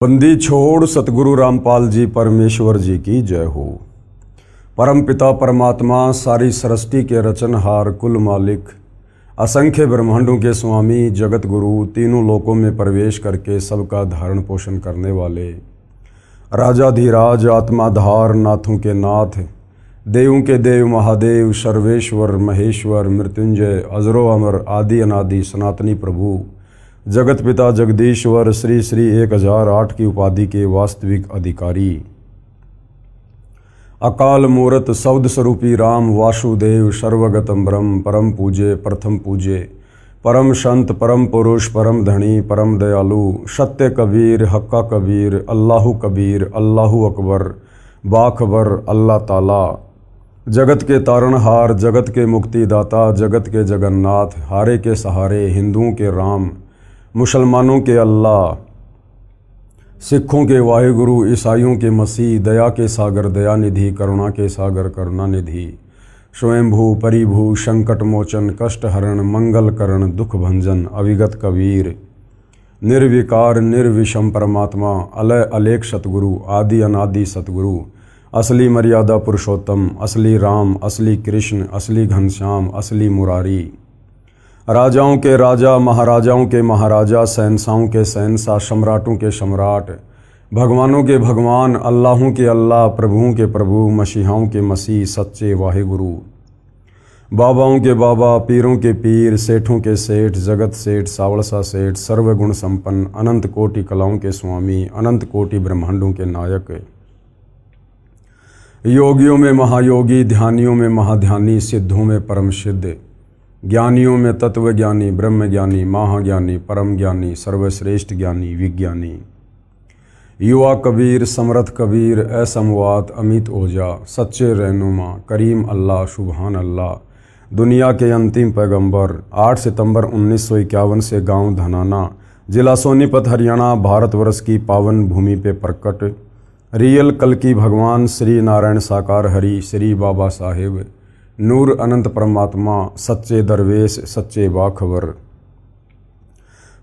बंदी छोड़ सतगुरु रामपाल जी परमेश्वर जी की जय हो। परम पिता परमात्मा सारी सृष्टि के रचनहार कुल मालिक असंख्य ब्रह्मांडों के स्वामी जगत गुरु तीनों लोकों में प्रवेश करके सबका धारण पोषण करने वाले राजाधिराज आत्माधार नाथों के नाथ देवों के देव महादेव सर्वेश्वर महेश्वर मृत्युंजय अजरो अमर आदि अनादि सनातनी प्रभु जगत पिता जगदीश्वर श्री श्री 1008 की उपाधि के वास्तविक अधिकारी अकाल मूरत शब्द स्वरूपी राम वासुदेव सर्वगतम ब्रह्म परम पूज्य प्रथम पूज्य परम संत परम पुरुष परम धनी परम दयालु सत्य कबीर हक्का कबीर अल्लाहु कबीर अल्लाहु अकबर बाखबर अल्लाह ताला जगत के तारणहार जगत के मुक्तिदाता जगत के जगन्नाथ हारे के सहारे हिंदुओं के राम मुसलमानों के अल्लाह सिखों के वाहिगुरु ईसाइयों के मसीह दया के सागर दयानिधि करुणा के सागर करुणानिधि स्वयंभू परिभू संकट मोचन कष्ट हरण मंगल करण दुख भंजन अविगत कबीर निर्विकार निर्विषम परमात्मा अलय अलेख सतगुरु आदि अनादि सतगुरु असली मर्यादा पुरुषोत्तम असली राम असली कृष्ण असली घनश्याम असली मुरारी राजाओं के राजा महाराजाओं के महाराजा शहंशाहों के शहंशाह सम्राटों के सम्राट भगवानों के भगवान अल्लाहों के अल्लाह प्रभुओं के प्रभु मसीहाओं के मसीह सच्चे वाहिगुरु बाबाओं के बाबा पीरों के पीर सेठों के सेठ जगत सेठ सावड़सा सेठ सर्वगुण संपन्न अनंत कोटि कलाओं के स्वामी अनंत कोटि ब्रह्मांडों के नायक योगियों में महायोगी ध्यानियों में महाध्यानी सिद्धों में परम सिद्ध ज्ञानियों में तत्व ज्ञानी ब्रह्म ज्ञानी महाज्ञानी परम ज्ञानी सर्वश्रेष्ठ ज्ञानी विज्ञानी युवा कबीर समर्थ कबीर असमवात अमित ओझा सच्चे रहनुमा करीम अल्लाह सुबहान अल्लाह दुनिया के अंतिम पैगंबर 8 सितंबर 1951 से गांव धनाना जिला सोनीपत हरियाणा भारतवर्ष की पावन भूमि पे प्रकट रियल कल की भगवान श्री नारायण साकार हरि श्री बाबा साहेब नूर अनंत परमात्मा सच्चे दरवेश सच्चे बाखबर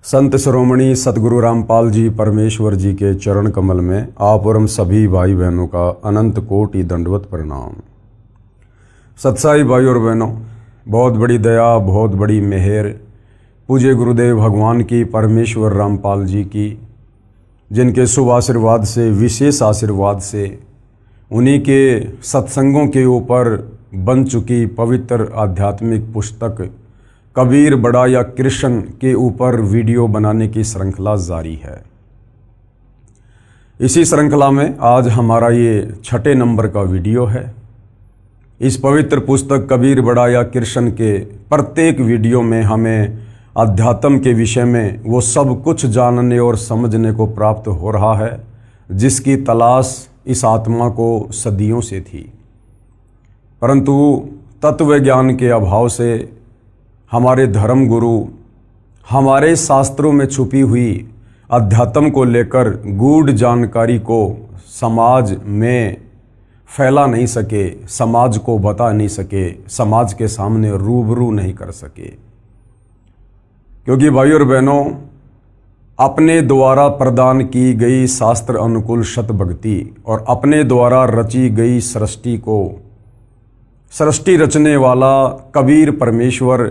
संत शिरोमणि सतगुरु रामपाल जी परमेश्वर जी के चरण कमल में आप और हम सभी भाई बहनों का अनंत कोटि दंडवत प्रणाम। सत्साई भाई और बहनों, बहुत बड़ी दया बहुत बड़ी मेहर पूज्य गुरुदेव भगवान की परमेश्वर रामपाल जी की, जिनके शुभ आशीर्वाद से विशेष आशीर्वाद से उन्हीं के सत्संगों के ऊपर बन चुकी पवित्र आध्यात्मिक पुस्तक कबीर बड़ा या कृष्ण के ऊपर वीडियो बनाने की श्रृंखला जारी है। इसी श्रृंखला में आज हमारा ये 6 नंबर का वीडियो है। इस पवित्र पुस्तक कबीर बड़ा या कृष्ण के प्रत्येक वीडियो में हमें अध्यात्म के विषय में वो सब कुछ जानने और समझने को प्राप्त हो रहा है जिसकी तलाश इस आत्मा को सदियों से थी, परंतु तत्व ज्ञान के अभाव से हमारे धर्म गुरु हमारे शास्त्रों में छुपी हुई अध्यात्म को लेकर गूढ़ जानकारी को समाज में फैला नहीं सके, समाज को बता नहीं सके, समाज के सामने रूबरू नहीं कर सके। क्योंकि भाई और बहनों, अपने द्वारा प्रदान की गई शास्त्र अनुकूल सत भक्ति और अपने द्वारा रची गई सृष्टि रचने वाला कबीर परमेश्वर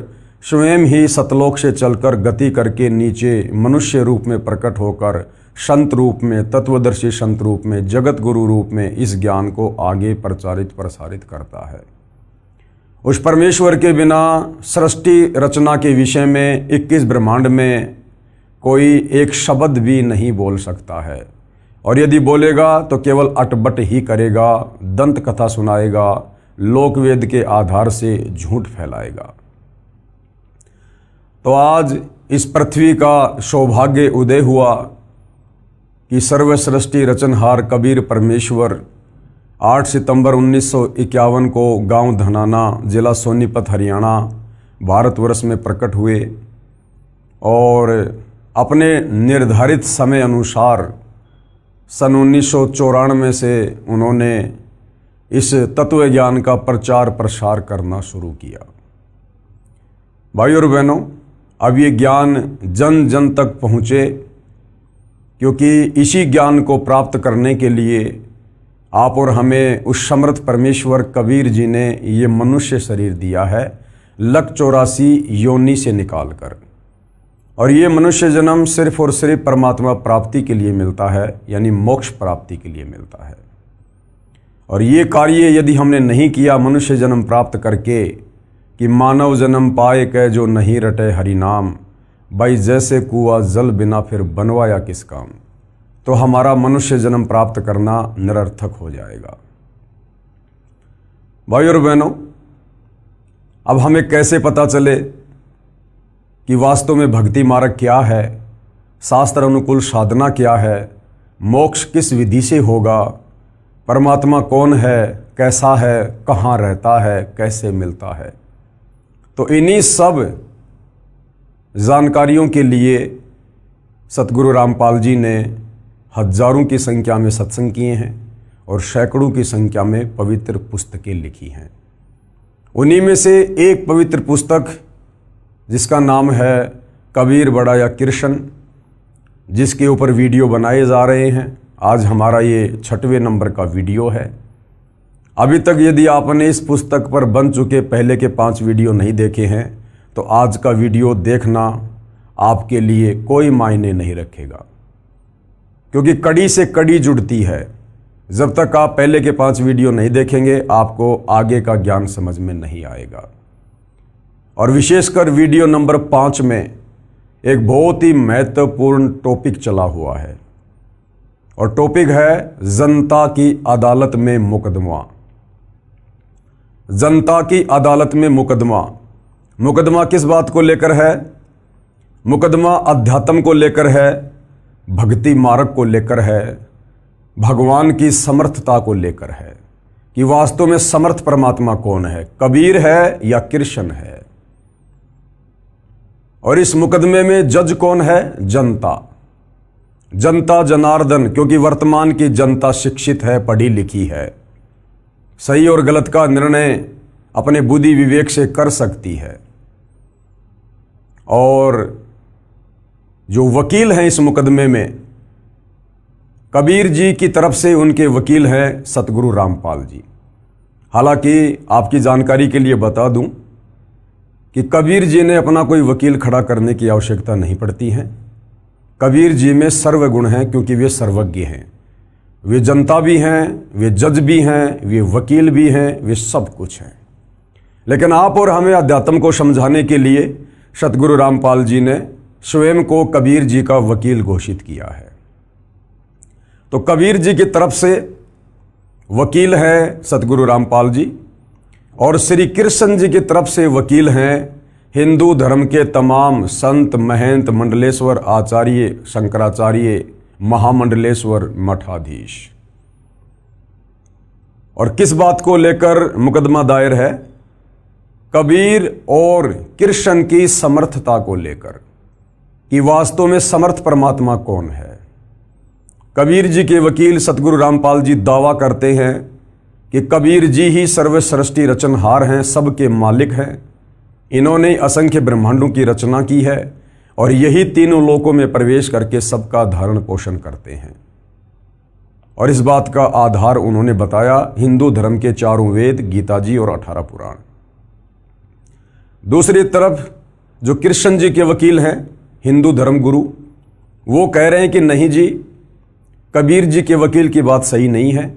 स्वयं ही सतलोक से चलकर गति करके नीचे मनुष्य रूप में प्रकट होकर संत रूप में तत्वदर्शी संत रूप में जगत गुरु रूप में इस ज्ञान को आगे प्रचारित प्रसारित करता है। उस परमेश्वर के बिना सृष्टि रचना के विषय में 21 ब्रह्मांड में कोई एक शब्द भी नहीं बोल सकता है, और यदि बोलेगा तो केवल अटबट ही करेगा, दंत कथा सुनाएगा, लोकवेद के आधार से झूठ फैलाएगा। तो आज इस पृथ्वी का सौभाग्य उदय हुआ कि सर्व सृष्टि रचनहार कबीर परमेश्वर 8 सितंबर 1951 को गांव धनाना जिला सोनीपत हरियाणा भारतवर्ष में प्रकट हुए और अपने निर्धारित समय अनुसार सन 1994 से उन्होंने इस तत्व ज्ञान का प्रचार प्रसार करना शुरू किया। भाई और बहनों, अब ये ज्ञान जन जन तक पहुँचे क्योंकि इसी ज्ञान को प्राप्त करने के लिए आप और हमें उस समर्थ परमेश्वर कबीर जी ने ये मनुष्य शरीर दिया है, लक 84 योनि से निकाल कर। और ये मनुष्य जन्म सिर्फ और सिर्फ परमात्मा प्राप्ति के लिए मिलता है, यानी मोक्ष प्राप्ति के लिए मिलता है। और ये कार्य यदि हमने नहीं किया मनुष्य जन्म प्राप्त करके कि मानव जन्म पाए कै जो नहीं रटे हरि नाम, भाई जैसे कुआं जल बिना फिर बनवाया किस काम, तो हमारा मनुष्य जन्म प्राप्त करना निरर्थक हो जाएगा। भाई और बहनों, अब हमें कैसे पता चले कि वास्तव में भक्ति मार्ग क्या है, शास्त्र अनुकूल साधना क्या है, मोक्ष किस विधि से होगा, परमात्मा कौन है, कैसा है, कहाँ रहता है, कैसे मिलता है। तो इन्हीं सब जानकारियों के लिए सतगुरु रामपाल जी ने हजारों की संख्या में सत्संग किए हैं और सैकड़ों की संख्या में पवित्र पुस्तकें लिखी हैं। उन्हीं में से एक पवित्र पुस्तक जिसका नाम है कबीर बड़ा या कृष्ण, जिसके ऊपर वीडियो बनाए जा रहे हैं। आज हमारा ये 6वें नंबर का वीडियो है। अभी तक यदि आपने इस पुस्तक पर बन चुके पहले के 5 वीडियो नहीं देखे हैं तो आज का वीडियो देखना आपके लिए कोई मायने नहीं रखेगा, क्योंकि कड़ी से कड़ी जुड़ती है। जब तक आप पहले के 5 वीडियो नहीं देखेंगे आपको आगे का ज्ञान समझ में नहीं आएगा। और विशेषकर वीडियो नंबर 5 में एक बहुत ही महत्वपूर्ण टॉपिक चला हुआ है, और टॉपिक है जनता की अदालत में मुकदमा। जनता की अदालत में मुकदमा। मुकदमा किस बात को लेकर है? मुकदमा अध्यात्म को लेकर है, भक्ति मार्ग को लेकर है, भगवान की समर्थता को लेकर है कि वास्तव में समर्थ परमात्मा कौन है, कबीर है या कृष्ण है। और इस मुकदमे में जज कौन है? जनता। जनता जनार्दन, क्योंकि वर्तमान की जनता शिक्षित है, पढ़ी लिखी है, सही और गलत का निर्णय अपने बुद्धि विवेक से कर सकती है। और जो वकील हैं इस मुकदमे में, कबीर जी की तरफ से उनके वकील हैं सतगुरु रामपाल जी। हालांकि आपकी जानकारी के लिए बता दूं कि कबीर जी ने अपना कोई वकील खड़ा करने की आवश्यकता नहीं पड़ती है। कबीर जी में सर्वगुण हैं, क्योंकि वे सर्वज्ञ हैं। वे जनता भी हैं, वे जज भी हैं, वे वकील भी हैं, वे सब कुछ हैं। लेकिन आप और हमें अध्यात्म को समझाने के लिए सतगुरु रामपाल जी ने स्वयं को कबीर जी का वकील घोषित किया है। तो कबीर जी की तरफ से वकील हैं सतगुरु रामपाल जी, और श्री कृष्ण जी की तरफ से वकील हैं हिंदू धर्म के तमाम संत, महंत, मंडलेश्वर, आचार्य, शंकराचार्य, महामंडलेश्वर, मठाधीश। और किस बात को लेकर मुकदमा दायर है? कबीर और कृष्ण की समर्थता को लेकर कि वास्तव में समर्थ परमात्मा कौन है। कबीर जी के वकील सतगुरु रामपाल जी दावा करते हैं कि कबीर जी ही सर्व सृष्टि रचनहार हैं, सबके मालिक हैं। इन्होंने असंख्य ब्रह्मांडों की रचना की है और यही तीनों लोकों में प्रवेश करके सबका धारण पोषण करते हैं। और इस बात का आधार उन्होंने बताया हिंदू धर्म के 4 वेद, गीता जी और 18 पुराण। दूसरी तरफ जो कृष्ण जी के वकील हैं हिंदू धर्म गुरु, वो कह रहे हैं कि नहीं जी, कबीर जी के वकील की बात सही नहीं है।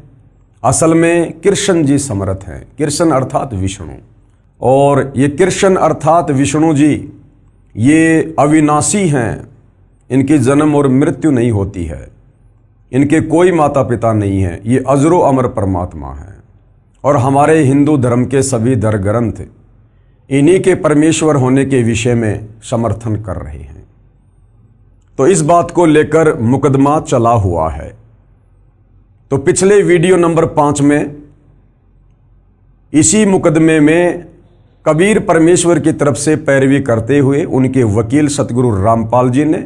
असल में कृष्ण जी समर्थ हैं। कृष्ण अर्थात विष्णु, और ये कृष्ण अर्थात विष्णु जी ये अविनाशी हैं। इनकी जन्म और मृत्यु नहीं होती है, इनके कोई माता पिता नहीं है, ये अजरो अमर परमात्मा हैं। और हमारे हिंदू धर्म के सभी धर्म ग्रंथ इन्हीं के परमेश्वर होने के विषय में समर्थन कर रहे हैं। तो इस बात को लेकर मुकदमा चला हुआ है। तो पिछले वीडियो नंबर 5 में इसी मुकदमे में कबीर परमेश्वर की तरफ से पैरवी करते हुए उनके वकील सतगुरु रामपाल जी ने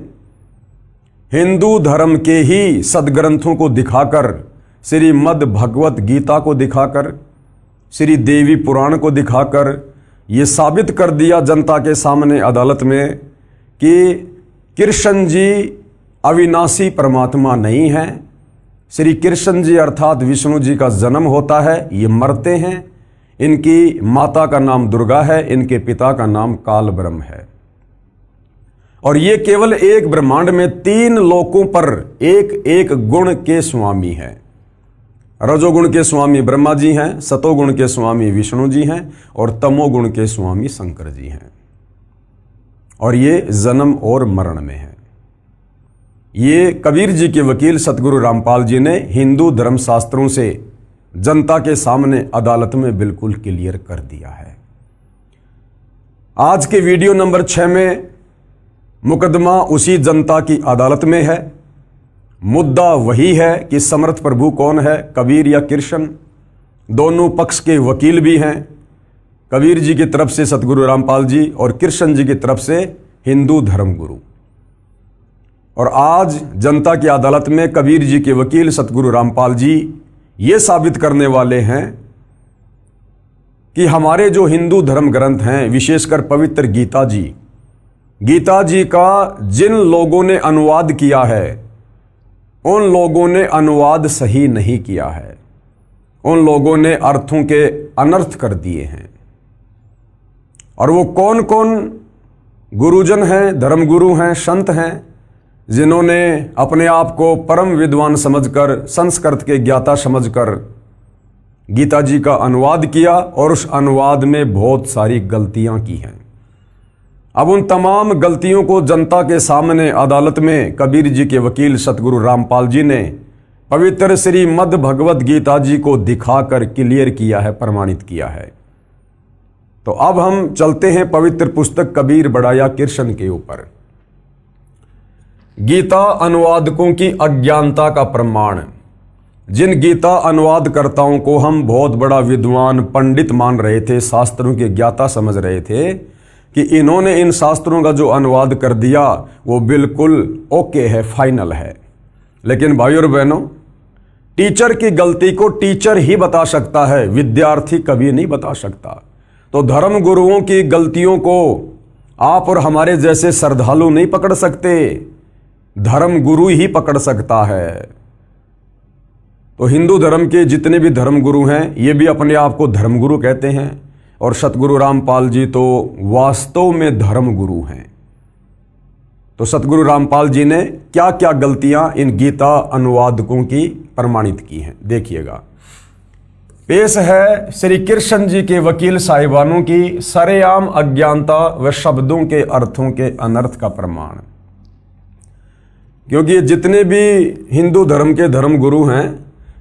हिंदू धर्म के ही सदग्रंथों को दिखाकर, श्रीमद् भगवत गीता को दिखाकर, श्री देवी पुराण को दिखाकर ये साबित कर दिया जनता के सामने अदालत में कि कृष्ण जी अविनाशी परमात्मा नहीं है। श्री कृष्ण जी अर्थात विष्णु जी का जन्म होता है, ये मरते हैं। इनकी माता का नाम दुर्गा है, इनके पिता का नाम काल ब्रह्म है। और ये केवल एक ब्रह्मांड में 3 लोकों पर एक एक गुण के स्वामी हैं। रजोगुण के स्वामी ब्रह्मा जी हैं, सतोगुण के स्वामी विष्णु जी हैं और तमोगुण के स्वामी शंकर जी हैं। और ये जन्म और मरण में है। ये कबीर जी के वकील सतगुरु रामपाल जी ने हिंदू धर्मशास्त्रों से जनता के सामने अदालत में बिल्कुल क्लियर कर दिया है। आज के वीडियो नंबर 6 में मुकदमा उसी जनता की अदालत में है। मुद्दा वही है कि समर्थ प्रभु कौन है, कबीर या कृष्ण। दोनों पक्ष के वकील भी हैं, कबीर जी की तरफ से सतगुरु रामपाल जी और कृष्ण जी की तरफ से हिंदू धर्मगुरु। और आज जनता की अदालत में कबीर जी के वकील सतगुरु रामपाल जी ये साबित करने वाले हैं कि हमारे जो हिंदू धर्म ग्रंथ हैं, विशेषकर पवित्र गीता जी का जिन लोगों ने अनुवाद किया है, उन लोगों ने अनुवाद सही नहीं किया है। उन लोगों ने अर्थों के अनर्थ कर दिए हैं। और वो कौन कौन गुरुजन हैं, धर्मगुरु हैं, संत हैं, जिन्होंने अपने आप को परम विद्वान समझकर, संस्कृत के ज्ञाता समझकर गीता जी का अनुवाद किया और उस अनुवाद में बहुत सारी गलतियां की हैं। अब उन तमाम गलतियों को जनता के सामने अदालत में कबीर जी के वकील सतगुरु रामपाल जी ने पवित्र श्रीमद् भगवत गीता जी को दिखाकर क्लियर किया है, प्रमाणित किया है। तो अब हम चलते हैं पवित्र पुस्तक कबीर बढ़ाया कृष्ण के ऊपर। गीता अनुवादकों की अज्ञानता का प्रमाण। जिन गीता अनुवादकर्ताओं को हम बहुत बड़ा विद्वान पंडित मान रहे थे, शास्त्रों के ज्ञाता समझ रहे थे कि इन्होंने इन शास्त्रों का जो अनुवाद कर दिया वो बिल्कुल ओके है, फाइनल है। लेकिन भाइयों और बहनों, टीचर की गलती को टीचर ही बता सकता है, विद्यार्थी कभी नहीं बता सकता। तो धर्म गुरुओं की गलतियों को आप और हमारे जैसे श्रद्धालु नहीं पकड़ सकते, धर्म गुरु ही पकड़ सकता है। तो हिंदू धर्म के जितने भी धर्मगुरु हैं, ये भी अपने आप को धर्मगुरु कहते हैं। और सतगुरु रामपाल जी तो वास्तव में धर्मगुरु हैं। तो सतगुरु रामपाल जी ने क्या क्या गलतियां इन गीता अनुवादकों की प्रमाणित की हैं, देखिएगा। पेश है श्री कृष्ण जी के वकील साहिबानों की सरेआम अज्ञानता व शब्दों के अर्थों के अनर्थ का प्रमाण। क्योंकि जितने भी हिंदू धर्म के धर्मगुरु हैं,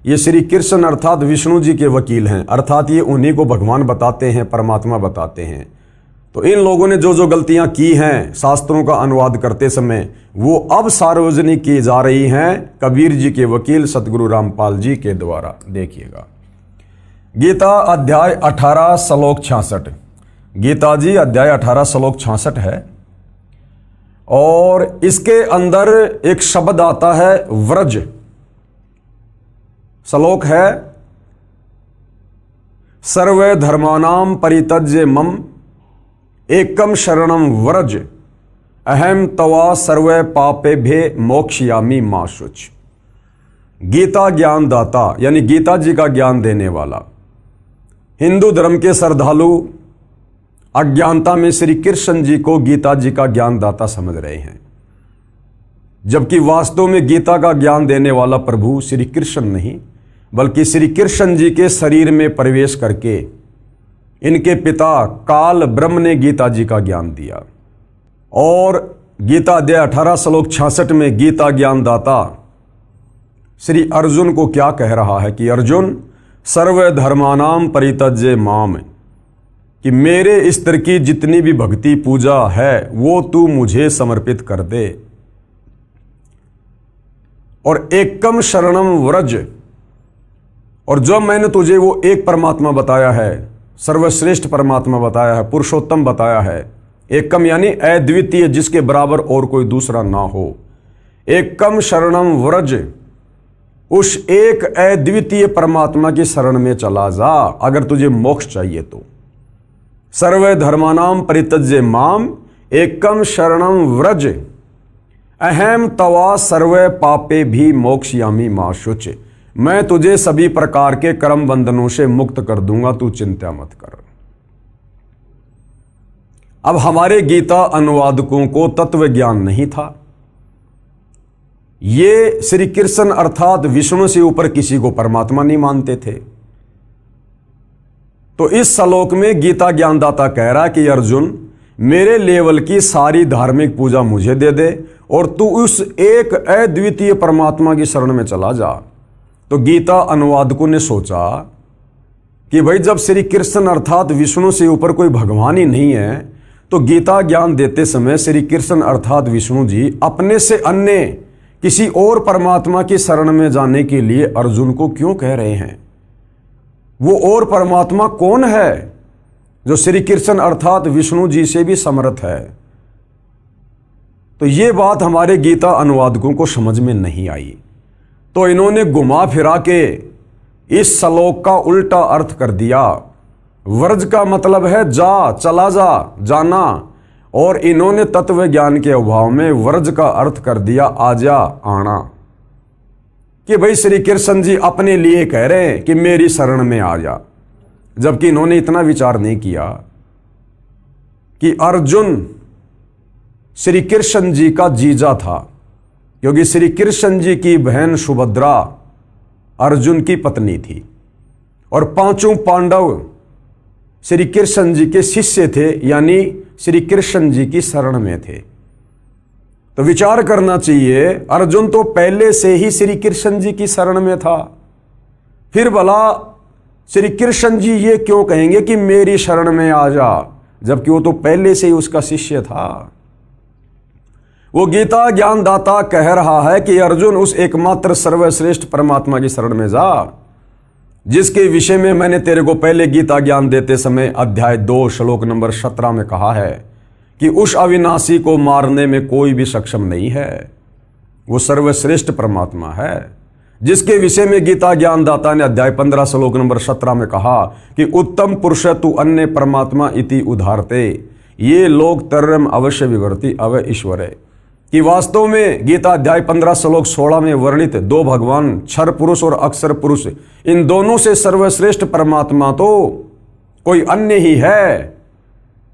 ये श्री कृष्ण अर्थात विष्णु जी के वकील हैं, अर्थात ये उन्हीं को भगवान बताते हैं, परमात्मा बताते हैं। तो इन लोगों ने जो जो गलतियां की हैं शास्त्रों का अनुवाद करते समय, वो अब सार्वजनिक की जा रही हैं कबीर जी के वकील सतगुरु रामपाल जी के द्वारा। देखिएगा, गीता अध्याय 18 श्लोक 66। गीता जी अध्याय 18 श्लोक 66 है। और इसके अंदर एक शब्द आता है व्रज। श्लोक है, सर्वे धर्मानाम परित्यज्य मम एकम शरणम व्रज अहम तवा सर्वे पापेभ्ये मोक्षयामि मा शुच। गीता ज्ञान दाता यानी गीता जी का ज्ञान देने वाला। हिंदू धर्म के श्रद्धालु अज्ञानता में श्री कृष्ण जी को गीता जी का ज्ञान दाता समझ रहे हैं, जबकि वास्तव में गीता का ज्ञान देने वाला प्रभु श्री कृष्ण नहीं, बल्कि श्री कृष्ण जी के शरीर में प्रवेश करके इनके पिता काल ब्रह्म ने गीता जी का ज्ञान दिया। और गीता अध्याय 18 श्लोक 66 में गीता ज्ञान दाता श्री अर्जुन को क्या कह रहा है कि अर्जुन सर्व धर्मानाम परित्यज्य माम, कि मेरे स्तर की जितनी भी भक्ति पूजा है वो तू मुझे समर्पित कर दे। और एकम शरणम व्रज, और जो मैंने तुझे वो एक परमात्मा बताया है, सर्वश्रेष्ठ परमात्मा बताया है, पुरुषोत्तम बताया है, एकम यानी अद्वितीय, जिसके बराबर और कोई दूसरा ना हो। एकम शरणम व्रज, उस एक अद्वितीय परमात्मा की शरण में चला जा अगर तुझे मोक्ष चाहिए तो। सर्व धर्मानाम परित्यज्य माम एकम शरणम व्रज अहम तवा सर्वे पापे भी मोक्षयामी मां शुच। मैं तुझे सभी प्रकार के कर्म बंधनों से मुक्त कर दूंगा, तू चिंता मत कर। अब हमारे गीता अनुवादकों को तत्व ज्ञान नहीं था। ये श्री कृष्ण अर्थात विष्णु से ऊपर किसी को परमात्मा नहीं मानते थे। तो इस श्लोक में गीता ज्ञानदाता कह रहा है कि अर्जुन, मेरे लेवल की सारी धार्मिक पूजा मुझे दे दे और तू उस एक अद्वितीय परमात्मा की शरण में चला जा। तो गीता अनुवादकों ने सोचा कि भाई जब श्री कृष्ण अर्थात विष्णु से ऊपर कोई भगवान ही नहीं है, तो गीता ज्ञान देते समय श्री कृष्ण अर्थात विष्णु जी अपने से अन्य किसी और परमात्मा की शरण में जाने के लिए अर्जुन को क्यों कह रहे हैं? वो और परमात्मा कौन है जो श्री कृष्ण अर्थात विष्णु जी से भी समर्थ है? तो ये बात हमारे गीता अनुवादकों को समझ में नहीं आई। तो इन्होंने घुमा फिरा के इस श्लोक का उल्टा अर्थ कर दिया। व्रज का मतलब है जा, चला जा, जाना, और इन्होंने तत्व ज्ञान के अभाव में व्रज का अर्थ कर दिया आजा, आना। कि भाई श्री कृष्ण जी अपने लिए कह रहे हैं कि मेरी शरण में आ जा, जबकि इन्होंने इतना विचार नहीं किया कि अर्जुन श्री कृष्ण जी का जीजा था, क्योंकि श्री कृष्ण जी की बहन सुभद्रा अर्जुन की पत्नी थी और पांचों पांडव श्री कृष्ण जी के शिष्य थे, यानी श्री कृष्ण जी की शरण में थे। तो विचार करना चाहिए, अर्जुन तो पहले से ही श्री कृष्ण जी की शरण में था, फिर भला श्री कृष्ण जी ये क्यों कहेंगे कि मेरी शरण में आ जा, जबकि वो तो पहले से ही उसका शिष्य था। वो गीता ज्ञानदाता कह रहा है कि अर्जुन उस एकमात्र सर्वश्रेष्ठ परमात्मा की शरण में जा, जिसके विषय में मैंने तेरे को पहले गीता ज्ञान देते समय अध्याय 2 श्लोक नंबर 17 में कहा है कि उस अविनाशी को मारने में कोई भी सक्षम नहीं है। वो सर्वश्रेष्ठ परमात्मा है, जिसके विषय में गीता ज्ञानदाता ने अध्याय 15 श्लोक नंबर 17 में कहा कि उत्तम पुरुष तु अन्य परमात्मा इति उदारते ये लोग तरम अवश्य विवर्ति अव ईश्वरे। कि वास्तव में गीता अध्याय 15 श्लोक 16 में वर्णित दो भगवान क्षर पुरुष और अक्षर पुरुष, इन दोनों से सर्वश्रेष्ठ परमात्मा तो कोई अन्य ही है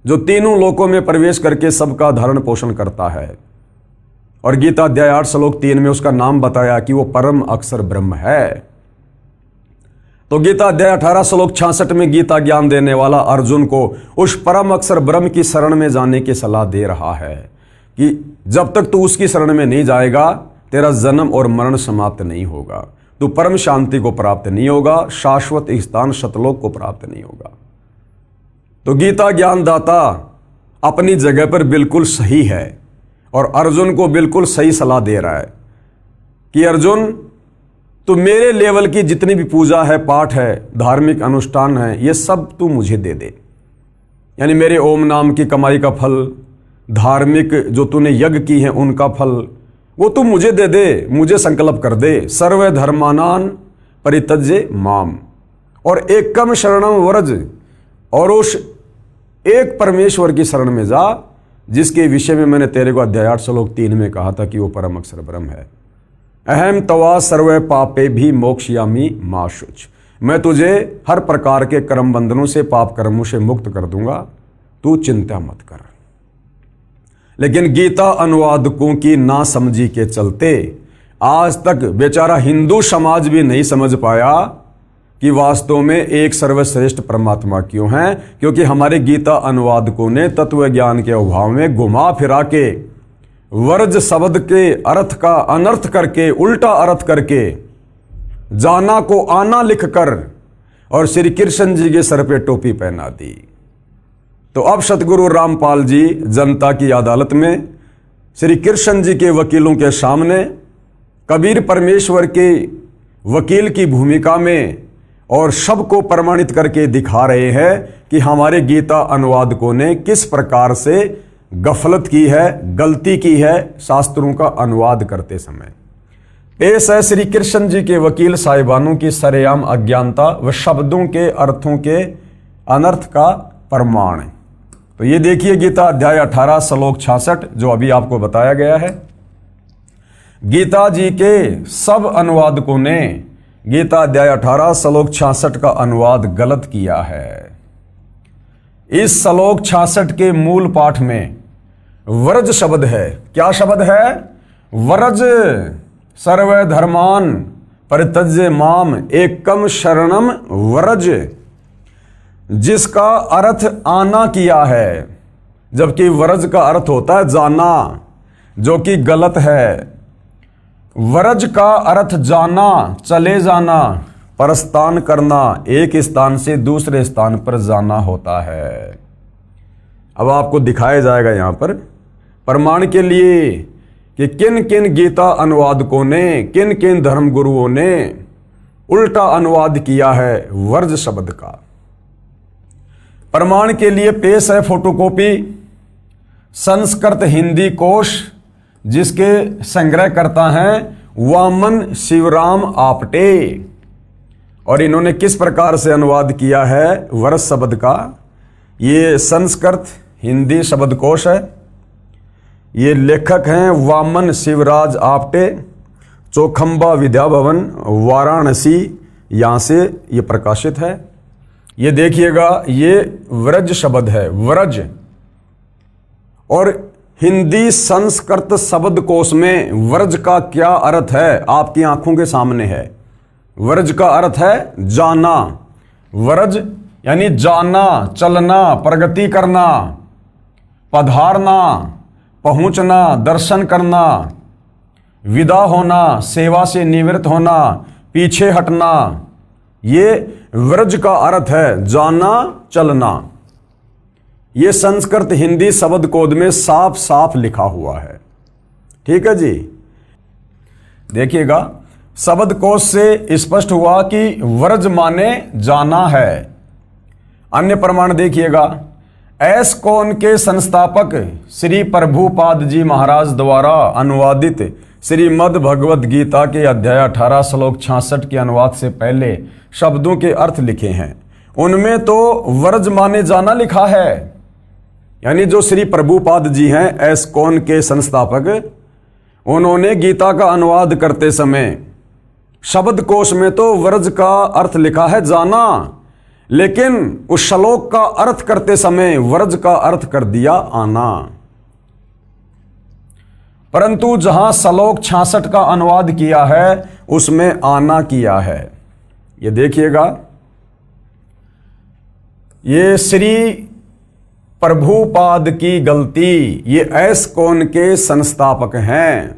जो तीनों लोकों में प्रवेश करके सबका धारण पोषण करता है। और गीता अध्याय 8 श्लोक 3 में उसका नाम बताया कि वो परम अक्षर ब्रह्म है। तो गीता अध्याय 18 श्लोक 66 में गीता ज्ञान देने वाला अर्जुन को उस परम अक्षर ब्रह्म की शरण में जाने की सलाह दे रहा है कि जब तक तू उसकी शरण में नहीं जाएगा, तेरा जन्म और मरण समाप्त नहीं होगा, तू परम शांति को प्राप्त नहीं होगा, शाश्वत स्थान सतलोक को प्राप्त नहीं होगा। तो गीता ज्ञानदाता अपनी जगह पर बिल्कुल सही है और अर्जुन को बिल्कुल सही सलाह दे रहा है कि अर्जुन, तू मेरे लेवल की जितनी भी पूजा है, पाठ है, धार्मिक अनुष्ठान है, ये सब तू मुझे दे दे। यानी मेरे ओम नाम की कमाई का फल, धार्मिक जो तूने यज्ञ की है उनका फल, वो तू मुझे दे दे, मुझे संकल्प कर दे। सर्व धर्मानान परित्यज्य माम, और एकम शरणम व्रज, और उस एक परमेश्वर की शरण में जा जिसके विषय में मैंने तेरे को अध्याय 8 श्लोक 3 में कहा था कि वो परम अक्षर ब्रह्म है। अहम तवा सर्व पापे भी मोक्षयामी मा शुच। मैं तुझे हर प्रकार के कर्म बंधनों से, पाप कर्मों से मुक्त कर दूंगा, तू चिंता मत कर। लेकिन गीता अनुवादकों की नासमझी के चलते आज तक बेचारा हिंदू समाज भी नहीं समझ पाया कि वास्तव में एक सर्वश्रेष्ठ परमात्मा क्यों है, क्योंकि हमारे गीता अनुवादकों ने तत्व ज्ञान के अभाव में घुमा फिरा के वर्ज शब्द के अर्थ का अनर्थ करके, उल्टा अर्थ करके, जाना को आना लिखकर और श्री कृष्ण जी के सर पे टोपी पहना दी। तो अब सतगुरु रामपाल जी जनता की अदालत में श्री कृष्ण जी के वकीलों के सामने कबीर परमेश्वर के वकील की भूमिका में और सबको प्रमाणित करके दिखा रहे हैं कि हमारे गीता अनुवादकों ने किस प्रकार से गफलत की है, गलती की है शास्त्रों का अनुवाद करते समय। पेश है श्री कृष्ण जी के वकील साहिबानों की सरेआम अज्ञानता व शब्दों के अर्थों के अनर्थ का प्रमाण। तो ये देखिए गीता अध्याय 18 श्लोक 66 जो अभी आपको बताया गया है। गीता जी के सब अनुवादकों ने गीता अध्याय 18 श्लोक 66 का अनुवाद गलत किया है। इस श्लोक 66 के मूल पाठ में व्रज शब्द है। क्या शब्द है? व्रज। सर्व धर्मान परित्यज्य माम एकम शरणम व्रज, जिसका अर्थ आना किया है, जबकि व्रज का अर्थ होता है जाना, जो कि गलत है। व्रज का अर्थ जाना, चले जाना, प्रस्थान करना, एक स्थान से दूसरे स्थान पर जाना होता है। अब आपको दिखाया जाएगा यहां पर प्रमाण के लिए कि किन किन गीता अनुवादकों ने, किन किन धर्म गुरुओं ने उल्टा अनुवाद किया है व्रज शब्द का। प्रमाण के लिए पेश है फोटोकॉपी संस्कृत हिंदी कोश, जिसके संग्रहकर्ता हैं वामन शिवराम आपटे। और इन्होंने किस प्रकार से अनुवाद किया है व्रज शब्द का? ये संस्कृत हिंदी शब्दकोश है। ये लेखक हैं वामन शिवराज आपटे, चौखंबा विद्या भवन वाराणसी, यहाँ से ये प्रकाशित है। ये देखिएगा, ये व्रज शब्द है, व्रज। और हिंदी संस्कृत शब्दकोश में व्रज का क्या अर्थ है आपकी आंखों के सामने है। व्रज का अर्थ है जाना। व्रज यानी जाना, चलना, प्रगति करना, पधारना, पहुंचना, दर्शन करना, विदा होना, सेवा से निवृत्त होना, पीछे हटना, ये व्रज का अर्थ है, जाना, चलना। ये संस्कृत हिंदी शब्दकोश में साफ साफ लिखा हुआ है। ठीक है जी। देखिएगा, शब्दकोश से स्पष्ट हुआ कि व्रज माने जाना है। अन्य प्रमाण देखिएगा, एस्कॉन के संस्थापक श्री प्रभुपाद जी महाराज द्वारा अनुवादित श्रीमद् भगवद गीता के अध्याय 18 श्लोक 66 के अनुवाद से पहले शब्दों के अर्थ लिखे हैं। उनमें तो व्रज माने जाना लिखा है। यानी जो श्री प्रभुपाद जी हैं एस्कॉन के संस्थापक, उन्होंने गीता का अनुवाद करते समय शब्दकोश में तो व्रज का अर्थ लिखा है जाना, लेकिन उस श्लोक का अर्थ करते समय व्रज का अर्थ कर दिया आना। परंतु जहां श्लोक 66 का अनुवाद किया है उसमें आना किया है। ये देखिएगा, ये श्री प्रभुपाद की गलती, ये एस्कॉन के संस्थापक हैं।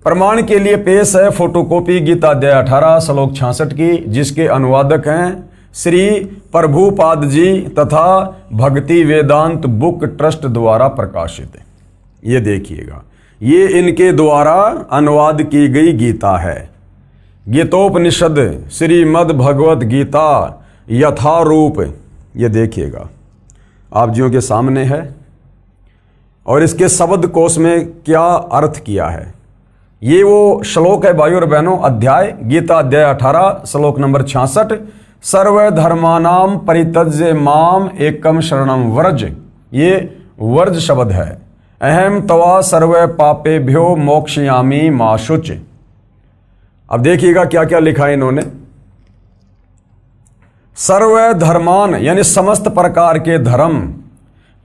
प्रमाण के लिए पेश है फोटोकॉपी गीता अध्याय 18 श्लोक 66 की, जिसके अनुवादक हैं श्री प्रभुपाद जी तथा भक्ति वेदांत बुक ट्रस्ट द्वारा प्रकाशित। ये देखिएगा, ये इनके द्वारा अनुवाद की गई गीता है। गीतोपनिषद श्रीमद् भगवद गीता यथारूप, ये देखिएगा आप जियों के सामने है। और इसके शब्दकोश में क्या अर्थ किया है, ये वो श्लोक है भाइयों और बहनों। अध्याय गीता अध्याय 18 श्लोक नंबर 66, सर्वधर्मानाम परित्यज्य माम एकम शरणम व्रज। ये व्रज शब्द है। अहम तवा सर्व पापेभ्यो मोक्षयामि मा शुच। अब देखिएगा क्या क्या लिखा है इन्होंने। सर्व धर्मान यानी समस्त प्रकार के धर्म,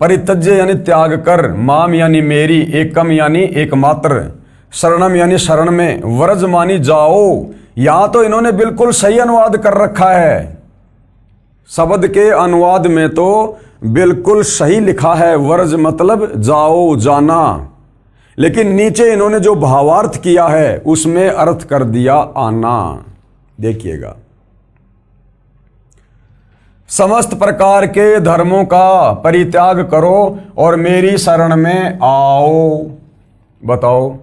परित्यज्य यानी त्याग कर, माम यानी मेरी, एकम यानी एकमात्र, शरणम यानी शरण में, व्रज मानी जाओ। यहां तो इन्होंने बिल्कुल सही अनुवाद कर रखा है। शब्द के अनुवाद में तो बिल्कुल सही लिखा है, व्रज मतलब जाओ, जाना। लेकिन नीचे इन्होंने जो भावार्थ किया है उसमें अर्थ कर दिया आना। देखिएगा, समस्त प्रकार के धर्मों का परित्याग करो और मेरी शरण में आओ। बताओ,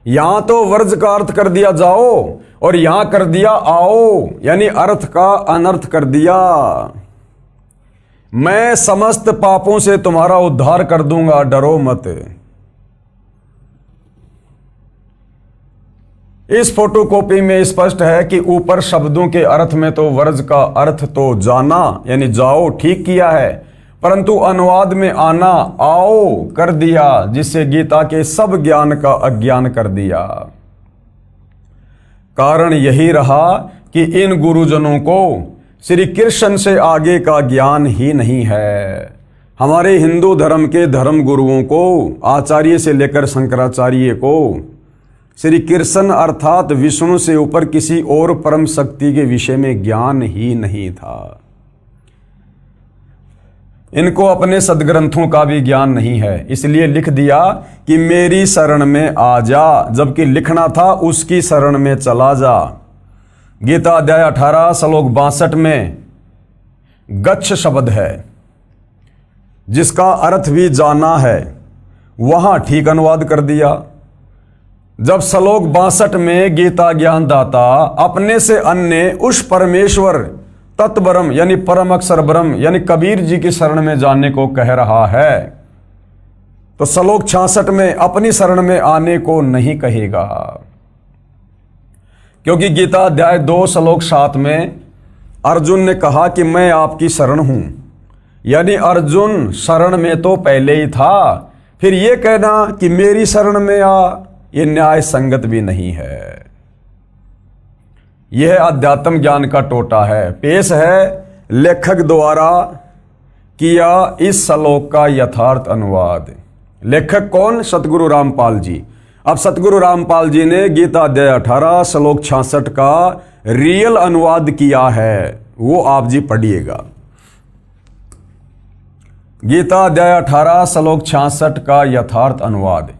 यहां तो व्रज का अर्थ कर दिया जाओ और यहां कर दिया आओ, यानी अर्थ का अनर्थ कर दिया। मैं समस्त पापों से तुम्हारा उद्धार कर दूंगा, डरो मत। इस फोटोकॉपी में स्पष्ट है कि ऊपर शब्दों के अर्थ में तो व्रज का अर्थ तो जाना यानी जाओ ठीक किया है, परंतु अनुवाद में आना आओ कर दिया, जिससे गीता के सब ज्ञान का अज्ञान कर दिया। कारण यही रहा कि इन गुरुजनों को श्री कृष्ण से आगे का ज्ञान ही नहीं है। हमारे हिंदू धर्म के धर्म गुरुओं को, आचार्य से लेकर शंकराचार्य को, श्री कृष्ण अर्थात विष्णु से ऊपर किसी और परम शक्ति के विषय में ज्ञान ही नहीं था। इनको अपने सदग्रंथों का भी ज्ञान नहीं है, इसलिए लिख दिया कि मेरी शरण में आ जा, जबकि लिखना था उसकी शरण में चला जा। गीता अध्याय 18 श्लोक 62 में गच्छ शब्द है, जिसका अर्थ भी जाना है, वहां ठीक अनुवाद कर दिया। जब श्लोक 62 में गीता ज्ञानदाता अपने से अन्य उस परमेश्वर तत्ब्रह्म यानी परम अक्षर ब्रह्म यानी कबीर जी की शरण में जाने को कह रहा है, तो श्लोक 66 में अपनी शरण में आने को नहीं कहेगा। क्योंकि गीता अध्याय 2 श्लोक 7 में अर्जुन ने कहा कि मैं आपकी शरण हूं, यानी अर्जुन शरण में तो पहले ही था, फिर यह कहना कि मेरी शरण में आ, यह न्याय संगत भी नहीं है। यह अध्यात्म ज्ञान का टोटा है। पेश है लेखक द्वारा किया इस श्लोक का यथार्थ अनुवाद। लेखक कौन? सतगुरु रामपाल जी। अब सतगुरु रामपाल जी ने गीता अध्याय 18 श्लोक 66 का रियल अनुवाद किया है, वो आप जी पढ़िएगा। गीता अध्याय 18 श्लोक 66 का यथार्थ अनुवाद।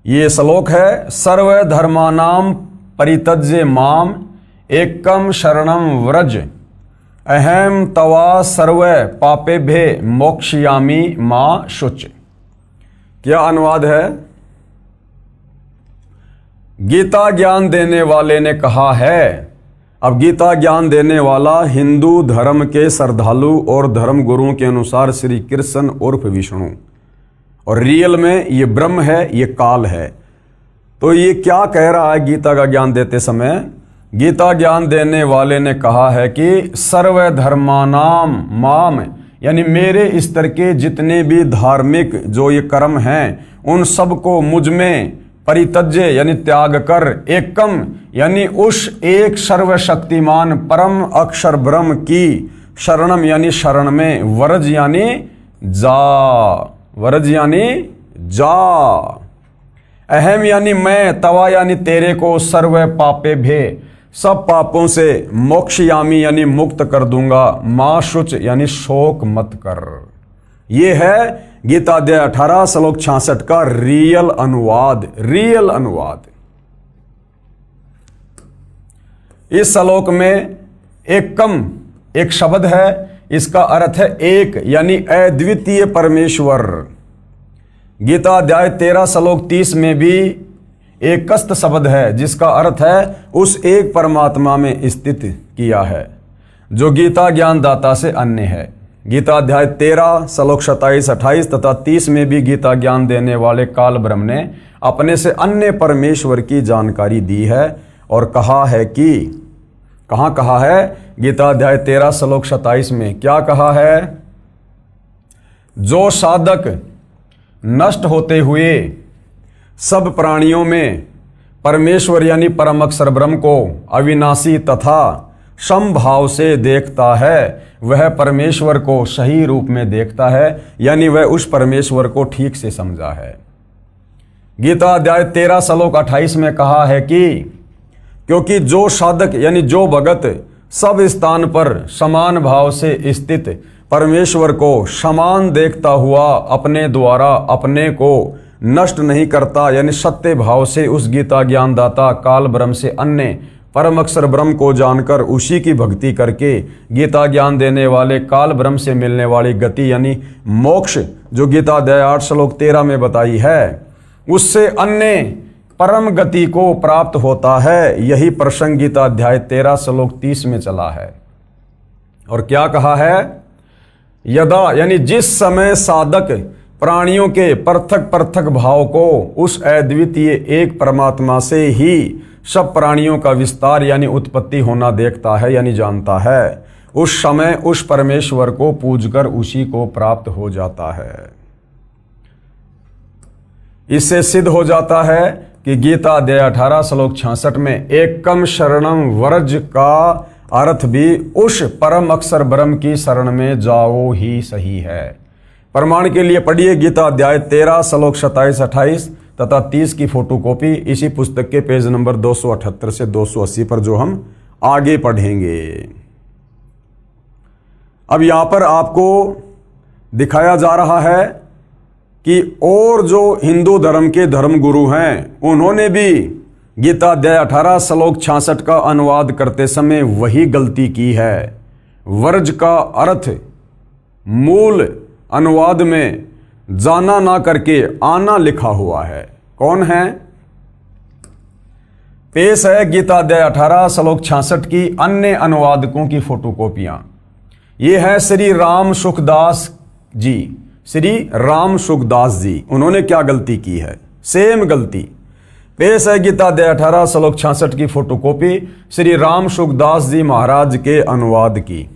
ये श्लोक है, सर्व धर्मानाम परित्यज्य माम एकम शरणम व्रज अहम तवा सर्व पापेभ्य मोक्षयामि मां शुच। क्या अनुवाद है? गीता ज्ञान देने वाले ने कहा है। अब गीता ज्ञान देने वाला हिंदू धर्म के श्रद्धालु और धर्म गुरुओं के अनुसार श्री कृष्ण उर्फ विष्णु, और रियल में ये ब्रह्म है, ये काल है। तो ये क्या कह रहा है गीता का ज्ञान देते समय? गीता ज्ञान देने वाले ने कहा है कि सर्व धर्मानाम माम, यानी मेरे स्तर के जितने भी धार्मिक जो ये कर्म हैं, उन सब को मुझ में परित्यज्य यानी त्याग कर, एकम यानी उस एक सर्वशक्तिमान परम अक्षर ब्रह्म की शरणम यानी शरण में, वरज यानी जा, वरज यानी जा, अहम यानी मैं, तवा यानी तेरे को, सर्व पापे भे सब पापों से, मोक्षयामी यानी मुक्त कर दूंगा, मां शुच यानी शोक मत कर। ये है गीता अध्याय 18 श्लोक 66 का रियल अनुवाद। रियल अनुवाद। इस श्लोक में एकम एक शब्द है, इसका अर्थ है एक यानी अद्वितीय परमेश्वर। गीता अध्याय 13 श्लोक 30 में भी एकस्त शब्द है, जिसका अर्थ है उस एक परमात्मा में स्थित किया है, जो गीता ज्ञानदाता से अन्य है। गीता अध्याय 13 श्लोक 27, 28 तथा 30 में भी गीता ज्ञान देने वाले काल ब्रह्म ने अपने से अन्य परमेश्वर की जानकारी दी है और कहा है कि, कहाँ कहा है? गीता अध्याय 13 श्लोक 27 में क्या कहा है? जो साधक नष्ट होते हुए सब प्राणियों में परमेश्वर यानी परम अक्षर ब्रह्म को अविनाशी तथा समभाव से देखता है, वह परमेश्वर को सही रूप में देखता है, यानी वह उस परमेश्वर को ठीक से समझा है। गीता अध्याय 13 श्लोक 28 में कहा है कि क्योंकि जो साधक यानी जो भगत सब स्थान पर समान भाव से स्थित परमेश्वर को समान देखता हुआ अपने द्वारा अपने को नष्ट नहीं करता, यानी सत्य भाव से उस गीता ज्ञानदाता काल ब्रह्म से अन्य परम अक्षर ब्रह्म को जानकर उसी की भक्ति करके गीता ज्ञान देने वाले काल ब्रह्म से मिलने वाली गति यानी मोक्ष जो गीता अध्याय 8 श्लोक 13 में बताई है, उससे अन्य परम गति को प्राप्त होता है। यही प्रसंग गीता अध्याय 13 श्लोक 30 में चला है। और क्या कहा है? यदा यानी जिस समय साधक प्राणियों के पृथक पृथक भाव को उस अद्वितीय एक परमात्मा से ही सब प्राणियों का विस्तार यानी उत्पत्ति होना देखता है यानी जानता है, उस समय उस परमेश्वर को पूजकर उसी को प्राप्त हो जाता है। इससे सिद्ध हो जाता है कि गीता अध्याय 18 श्लोक 66 में एकम शरणम व्रज का अर्थ भी उस परम अक्षर ब्रह्म की शरण में जाओ ही सही है। प्रमाण के लिए पढ़िए गीता अध्याय 13 श्लोक 27, 28 तथा 30 की फोटोकॉपी इसी पुस्तक के पेज नंबर 278 से 280 पर जो हम आगे पढ़ेंगे। अब यहां पर आपको दिखाया जा रहा है कि और जो हिंदू धर्म के धर्म गुरु हैं उन्होंने भी गीता अध्याय 18 श्लोक 66 का अनुवाद करते समय वही गलती की है। वर्ज का अर्थ मूल अनुवाद में जाना ना करके आना लिखा हुआ है। कौन है? पेश है गीता अध्याय 18 श्लोक 66 की अन्य अनुवादकों की फोटोकॉपियां। ये है श्री राम सुखदास जी। श्री राम सुखदास जी, उन्होंने क्या गलती की है? सेम गलती। पेश है गीता अध्याय 18 श्लोक 66 की फोटोकॉपी श्री राम सुखदास जी महाराज के अनुवाद की।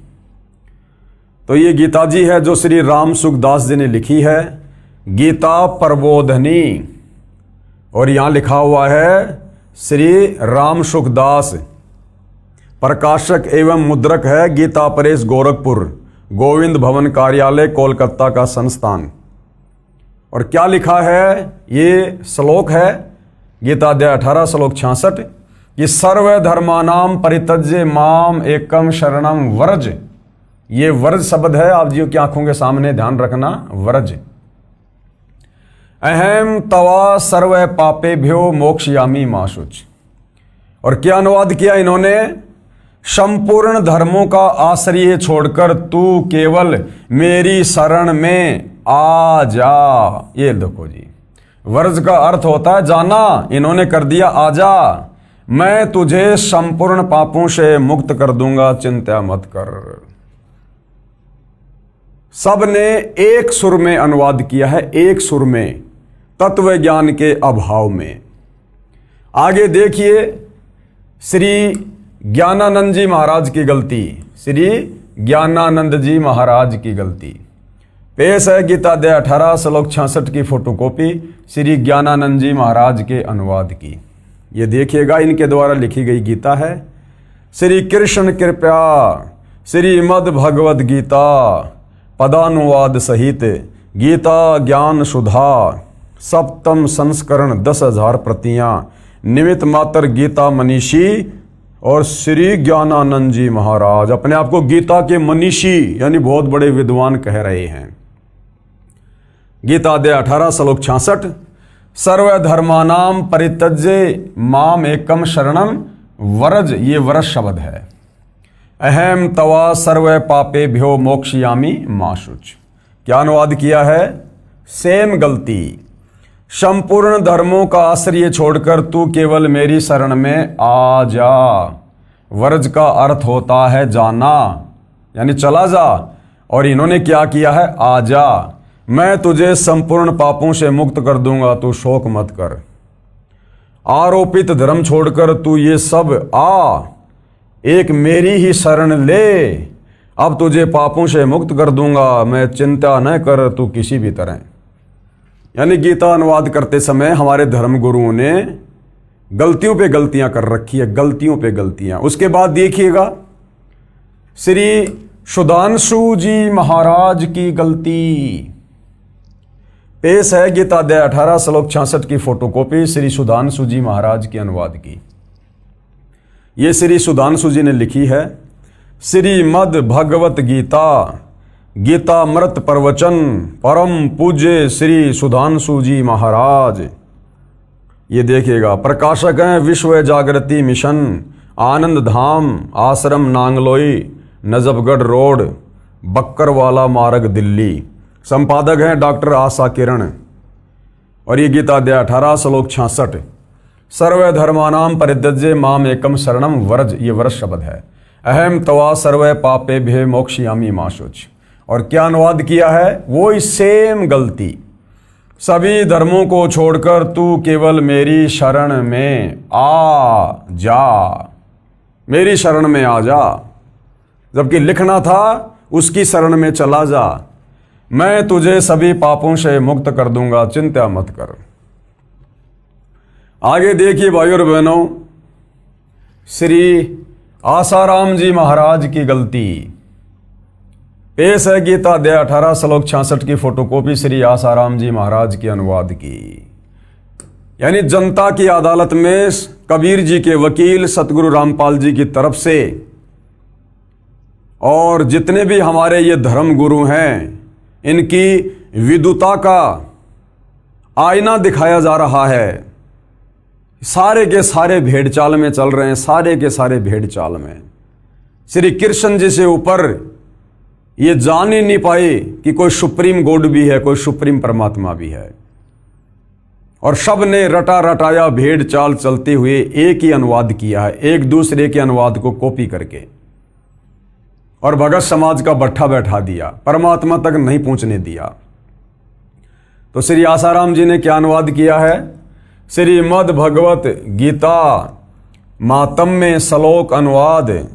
तो ये गीता जी है जो श्री राम सुखदास जी ने लिखी है, गीता प्रबोधनी, और यहां लिखा हुआ है श्री राम सुखदास। प्रकाशक एवं मुद्रक है गीता प्रेस गोरखपुर, गोविंद भवन कार्यालय कोलकाता का संस्थान। और क्या लिखा है? ये श्लोक है गीता अध्याय 18 श्लोक 66 कि सर्व धर्मानाम परित्यज्य माम एकम शरणम व्रज। ये व्रज शब्द है, आप जी की आंखों के सामने ध्यान रखना, व्रज। अहम तवा सर्व पापेभ्यो मोक्षयामी माशुच। और क्या अनुवाद किया इन्होंने? संपूर्ण धर्मों का आश्रय छोड़कर तू केवल मेरी शरण में आ जा। ये देखो जी, वर्ज का अर्थ होता है जाना, इन्होंने कर दिया आजा। मैं तुझे संपूर्ण पापों से मुक्त कर दूंगा, चिंता मत कर। सब ने एक सुर में अनुवाद किया है, एक सुर में, तत्व ज्ञान के अभाव में। आगे देखिए श्री ज्ञानानंद जी महाराज की गलती। श्री ज्ञानानंद जी महाराज की गलती। पेश है गीता अध्याय 18 श्लोक 66 की फोटोकॉपी श्री ज्ञानानंद जी महाराज के अनुवाद की। ये देखिएगा, इनके द्वारा लिखी गई गीता है। श्री कृष्ण कृपया श्रीमद् भगवद गीता पदानुवाद सहित गीता ज्ञान सुधा सप्तम संस्करण 10,000 प्रतियां निमित्त मात्र गीता मनीषी और श्री ज्ञानानंद जी महाराज अपने आप को गीता के मनीषी यानी बहुत बड़े विद्वान कह रहे हैं। गीता अध्याय 18 श्लोक 66 सर्वधर्मानाम परित्यज्य माम एकम शरणम व्रज। ये व्रज शब्द है। अहम तवा सर्व पापेभ्यो मोक्षयामी माशुच। क्या अनुवाद किया है? सेम गलती। संपूर्ण धर्मों का आश्रय छोड़कर तू केवल मेरी शरण में आ जा। वर्ज का अर्थ होता है जाना, यानी चला जा। और इन्होंने क्या किया है? आ जा, मैं तुझे संपूर्ण पापों से मुक्त कर दूंगा, तू शोक मत कर। आरोपित धर्म छोड़कर तू ये सब आ, एक मेरी ही शरण ले, अब तुझे पापों से मुक्त कर दूंगा, मैं चिंता न कर तू किसी भी तरह। यानी गीता अनुवाद करते समय हमारे धर्म गुरुओं ने गलतियों पे गलतियां कर रखी है, गलतियों पे गलतियां। उसके बाद देखिएगा श्री सुधांशु जी महाराज की गलती। पेश है गीता अध्याय 18 श्लोक 66 की फोटोकॉपी श्री सुधांशु जी महाराज के अनुवाद की। ये श्री सुधांशु जी ने लिखी है, श्रीमद् भगवत गीता गीतामृत प्रवचन परम पूज्य श्री सुधांशु जी महाराज। ये देखिएगा, प्रकाशक हैं विश्व जागृति मिशन, आनंद धाम आश्रम नांगलोई, नजफगढ़ रोड, बक्करवाला मार्ग दिल्ली। संपादक हैं डॉक्टर आशा किरण। और ये गीता अध्याय 18 श्लोक 66 सर्वधर्मानाम परित्यज्य माम एकम शरणम व्रज। ये व्रज शब्द है। अहम तवा सर्व पापेभ्यो मोक्षयामी माशुच। और क्या अनुवाद किया है? वो ही सेम गलती। सभी धर्मों को छोड़कर तू केवल मेरी शरण में आ जा, मेरी शरण में आ जा। जबकि लिखना था उसकी शरण में चला जा, मैं तुझे सभी पापों से मुक्त कर दूंगा, चिंता मत कर। आगे देखिए भाइयों और बहनों, श्री आसाराम जी महाराज की गलती। पेश है गीता अध्याय 18 श्लोक 66 की फोटोकॉपी श्री आसाराम जी महाराज के अनुवाद की। यानी जनता की अदालत में कबीर जी के वकील सतगुरु रामपाल जी की तरफ से और जितने भी हमारे ये धर्म गुरु हैं, इनकी विद्वता का आईना दिखाया जा रहा है। सारे के सारे भेड़ चाल में चल रहे हैं, सारे के सारे भेड़ चाल में। श्री कृष्ण जी से ऊपर ये जान ही नहीं पाए कि कोई सुप्रीम गॉड भी है, कोई सुप्रीम परमात्मा भी है। और सब ने रटा रटाया भेड़ चाल चलते हुए एक ही अनुवाद किया है, एक दूसरे के अनुवाद को कॉपी करके, और भगत समाज का बट्ठा बैठा दिया, परमात्मा तक नहीं पहुंचने दिया। तो श्री आसाराम जी ने क्या अनुवाद किया है? श्रीमद् भगवत गीता मातम्य श्लोक अनुवाद,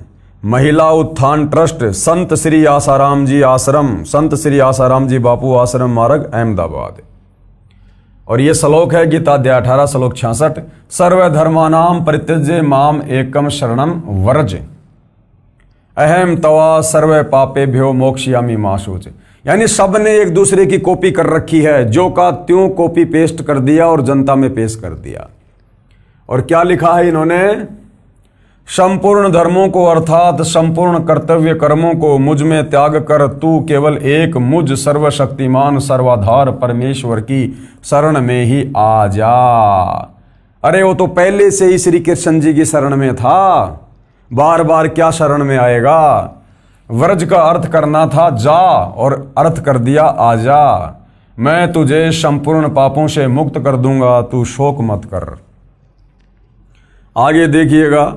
महिला उत्थान ट्रस्ट, संत श्री आसाराम जी आश्रम, संत श्री आसाराम जी बापू आश्रम मार्ग, अहमदाबाद। और ये श्लोक है गीता अध्याय 18 श्लोक 66, सर्वधर्मानाम परित्यज्य माम एकम शरणम व्रज, अहम तवा सर्व पापेभ्यो मोक्षयामि मा शुच। यानी सब ने एक दूसरे की कॉपी कर रखी है, जो का त्यों कॉपी पेस्ट कर दिया और जनता में पेश कर दिया। और क्या लिखा है इन्होंने? संपूर्ण धर्मों को अर्थात संपूर्ण कर्तव्य कर्मों को मुझ में त्याग कर तू केवल एक मुझ सर्वशक्तिमान सर्वाधार परमेश्वर की शरण में ही आ जा। अरे वो तो पहले से ही श्री कृष्ण जी की शरण में था, बार बार क्या शरण में आएगा? व्रज का अर्थ करना था जा, और अर्थ कर दिया आजा। मैं तुझे संपूर्ण पापों से मुक्त कर दूंगा, तू शोक मत कर। आगे देखिएगा,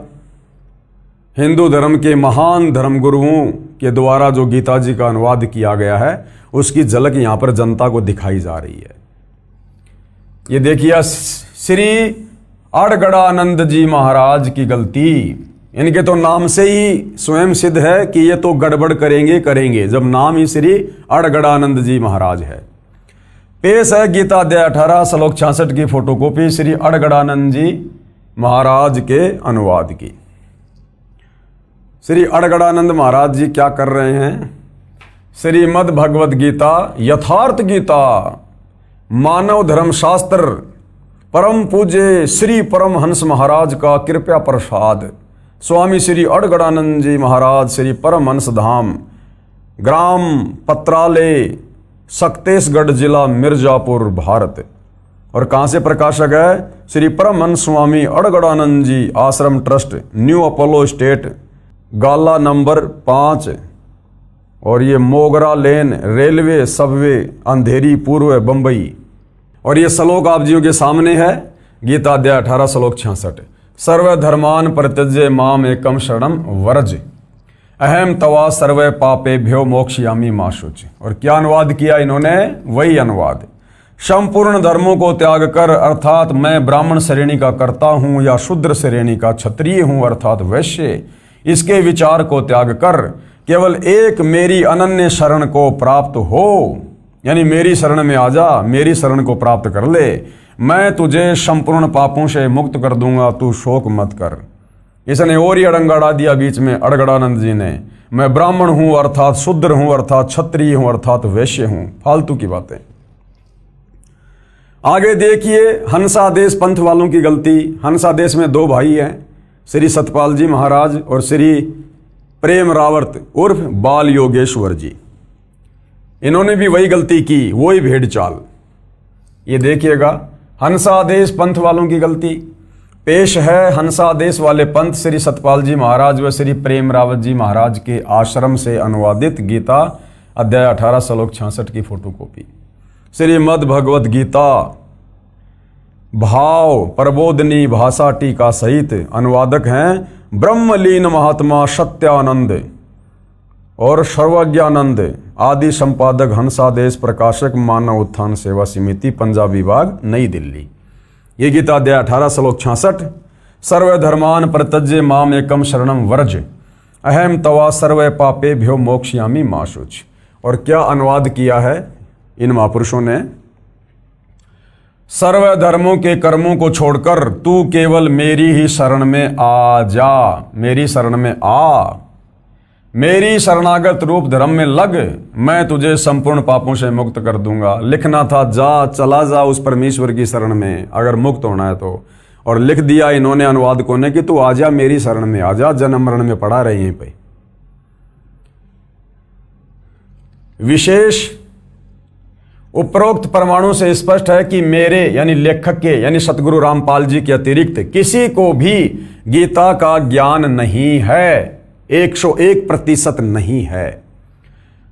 हिंदू धर्म के महान धर्म गुरुओं के द्वारा जो गीता जी का अनुवाद किया गया है, उसकी झलक यहां पर जनता को दिखाई जा रही है। ये देखिए, श्री अड़गड़ानंद जी महाराज की गलती। इनके तो नाम से ही स्वयं सिद्ध है कि ये तो गड़बड़ करेंगे, जब नाम ही श्री अड़गड़ानंद जी महाराज है। पेश है गीता अध्याय 18 श्लोक 66 की फोटोकॉपी श्री अड़गड़ानंद जी महाराज के अनुवाद की। श्री अड़गड़ानंद महाराज जी क्या कर रहे हैं? श्रीमद् भगवद गीता यथार्थ गीता मानव धर्म शास्त्र परम पूज्य श्री परमहंस महाराज का कृपया प्रसाद, स्वामी श्री अड़गड़ानंद जी महाराज, श्री परमहंस धाम, ग्राम पत्रालय, सक्तेशगढ़ जिला, मिर्जापुर, भारत। और कहाँ से प्रकाशक है? श्री परमहंस स्वामी अड़गड़ानंद जी आश्रम ट्रस्ट, न्यू अपोलो स्टेट, गाला नंबर 5, और ये मोगरा लेन, रेलवे सबवे, अंधेरी, पूर्व, बंबई। और ये श्लोक आप जियों के सामने है, गीता अध्याय 18 श्लोक 66, सर्वधर्मान परित्यज्य माम एकम शरणम व्रज, अहम तवा सर्व पापेभ्यो मोक्षयामि मा शुच। और क्या अनुवाद किया इन्होंने? वही अनुवाद, संपूर्ण धर्मों को त्याग कर, अर्थात मैं ब्राह्मण श्रेणी का करता हूं या शूद्र श्रेणी का क्षत्रिय हूं अर्थात वैश्य, इसके विचार को त्याग कर केवल एक मेरी अनन्य शरण को प्राप्त हो, यानी मेरी शरण में आ जा, मेरी शरण को प्राप्त कर ले, मैं तुझे संपूर्ण पापों से मुक्त कर दूंगा, तू शोक मत कर। इसने और ही अड़ंगा अड़ा दिया बीच में अड़गड़ानंद जी ने, मैं ब्राह्मण हूं अर्थात शूद्र हूं अर्थात क्षत्रिय हूं अर्थात वैश्य हूं, फालतू की बातें। आगे देखिए, हंसादेश पंथ वालों की गलती। हंसादेश में 2 भाई हैं, श्री सतपाल जी महाराज और श्री प्रेम रावत उर्फ बाल योगेश्वर जी। इन्होंने भी वही गलती की, वही भेड़ चाल। ये देखिएगा, हंसादेश पंथ वालों की गलती। पेश है हंसादेश वाले पंथ श्री सतपाल जी महाराज व श्री प्रेम रावत जी महाराज के आश्रम से अनुवादित गीता अध्याय 18 श्लोक 66 की फोटोकॉपी। श्रीमद् भगवद गीता भाव प्रबोधनी भाषा टीका सहित। अनुवादक हैं ब्रह्मलीन महात्मा सत्यानंद और सर्वज्ञानंद आदि। संपादक हंसादेश, प्रकाशक मानव उत्थान सेवा समिति, पंजाब विभाग, नई दिल्ली। ये गीता अध्याय 18 श्लोक 66, सर्वधर्मान परित्यज्य माम एकम शरणम व्रज, अहम तवा सर्व पापे भ्यो मोक्षयामी मा शुच। और क्या अनुवाद किया है इन महापुरुषों ने? सर्व धर्मों के कर्मों को छोड़कर तू केवल मेरी ही शरण में आ जा, मेरी शरण में आ, मेरी शरणागत रूप धर्म में लग, मैं तुझे संपूर्ण पापों से मुक्त कर दूंगा। लिखना था जा, चला जा उस परमेश्वर की शरण में अगर मुक्त होना है तो, और लिख दिया इन्होंने अनुवादकों ने कि तू आ जा मेरी शरण में, आ जा, जन्म मरण में पड़ा रहे यहीं पे। विशेष उपरोक्त प्रमाणों से स्पष्ट है कि मेरे यानी लेखक के यानी सतगुरु रामपाल जी के अतिरिक्त किसी को भी गीता का ज्ञान नहीं है, 101% नहीं है।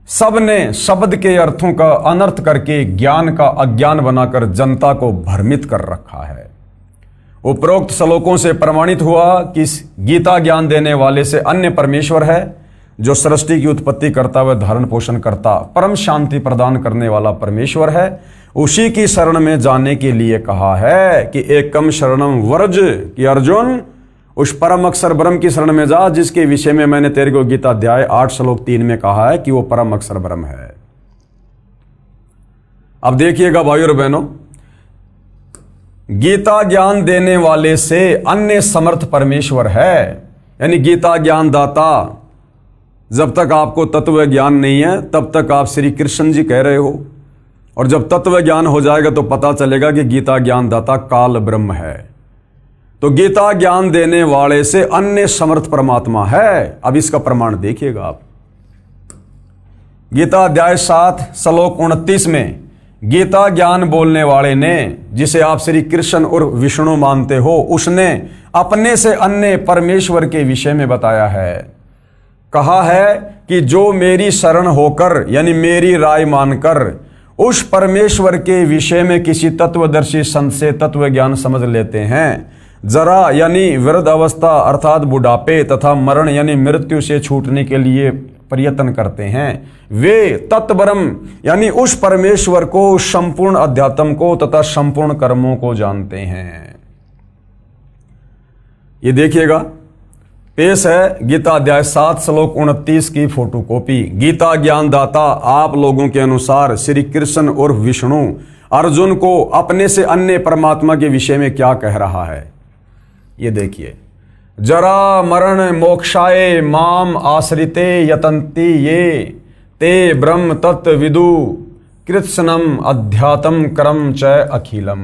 सबने शब्द के अर्थों का अनर्थ करके ज्ञान का अज्ञान बनाकर जनता को भ्रमित कर रखा है। उपरोक्त श्लोकों से प्रमाणित हुआ कि गीता ज्ञान देने वाले से अन्य परमेश्वर है, जो सृष्टि की उत्पत्ति करता व धारण पोषण करता परम शांति प्रदान करने वाला परमेश्वर है। उसी की शरण में जाने के लिए कहा है कि एकम शरणम व्रज, कि अर्जुन उस परम अक्षर ब्रह्म की शरण में जा, जिसके विषय में मैंने तेरे को गीता अध्याय 8 श्लोक 3 में कहा है कि वो परम अक्षर ब्रह्म है। अब देखिएगा भाइयों और बहनों, गीता ज्ञान देने वाले से अन्य समर्थ परमेश्वर है, यानी गीता ज्ञान दाता। जब तक आपको तत्व ज्ञान नहीं है तब तक आप श्री कृष्ण जी कह रहे हो, और जब तत्व ज्ञान हो जाएगा तो पता चलेगा कि गीता ज्ञान दाता काल ब्रह्म है। तो गीता ज्ञान देने वाले से अन्य समर्थ परमात्मा है। अब इसका प्रमाण देखिएगा आप। गीता अध्याय 7 श्लोक 29 में गीता ज्ञान बोलने वाले ने, जिसे आप श्री कृष्ण और विष्णु मानते हो, उसने अपने से अन्य परमेश्वर के विषय में बताया है। कहा है कि जो मेरी शरण होकर यानी मेरी राय मानकर उस परमेश्वर के विषय में किसी तत्वदर्शी संत से तत्व ज्ञान समझ लेते हैं, जरा यानी वृद्ध अवस्था अर्थात बुढ़ापे तथा मरण यानी मृत्यु से छूटने के लिए प्रयत्न करते हैं, वे तत्ब्रह्म यानी उस परमेश्वर को, संपूर्ण अध्यात्म को तथा संपूर्ण कर्मों को जानते हैं। ये देखिएगा, पेश है गीता अध्याय 7 श्लोक 29 की फोटोकॉपी। गीता ज्ञान दाता आप लोगों के अनुसार श्री कृष्ण और विष्णु अर्जुन को अपने से अन्य परमात्मा के विषय में क्या कह रहा है। ये देखिए, जरा मरण मोक्षाय माम आश्रिते यतन्ति ये ते ब्रह्म तत्व विदु कृत्स्नम अध्यात्म करम च अखिलम।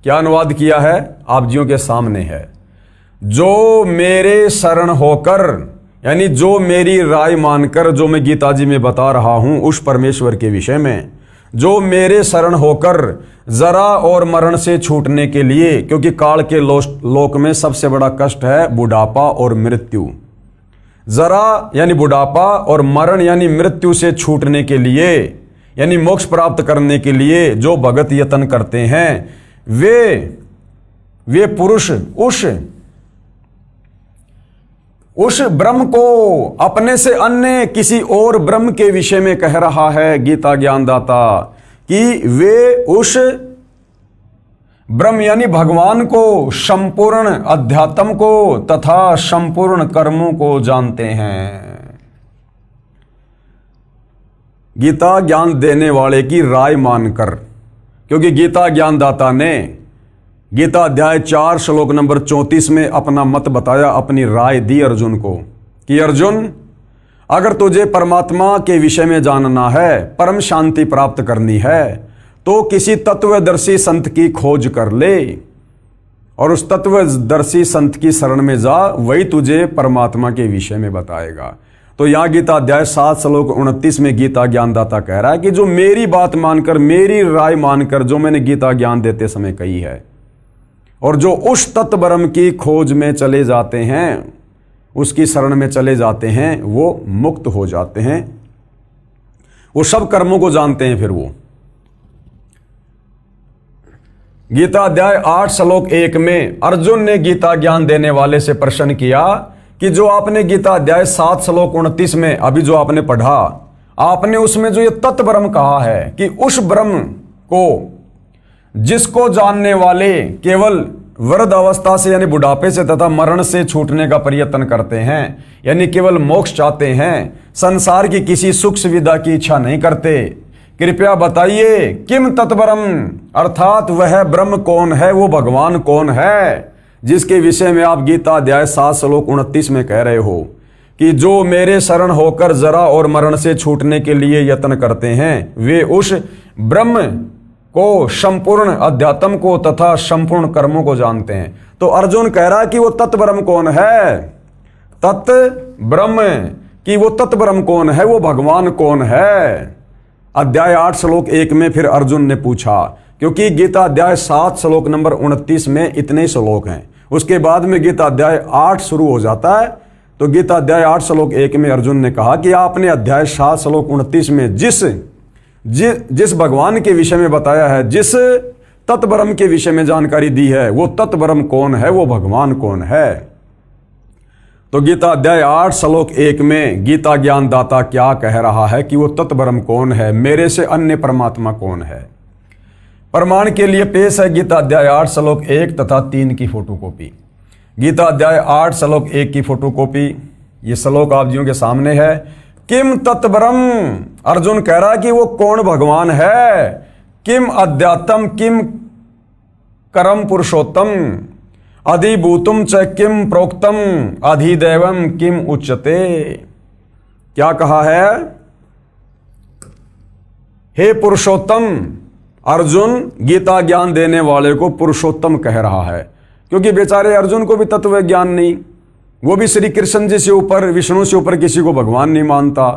क्या अनुवाद किया है आप जियों के सामने है। जो मेरे शरण होकर यानी जो मेरी राय मानकर, जो मैं गीता जी में बता रहा हूं उस परमेश्वर के विषय में, जो मेरे शरण होकर जरा और मरण से छूटने के लिए, क्योंकि काल के लोक में सबसे बड़ा कष्ट है बुढ़ापा और मृत्यु। जरा यानी बुढ़ापा और मरण यानी मृत्यु से छूटने के लिए यानी मोक्ष प्राप्त करने के लिए जो भगत यत्न करते हैं, वे पुरुष उस ब्रह्म को अपने से अन्य किसी और ब्रह्म के विषय में कह रहा है गीता ज्ञानदाता, कि वे उस ब्रह्म यानी भगवान को, संपूर्ण अध्यात्म को तथा संपूर्ण कर्मों को जानते हैं। गीता ज्ञान देने वाले की राय मानकर, क्योंकि गीता ज्ञानदाता ने गीता अध्याय 4 श्लोक नंबर 34 में अपना मत बताया, अपनी राय दी अर्जुन को कि अर्जुन, अगर तुझे परमात्मा के विषय में जानना है, परम शांति प्राप्त करनी है, तो किसी तत्वदर्शी संत की खोज कर ले और उस तत्वदर्शी संत की शरण में जा, वही तुझे परमात्मा के विषय में बताएगा। तो यहाँ गीता अध्याय 7 श्लोक 29 में गीता ज्ञानदाता कह रहा है कि जो मेरी बात मानकर, मेरी राय मानकर, जो मैंने गीता ज्ञान देते समय कही है, और जो उस तत्व ब्रह्म की खोज में चले जाते हैं, उसकी शरण में चले जाते हैं, वो मुक्त हो जाते हैं, वो सब कर्मों को जानते हैं। फिर वो गीता अध्याय 8 श्लोक 1 में अर्जुन ने गीता ज्ञान देने वाले से प्रश्न किया कि जो आपने गीता अध्याय 7 श्लोक 29 में अभी जो आपने पढ़ा, आपने उसमें जो ये तत्व ब्रह्म कहा है कि उस ब्रह्म को जिसको जानने वाले केवल वृद्ध अवस्था से यानी बुढ़ापे से तथा मरण से छूटने का प्रयत्न करते हैं, यानी केवल मोक्ष चाहते हैं, संसार की किसी सुख सुविधा की इच्छा नहीं करते। कृपया बताइए किम तत्परम, अर्थात वह ब्रह्म कौन है, वो भगवान कौन है, जिसके विषय में आप गीता अध्याय 7 श्लोक 29 में कह रहे हो कि जो मेरे शरण होकर जरा और मरण से छूटने के लिए यत्न करते हैं, वे उस ब्रह्म को, संपूर्ण अध्यात्म को तथा संपूर्ण कर्मों को जानते हैं। तो अर्जुन कह रहा है कि वो तत्ब्रह्म कौन है, तत्ब्रह्म, कि वो तत्ब्रह्म कौन है, वो भगवान कौन है। अध्याय 8 श्लोक 1 में फिर अर्जुन ने पूछा, क्योंकि गीता अध्याय 7 श्लोक नंबर 29 में इतने श्लोक हैं, उसके बाद में गीता अध्याय 8 शुरू हो जाता है। तो गीता अध्याय 8 श्लोक 1 में अर्जुन ने कहा कि आपने अध्याय 7 श्लोक 29 में जिस भगवान के विषय में बताया है, जिस तत्ब्रह्म के विषय में जानकारी दी है, वो तत्ब्रह्म कौन है, वो भगवान कौन है। तो गीता अध्याय 8 श्लोक 1 में गीता ज्ञानदाता क्या कह रहा है कि वो तत्ब्रह्म कौन है, मेरे से अन्य परमात्मा कौन है। प्रमाण के लिए पेश है गीता अध्याय 8 श्लोक 1 तथा 3 की फोटोकॉपी। गीता अध्याय 8 श्लोक 1 की फोटोकॉपी, ये श्लोक आप जियों के सामने है। किम तत्ब्रह्म, अर्जुन कह रहा है कि वो कौन भगवान है। किम अध्यात्म, किम करम पुरुषोत्तम, अधिभूतम च किम प्रोक्तम, अधिदैवम किम उच्यते। क्या कहा है, हे पुरुषोत्तम। अर्जुन गीता ज्ञान देने वाले को पुरुषोत्तम कह रहा है, क्योंकि बेचारे अर्जुन को भी तत्व ज्ञान नहीं, वो भी श्री कृष्ण जी से ऊपर, विष्णु से ऊपर किसी को भगवान नहीं मानता।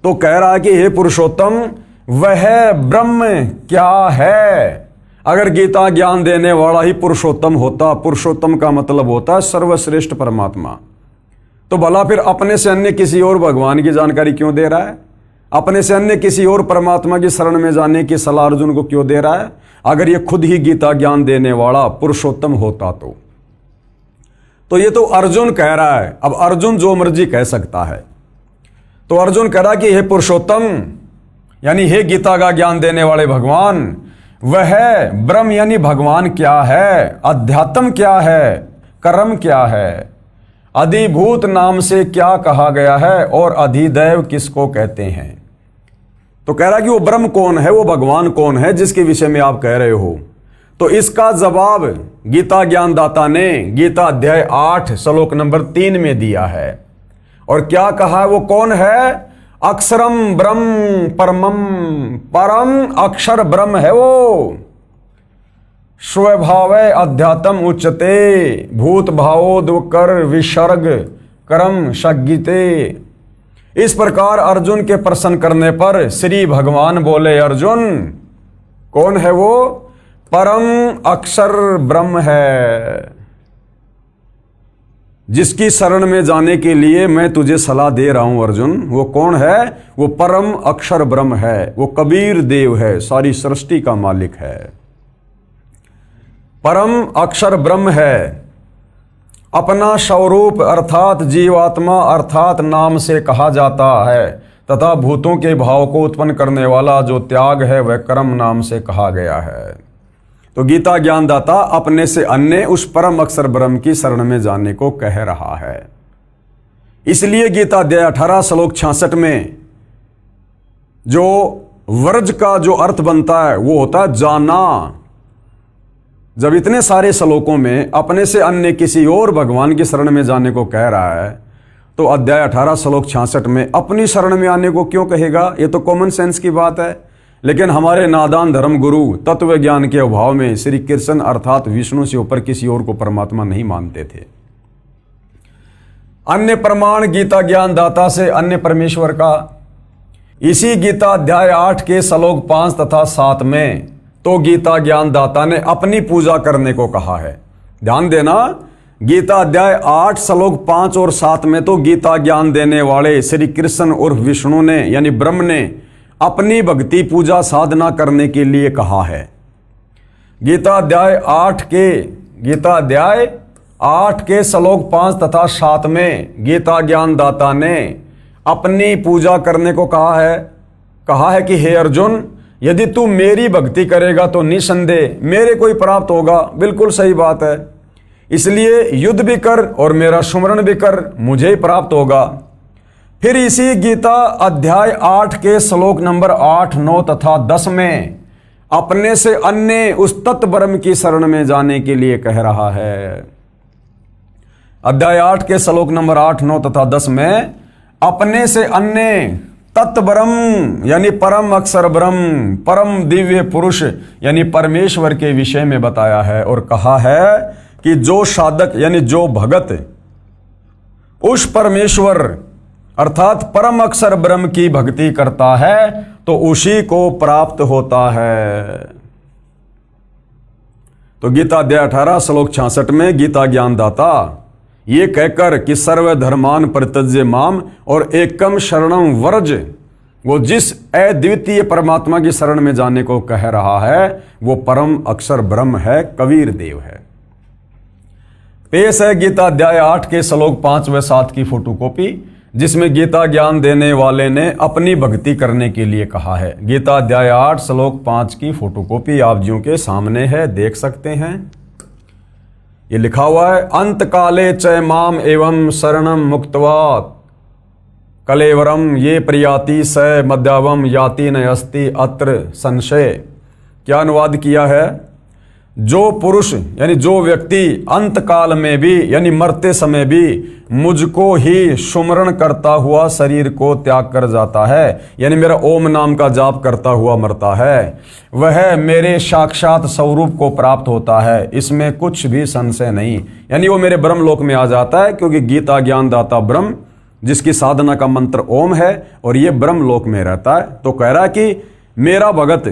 तो कह रहा है कि हे पुरुषोत्तम, वह ब्रह्म क्या है। अगर गीता ज्ञान देने वाला ही पुरुषोत्तम होता, पुरुषोत्तम का मतलब होता है सर्वश्रेष्ठ परमात्मा, तो भला फिर अपने से अन्य किसी और भगवान की जानकारी क्यों दे रहा है, अपने से अन्य किसी और परमात्मा की शरण में जाने की सलाह अर्जुन को क्यों दे रहा है, अगर ये खुद ही गीता ज्ञान देने वाला पुरुषोत्तम होता तो ये तो अर्जुन कह रहा है। अब अर्जुन जो मर्जी कह सकता है। तो अर्जुन कह रहा कि हे पुरुषोत्तम, यानी हे गीता का ज्ञान देने वाले भगवान, वह ब्रह्म यानी भगवान क्या है, अध्यात्म क्या है, कर्म क्या है, अधिभूत नाम से क्या कहा गया है, और अधिदैव किसको कहते हैं। तो कह रहा कि वो ब्रह्म कौन है, वो भगवान कौन है, जिसके विषय में आप कह रहे हो। तो इसका जवाब गीता ज्ञानदाता ने गीता अध्याय 8 श्लोक नंबर 3 में दिया है। और क्या कहा है, वो कौन है, अक्षरम ब्रह्म परमम, परम अक्षर ब्रह्म है वो। स्वभाव अध्यात्म उच्चते, भूत भावोद्कर विसर्ग कर्म सज्ञिते। इस प्रकार अर्जुन के प्रश्न करने पर श्री भगवान बोले, अर्जुन कौन है वो, परम अक्षर ब्रह्म है, जिसकी शरण में जाने के लिए मैं तुझे सलाह दे रहा हूं अर्जुन। वो कौन है, वो परम अक्षर ब्रह्म है, वो कबीर देव है, सारी सृष्टि का मालिक है। परम अक्षर ब्रह्म है, अपना स्वरूप अर्थात जीवात्मा अर्थात नाम से कहा जाता है, तथा भूतों के भाव को उत्पन्न करने वाला जो त्याग है वह कर्म नाम से कहा गया है। तो गीता ज्ञानदाता अपने से अन्य उस परम अक्षर ब्रह्म की शरण में जाने को कह रहा है। इसलिए गीता अध्याय 18 श्लोक 66 में जो वर्ज का जो अर्थ बनता है वो होता है जाना। जब इतने सारे श्लोकों में अपने से अन्य किसी और भगवान की शरण में जाने को कह रहा है, तो अध्याय 18 श्लोक 66 में अपनी शरण में आने को क्यों कहेगा। ये तो कॉमन सेंस की बात है। लेकिन हमारे नादान धर्म गुरु तत्व ज्ञान के अभाव में श्री कृष्ण अर्थात विष्णु से ऊपर किसी और को परमात्मा नहीं मानते थे। अन्य प्रमाण गीता ज्ञान दाता से अन्य परमेश्वर का, इसी गीता अध्याय 8 के श्लोक 5 तथा 7 में तो गीता ज्ञान दाता ने अपनी पूजा करने को कहा है। ध्यान देना, गीता अध्याय 8 श्लोक 5 और 7 में तो गीता ज्ञान देने वाले श्री कृष्ण और विष्णु ने यानी ब्रह्म ने अपनी भक्ति पूजा साधना करने के लिए कहा है। गीता अध्याय 8 के श्लोक 5 तथा 7 में गीता ज्ञानदाता ने अपनी पूजा करने को कहा है कि हे अर्जुन, यदि तू मेरी भक्ति करेगा तो निसंदेह मेरे को ही प्राप्त होगा। बिल्कुल सही बात है। इसलिए युद्ध भी कर और मेरा सुमरण भी कर, मुझे ही प्राप्त होगा। फिर इसी गीता अध्याय 8 के श्लोक नंबर 8, 9 तथा 10 में अपने से अन्य उस तत्व ब्रह्म की शरण में जाने के लिए कह रहा है। अध्याय 8 के श्लोक नंबर 8, 9 तथा 10 में अपने से अन्य तत्व ब्रह्म यानी परम अक्षर ब्रह्म, परम दिव्य पुरुष यानी परमेश्वर के विषय में बताया है और कहा है कि जो साधक यानी जो भगत उस परमेश्वर अर्थात परम अक्षर ब्रह्म की भक्ति करता है तो उसी को प्राप्त होता है। तो गीता अध्याय 18 श्लोक 66 में गीता ज्ञानदाता ये कहकर कि सर्वधर्मान परित्यज्य माम और एकम शरणम व्रज, वो जिस अद्वितीय परमात्मा की शरण में जाने को कह रहा है वो परम अक्षर ब्रह्म है, कबीर देव है। पेश है गीता अध्याय 8 के श्लोक 5 व 7 की फोटोकॉपी, जिसमें गीता ज्ञान देने वाले ने अपनी भक्ति करने के लिए कहा है। गीता अध्याय 8 श्लोक 5 की फोटोकॉपी आप जियों के सामने है, देख सकते हैं। ये लिखा हुआ है, अंत काले च माम एवं शरणम मुक्त्वा कलेवरम ये प्रियाति स मध्यावम याति न अस्ति अत्र संशय। क्या अनुवाद किया है? जो पुरुष यानी जो व्यक्ति अंत काल में भी यानी मरते समय भी मुझको ही सुमरण करता हुआ शरीर को त्याग कर जाता है, यानी मेरा ओम नाम का जाप करता हुआ मरता है, वह मेरे साक्षात स्वरूप को प्राप्त होता है, इसमें कुछ भी संशय नहीं। यानी वो मेरे ब्रह्म लोक में आ जाता है, क्योंकि गीता ज्ञानदाता ब्रह्म जिसकी साधना का मंत्र ओम है और ये ब्रह्म लोक में रहता है। तो कह रहा है कि मेरा भगत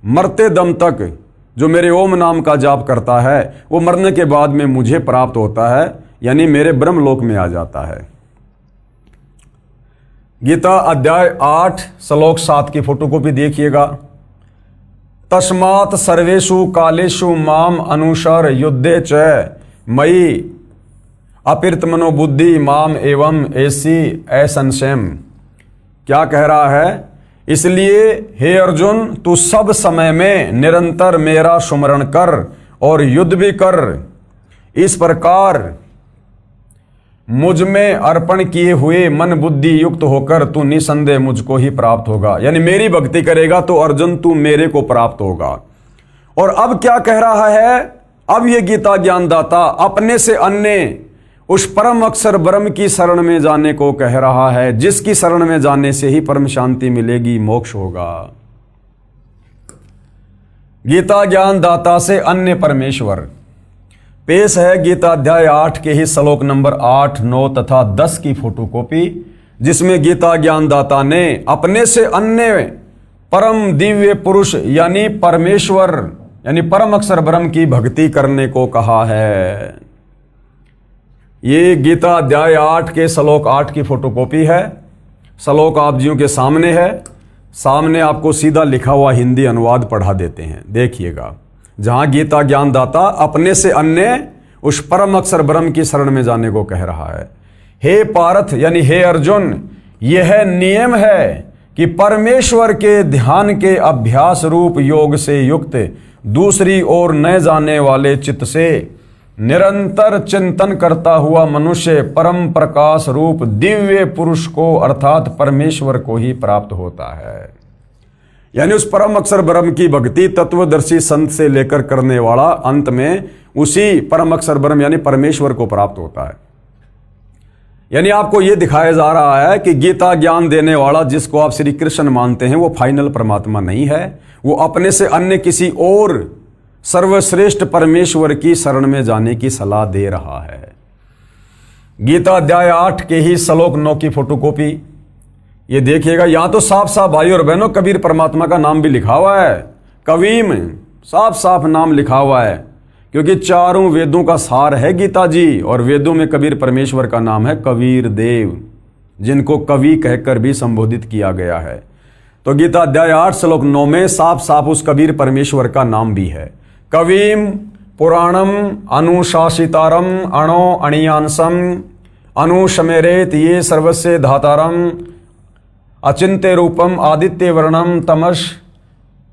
मरते दम तक जो मेरे ओम नाम का जाप करता है वो मरने के बाद में मुझे प्राप्त होता है, यानी मेरे ब्रह्म लोक में आ जाता है। गीता अध्याय 8 श्लोक 7 की फोटोकॉपी देखिएगा। तस्मात् सर्वेषु कालेषु माम अनुसर युद्धे च मयि अपिर्त मनोबुद्धि माम एवं ऐसी असंशयम। क्या कह रहा है? इसलिए हे अर्जुन, तू सब समय में निरंतर मेरा सुमरण कर और युद्ध भी कर। इस प्रकार मुझ में अर्पण किए हुए मन बुद्धि युक्त होकर तू निसंदेह मुझको ही प्राप्त होगा। यानी मेरी भक्ति करेगा तो अर्जुन तू मेरे को प्राप्त होगा। और अब क्या कह रहा है? अब ये गीता ज्ञानदाता अपने से अन्य उस परम अक्षर ब्रह्म की शरण में जाने को कह रहा है, जिसकी शरण में जाने से ही परम शांति मिलेगी, मोक्ष होगा। गीता ज्ञानदाता से अन्य परमेश्वर। पेश है गीता अध्याय 8 के ही श्लोक नंबर 8, 9 तथा 10 की फोटोकॉपी, जिसमें गीता ज्ञानदाता ने अपने से अन्य परम दिव्य पुरुष यानी परमेश्वर यानी परम अक्षर ब्रह्म की भक्ति करने को कहा है। ये गीता अध्याय 8 के श्लोक 8 की फोटोकॉपी है। श्लोक आप जियों के सामने है, सामने आपको सीधा लिखा हुआ हिंदी अनुवाद पढ़ा देते हैं, देखिएगा। जहां गीता ज्ञानदाता अपने से अन्य उस परम अक्षर ब्रह्म की शरण में जाने को कह रहा है। हे पार्थ यानी हे अर्जुन, यह नियम है कि परमेश्वर के ध्यान के अभ्यास रूप योग से युक्त दूसरी ओर न जाने वाले चित्त से निरंतर चिंतन करता हुआ मनुष्य परम प्रकाश रूप दिव्य पुरुष को अर्थात परमेश्वर को ही प्राप्त होता है। यानी उस परम अक्षर ब्रह्म की भक्ति तत्वदर्शी संत से लेकर करने वाला अंत में उसी परम अक्षर ब्रह्म यानी परमेश्वर को प्राप्त होता है। यानी आपको यह दिखाया जा रहा है कि गीता ज्ञान देने वाला जिसको आप श्री कृष्ण मानते हैं वो फाइनल परमात्मा नहीं है, वो अपने से अन्य किसी और सर्वश्रेष्ठ परमेश्वर की शरण में जाने की सलाह दे रहा है। गीता अध्याय 8 के ही श्लोक 9 की फोटोकॉपी ये देखिएगा। यहां तो साफ साफ भाई और बहनों कबीर परमात्मा का नाम भी लिखा हुआ है, कवीम साफ साफ नाम लिखा हुआ है, क्योंकि चारों वेदों का सार है गीता जी, और वेदों में कबीर परमेश्वर का नाम है कबीर देव, जिनको कवि कहकर भी संबोधित किया गया है। तो गीता अध्याय 8 श्लोक 9 में साफ साफ उस कबीर परमेश्वर का नाम भी है। कवीम पुराणम अनुशासितारम अणो अणियांसम अनुशमेरेत ये सर्वस्य धातारम अचिंत्य रूपम आदित्य वर्णम तमस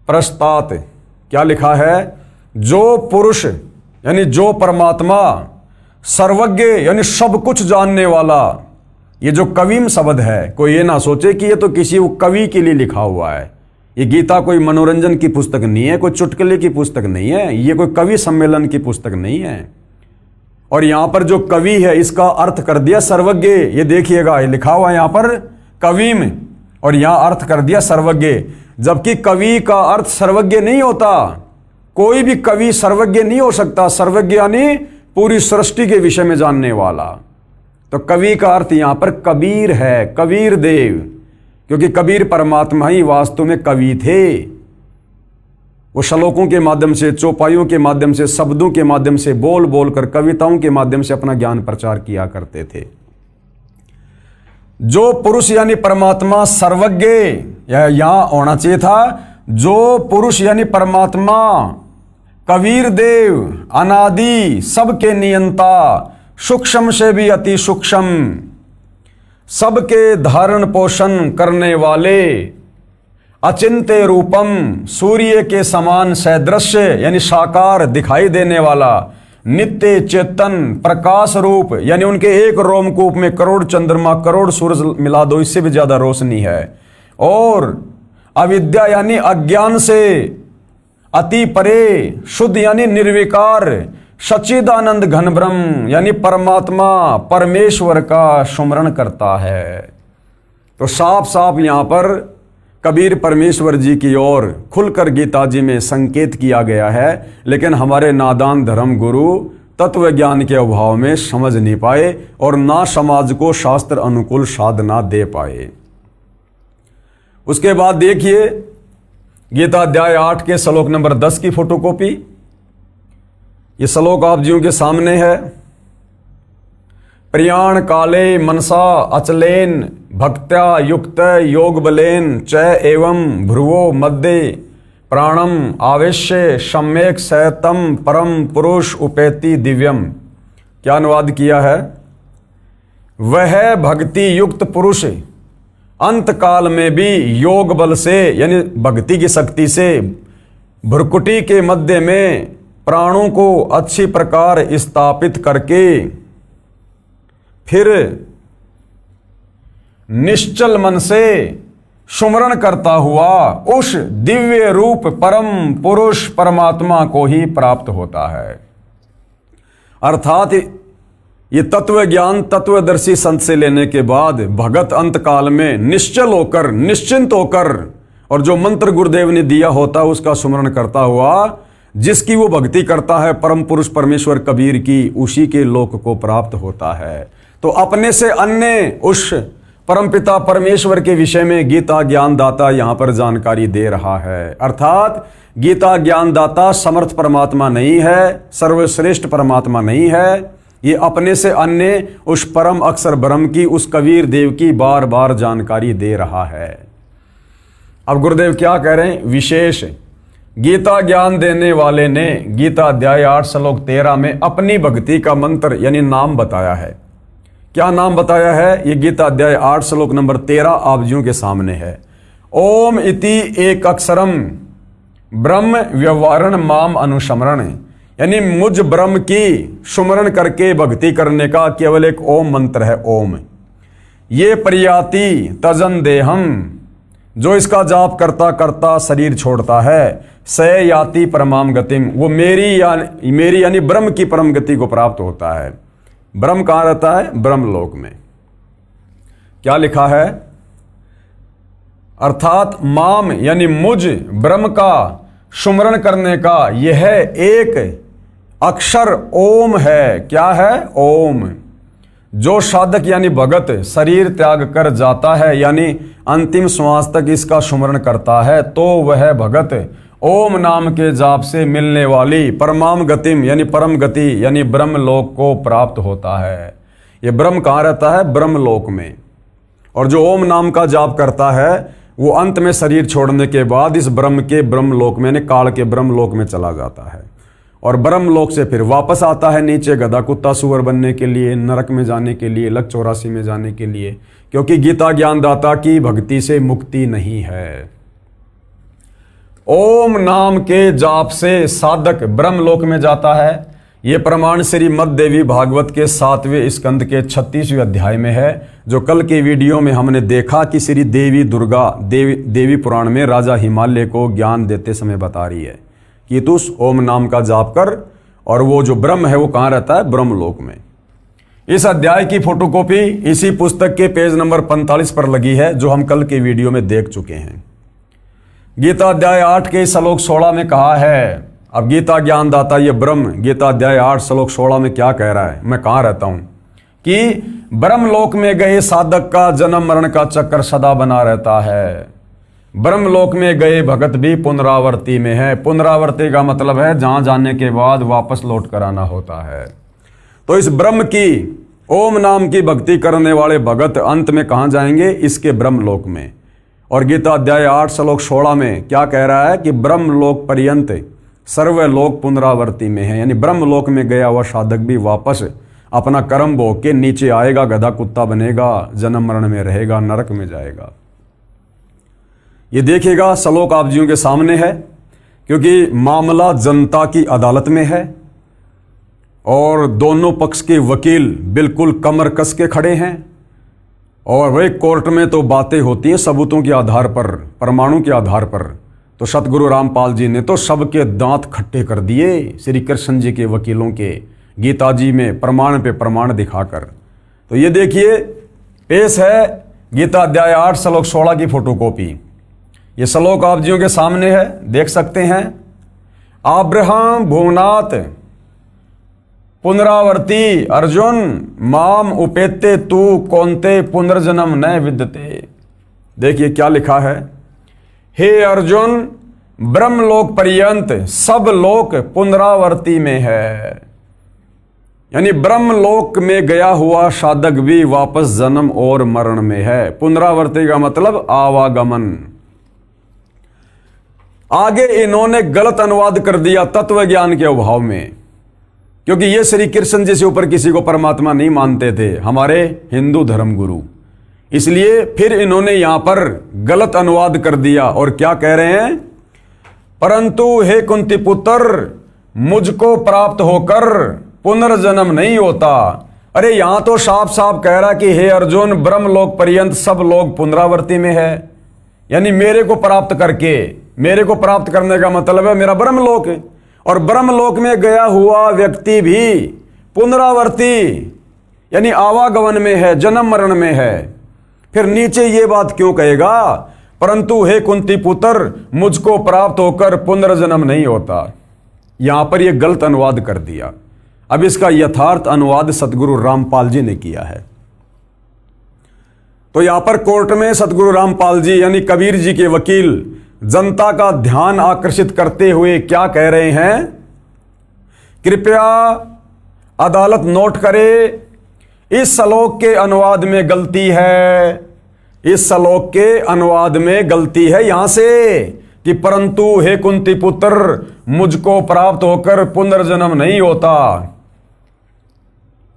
प्रस्तात। क्या लिखा है? जो पुरुष यानी जो परमात्मा सर्वज्ञ यानी सब कुछ जानने वाला। ये जो कवीम शब्द है, कोई ये ना सोचे कि ये तो किसी कवि के लिए लिखा हुआ है। ये गीता कोई मनोरंजन की पुस्तक नहीं है, कोई चुटकुले की पुस्तक नहीं है, ये कोई कवि सम्मेलन की पुस्तक नहीं है। और यहां पर जो कवि है इसका अर्थ कर दिया सर्वज्ञ। ये देखिएगा, ये लिखा हुआ है यहां पर कवीम, और यहां अर्थ कर दिया सर्वज्ञ, जबकि कवि का अर्थ सर्वज्ञ नहीं होता। कोई भी कवि सर्वज्ञ नहीं हो सकता। सर्वज्ञ यानी पूरी सृष्टि के विषय में जानने वाला। तो कवि का अर्थ यहां पर कबीर है, कबीर देव, क्योंकि कबीर परमात्मा ही वास्तव में कवि थे। वो श्लोकों के माध्यम से, चौपाइयों के माध्यम से, शब्दों के माध्यम से, बोल बोलकर, कविताओं के माध्यम से अपना ज्ञान प्रचार किया करते थे। जो पुरुष यानी परमात्मा सर्वज्ञ, यहां होना चाहिए था, जो पुरुष यानी परमात्मा कबीर देव अनादि सबके नियंता, सूक्ष्म से भी अति सूक्ष्म, सबके धारण पोषण करने वाले, अचिंत्य रूपम, सूर्य के समान सदृश्य यानी साकार दिखाई देने वाला, नित्य चेतन प्रकाश रूप यानी उनके एक रोमकूप में करोड़ चंद्रमा करोड़ सूरज मिला दो इससे भी ज्यादा रोशनी है, और अविद्या यानी अज्ञान से अति परे, शुद्ध यानी निर्विकार, सच्चिदानंद घन ब्रह्म यानी परमात्मा परमेश्वर का सुमरण करता है। तो साफ साफ यहां पर कबीर परमेश्वर जी की ओर खुलकर गीता जी में संकेत किया गया है, लेकिन हमारे नादान धर्म गुरु तत्व ज्ञान के अभाव में समझ नहीं पाए और ना समाज को शास्त्र अनुकूल साधना दे पाए। उसके बाद देखिए गीता अध्याय 8 के श्लोक नंबर 10 की फोटोकॉपी। ये श्लोक आप जियों के सामने है। प्रियाण काले मनसा अचलेन भक्त्या युक्त योग बलेन च एवं भ्रुवो मध्य प्राणम आवेश्य सम्यक सतम परम पुरुष उपेति दिव्यम। क्या अनुवाद किया है? वह भक्ति युक्त पुरुष अंत काल में भी योग बल से यानी भक्ति की शक्ति से भ्रुकुटी के मध्य में प्राणों को अच्छी प्रकार स्थापित करके फिर निश्चल मन से सुमरण करता हुआ उस दिव्य रूप परम पुरुष परमात्मा को ही प्राप्त होता है। अर्थात ये तत्व ज्ञान तत्वदर्शी संत से लेने के बाद भगत अंत काल में निश्चल होकर निश्चिंत होकर और जो मंत्र गुरुदेव ने दिया होता है उसका सुमरण करता हुआ जिसकी वो भक्ति करता है परम पुरुष परमेश्वर कबीर की, उसी के लोक को प्राप्त होता है। तो अपने से अन्य उस परमपिता परमेश्वर के विषय में गीता ज्ञानदाता यहां पर जानकारी दे रहा है। अर्थात गीता ज्ञानदाता समर्थ परमात्मा नहीं है, सर्वश्रेष्ठ परमात्मा नहीं है, ये अपने से अन्य उस परम अक्षर ब्रह्म की, उस कबीर देव की बार बार जानकारी दे रहा है। अब गुरुदेव क्या कह रहे हैं? विशेष गीता ज्ञान देने वाले ने गीता अध्याय 8 श्लोक 13 में अपनी भक्ति का मंत्र यानी नाम बताया है। क्या नाम बताया है? ये गीता अध्याय 8 श्लोक नंबर 13 आप जियों के सामने है। ओम इति एक अक्षरम ब्रह्म व्यवहारण माम अनुस्मरण, यानी मुझ ब्रह्म की सुमरण करके भक्ति करने का केवल एक ओम मंत्र है। ओम ये प्रयाति तजन देहम, जो इसका जाप करता करता शरीर छोड़ता है, स याति परमाम गतिम, वो मेरी यानी ब्रह्म की परम गति को प्राप्त होता है। ब्रह्म कहाँ रहता है? ब्रह्म लोक में। क्या लिखा है? अर्थात माम यानी मुझ ब्रह्म का सुमरण करने का यह एक अक्षर ओम है। क्या है? ओम। जो साधक यानी भगत शरीर त्याग कर जाता है यानी अंतिम श्वास तक इसका सुमरण करता है तो वह भगत ओम नाम के जाप से मिलने वाली परमाम गतिम यानी परम गति यानी ब्रह्म लोक को प्राप्त होता है। ये ब्रह्म कहाँ रहता है? ब्रह्म लोक में। और जो ओम नाम का जाप करता है वो अंत में शरीर छोड़ने के बाद इस ब्रह्म के ब्रह्म लोक में यानी काल के ब्रह्म लोक में चला जाता है और ब्रह्म लोक से फिर वापस आता है नीचे गधा कुत्ता सुअर बनने के लिए, नरक में जाने के लिए, लक 84 में जाने के लिए, क्योंकि गीता ज्ञानदाता की भक्ति से मुक्ति नहीं है। ओम नाम के जाप से साधक ब्रह्म लोक में जाता है ये प्रमाण श्रीमद् देवी भागवत के 7वें स्कंद के 36वें अध्याय में है, जो कल के वीडियो में हमने देखा कि श्री देवी दुर्गा देवी पुराण में राजा हिमालय को ज्ञान देते समय बता रही है कि तू ओम नाम का जाप कर, और वो जो ब्रह्म है वो कहाँ रहता है? ब्रह्मलोक में। इस अध्याय की फोटोकॉपी इसी पुस्तक के पेज नंबर 45 पर लगी है, जो हम कल के वीडियो में देख चुके हैं। गीता अध्याय 8 के श्लोक 16 में कहा है, अब गीता ज्ञानदाता ये ब्रह्म गीता अध्याय 8 श्लोक 16 में क्या कह रहा है? मैं कहाँ रहता हूं कि ब्रह्मलोक में गए साधक का जन्म मरण का चक्कर सदा बना रहता है। ब्रह्मलोक में गए भगत भी पुनरावर्ती में है। पुनरावर्ती का मतलब है जहां जाने के बाद वापस लौट कर आना होता है। तो इस ब्रह्म की ओम नाम की भक्ति करने वाले भगत अंत में कहां जाएंगे? इसके ब्रह्मलोक में। और गीता अध्याय 8 श्लोक 16 में क्या कह रहा है कि ब्रह्मलोक पर्यंत सर्वलोक पुनरावर्ती में है, यानी ब्रह्मलोक में गया हुआ साधक भी वापस अपना कर्म भोग के नीचे आएगा, गधा कुत्ता बनेगा, जन्म मरण में रहेगा, नरक में जाएगा। ये देखिएगा श्लोक आप जियों के सामने है, क्योंकि मामला जनता की अदालत में है और दोनों पक्ष के वकील बिल्कुल कमर कस के खड़े हैं, और वही कोर्ट में तो बातें होती हैं सबूतों के आधार पर, प्रमाणों के आधार पर। तो सतगुरु रामपाल जी ने तो सबके दांत खट्टे कर दिए श्री कृष्ण जी के वकीलों के, गीता जी में प्रमाण पे प्रमाण दिखाकर। तो ये देखिए पेश है गीता अध्याय 8 श्लोक 16 की फोटोकॉपी। ये श्लोक आप जियों के सामने है, देख सकते हैं। आब्रहम भुवनाथ पुनरावर्ती अर्जुन माम उपेते तू कौनते पुनर्जन्म न विद्यते। देखिए क्या लिखा है, हे अर्जुन ब्रह्मलोक पर्यंत सब लोक पुनरावर्ती में है, यानी ब्रह्मलोक में गया हुआ साधक भी वापस जन्म और मरण में है। पुनरावर्ती का मतलब आवागमन। आगे इन्होंने गलत अनुवाद कर दिया तत्व ज्ञान के अभाव में, क्योंकि ये श्री कृष्ण जी से ऊपर किसी को परमात्मा नहीं मानते थे हमारे हिंदू धर्म गुरु, इसलिए फिर इन्होंने यहां पर गलत अनुवाद कर दिया। और क्या कह रहे हैं? परंतु हे कुंती पुत्र मुझको प्राप्त होकर पुनर्जन्म नहीं होता। अरे यहां तो साफ साफ कह रहा कि हे अर्जुन ब्रह्मलोक पर्यंत सब लोग पुनरावर्ती में है, यानी मेरे को प्राप्त करके, मेरे को प्राप्त करने का मतलब है मेरा ब्रह्मलोक है, और ब्रह्मलोक में गया हुआ व्यक्ति भी पुनरावर्ती यानी आवागमन में है, जन्म मरण में है। फिर नीचे ये बात क्यों कहेगा, परंतु हे कुंती पुत्र मुझको प्राप्त होकर पुनर्जन्म नहीं होता? यहां पर यह गलत अनुवाद कर दिया। अब इसका यथार्थ अनुवाद सतगुरु रामपाल जी ने किया है। तो यहां पर कोर्ट में सतगुरु रामपाल जी यानी कबीर जी के वकील जनता का ध्यान आकर्षित करते हुए क्या कह रहे हैं? कृपया अदालत नोट करे, इस श्लोक के अनुवाद में गलती है, इस श्लोक के अनुवाद में गलती है यहां से कि परंतु हे कुंती पुत्र मुझको प्राप्त होकर पुनर्जन्म नहीं होता।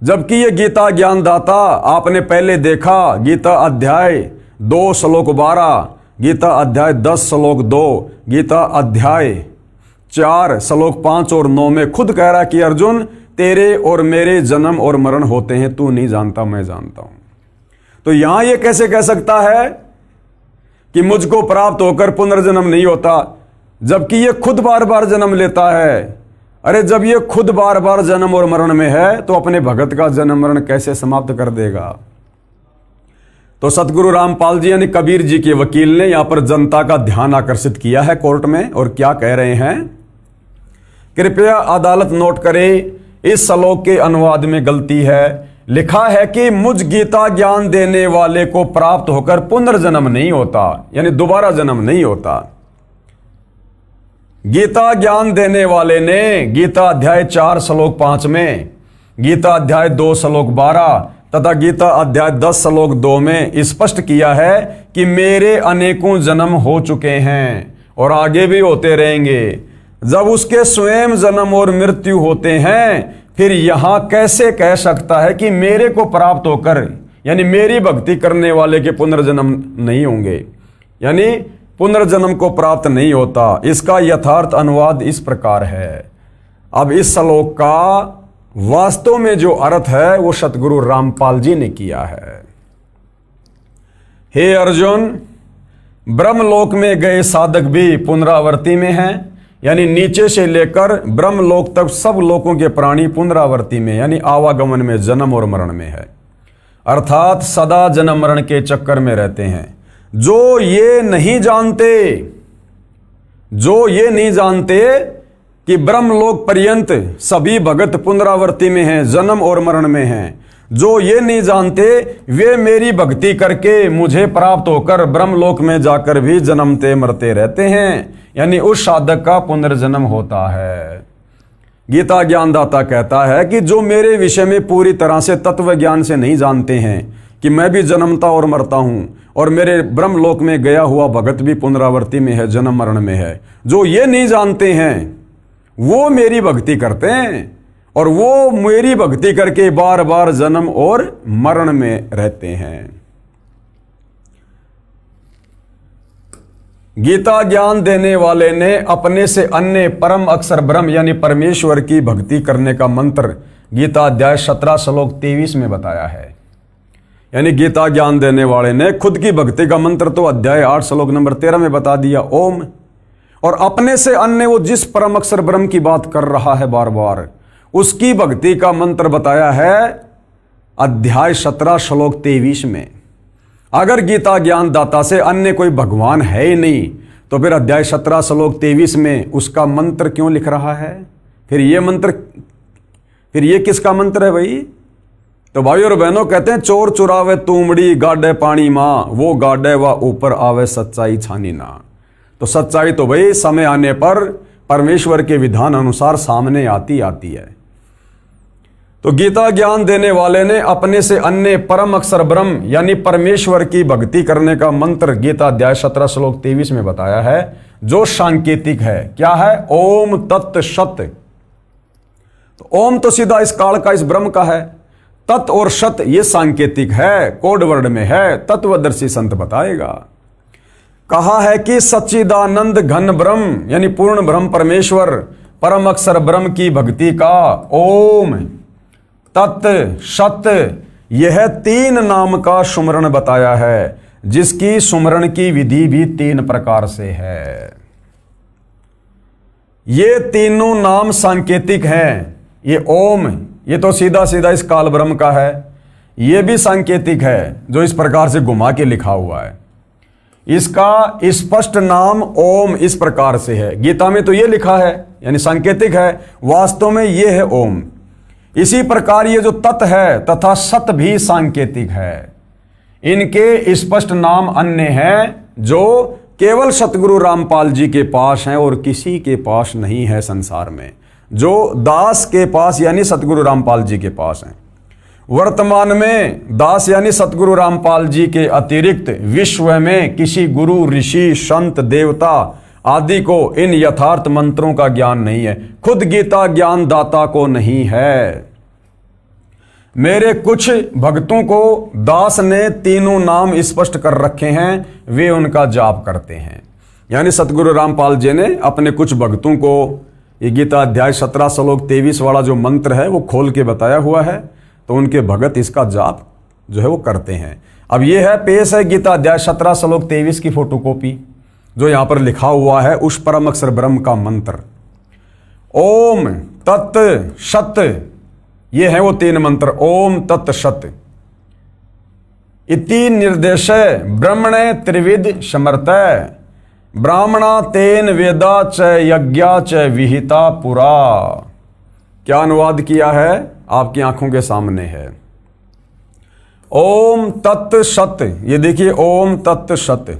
जबकि ये गीता ज्ञानदाता आपने पहले देखा, गीता अध्याय 2 श्लोक 12, गीता अध्याय 10 श्लोक 2, गीता अध्याय 4 श्लोक 5 और 9 में खुद कह रहा कि अर्जुन तेरे और मेरे जन्म और मरण होते हैं, तू नहीं जानता मैं जानता हूं। तो यहां ये कैसे कह सकता है कि मुझको प्राप्त होकर पुनर्जन्म नहीं होता, जबकि ये खुद बार बार जन्म लेता है? अरे जब ये खुद बार बार जन्म और मरण में है तो अपने भगत का जन्म मरण कैसे समाप्त कर देगा? तो सतगुरु रामपाल जी यानी कबीर जी के वकील ने यहां पर जनता का ध्यान आकर्षित किया है कोर्ट में, और क्या कह रहे हैं? कृपया अदालत नोट करे, इस श्लोक के अनुवाद में गलती है। लिखा है कि मुझ गीता ज्ञान देने वाले को प्राप्त होकर पुनर्जन्म नहीं होता, यानी दोबारा जन्म नहीं होता। गीता ज्ञान देने वाले ने गीता अध्याय 4 श्लोक 5 में, गीता अध्याय 2 श्लोक 12 तथा गीता अध्याय 10 श्लोक 2 में स्पष्ट किया है कि मेरे अनेकों जन्म हो चुके हैं और आगे भी होते रहेंगे। जब उसके स्वयं जन्म और मृत्यु होते हैं, फिर यहां कैसे कह सकता है कि मेरे को प्राप्त होकर, यानी मेरी भक्ति करने वाले के पुनर्जन्म नहीं होंगे, यानी पुनर्जन्म को प्राप्त नहीं होता। इसका यथार्थ अनुवाद इस प्रकार है। अब इस श्लोक का वास्तव में जो अर्थ है वो सतगुरु रामपाल जी ने किया है। हे अर्जुन, ब्रह्मलोक में गए साधक भी पुनरावृत्ति में हैं, यानी नीचे से लेकर ब्रह्मलोक तक सब लोकों के प्राणी पुनरावृत्ति में यानी आवागमन में, जन्म और मरण में है, अर्थात सदा जन्म मरण के चक्कर में रहते हैं। जो ये नहीं जानते कि ब्रह्मलोक पर्यंत सभी भगत पुनरावृत्ति में हैं, जन्म और मरण में हैं, जो ये नहीं जानते वे मेरी भक्ति करके मुझे प्राप्त होकर ब्रह्मलोक में जाकर भी जन्मते मरते रहते हैं, यानी उस साधक का पुनर्जन्म होता है। गीता ज्ञानदाता कहता है कि जो मेरे विषय में पूरी तरह से तत्व ज्ञान से नहीं जानते हैं कि मैं भी जन्मता और मरता हूं और मेरे ब्रह्मलोक में गया हुआ भगत भी पुनरावृत्ति में है, जन्म मरण में है, जो ये नहीं जानते हैं वो मेरी भक्ति करते हैं और वो मेरी भक्ति करके बार बार जन्म और मरण में रहते हैं। गीता ज्ञान देने वाले ने अपने से अन्य परम अक्षर ब्रह्म यानी परमेश्वर की भक्ति करने का मंत्र गीता अध्याय 17 श्लोक 23 में बताया है। यानी गीता ज्ञान देने वाले ने खुद की भक्ति का मंत्र तो अध्याय 8 श्लोक नंबर 13 में बता दिया, ओम, और अपने से अन्य वो जिस परम अक्षर ब्रह्म की बात कर रहा है बार बार, उसकी भक्ति का मंत्र बताया है अध्याय 17 श्लोक 23 में। अगर गीता ज्ञान दाता से अन्य कोई भगवान है ही नहीं तो फिर अध्याय 17 श्लोक 23 में उसका मंत्र क्यों लिख रहा है? फिर ये किसका मंत्र है भाई? तो भाई और बहनों कहते हैं, चोर चुरावे तूमड़ी गाडे पानी माँ, वो गाडे व ऊपर आवे सच्चाई छानी ना। तो सच्चाई तो भाई समय आने पर परमेश्वर के विधान अनुसार सामने आती है। तो गीता ज्ञान देने वाले ने अपने से अन्य परम अक्षर ब्रह्म यानी परमेश्वर की भक्ति करने का मंत्र गीता अध्याय 17 श्लोक 23 में बताया है, जो सांकेतिक है। क्या है? ओम तत् सत। तो ओम तो सीधा इस काल का, इस ब्रह्म का है। तत् और सत ये सांकेतिक है, कोड वर्ड में है, तत्वदर्शी संत बताएगा। कहा है कि सच्चिदानंद घन ब्रह्म यानी पूर्ण ब्रह्म परमेश्वर परम अक्षर ब्रह्म की भक्ति का ओम तत् सत यह 3 नाम का सुमरण बताया है, जिसकी सुमरण की विधि भी 3 प्रकार से है। ये तीनों नाम सांकेतिक हैं। ये ओम ये तो सीधा सीधा इस काल ब्रह्म का है, ये भी सांकेतिक है जो इस प्रकार से घुमा के लिखा हुआ है। इसका स्पष्ट नाम ओम इस प्रकार से है, गीता में तो ये लिखा है यानी सांकेतिक है, वास्तव में ये है ओम। इसी प्रकार ये जो तत् है तथा सत भी सांकेतिक है। इनके स्पष्ट नाम अन्य हैं जो केवल सतगुरु रामपाल जी के पास हैं और किसी के पास नहीं है संसार में, जो दास के पास यानी सतगुरु रामपाल जी के पास हैं। वर्तमान में दास यानी सतगुरु रामपाल जी के अतिरिक्त विश्व में किसी गुरु ऋषि संत देवता आदि को इन यथार्थ मंत्रों का ज्ञान नहीं है। खुद गीता ज्ञान दाता को नहीं है। मेरे कुछ भक्तों को दास ने तीनों नाम स्पष्ट कर रखे हैं, वे उनका जाप करते हैं। यानी सतगुरु रामपाल जी ने अपने कुछ भक्तों को ये गीता अध्याय 17 श्लोक 23 वाला जो मंत्र है वो खोल के बताया हुआ है, तो उनके भगत इसका जाप जो है वो करते हैं। अब ये है पेश है गीता अध्याय 17 श्लोक 23 की फोटोकॉपी, जो यहां पर लिखा हुआ है उस परम अक्षर ब्रह्म का मंत्र ओम तत् सत। ये है वो 3 मंत्र ओम तत् सत। इति निर्देश ब्रह्मणे त्रिविध समर्थ ब्राह्मणा तेन वेदा च यज्ञा च विहिता पुरा। क्या अनुवाद किया है आपकी आंखों के सामने है। ओम तत् सत, ये देखिए ओम तत् सत।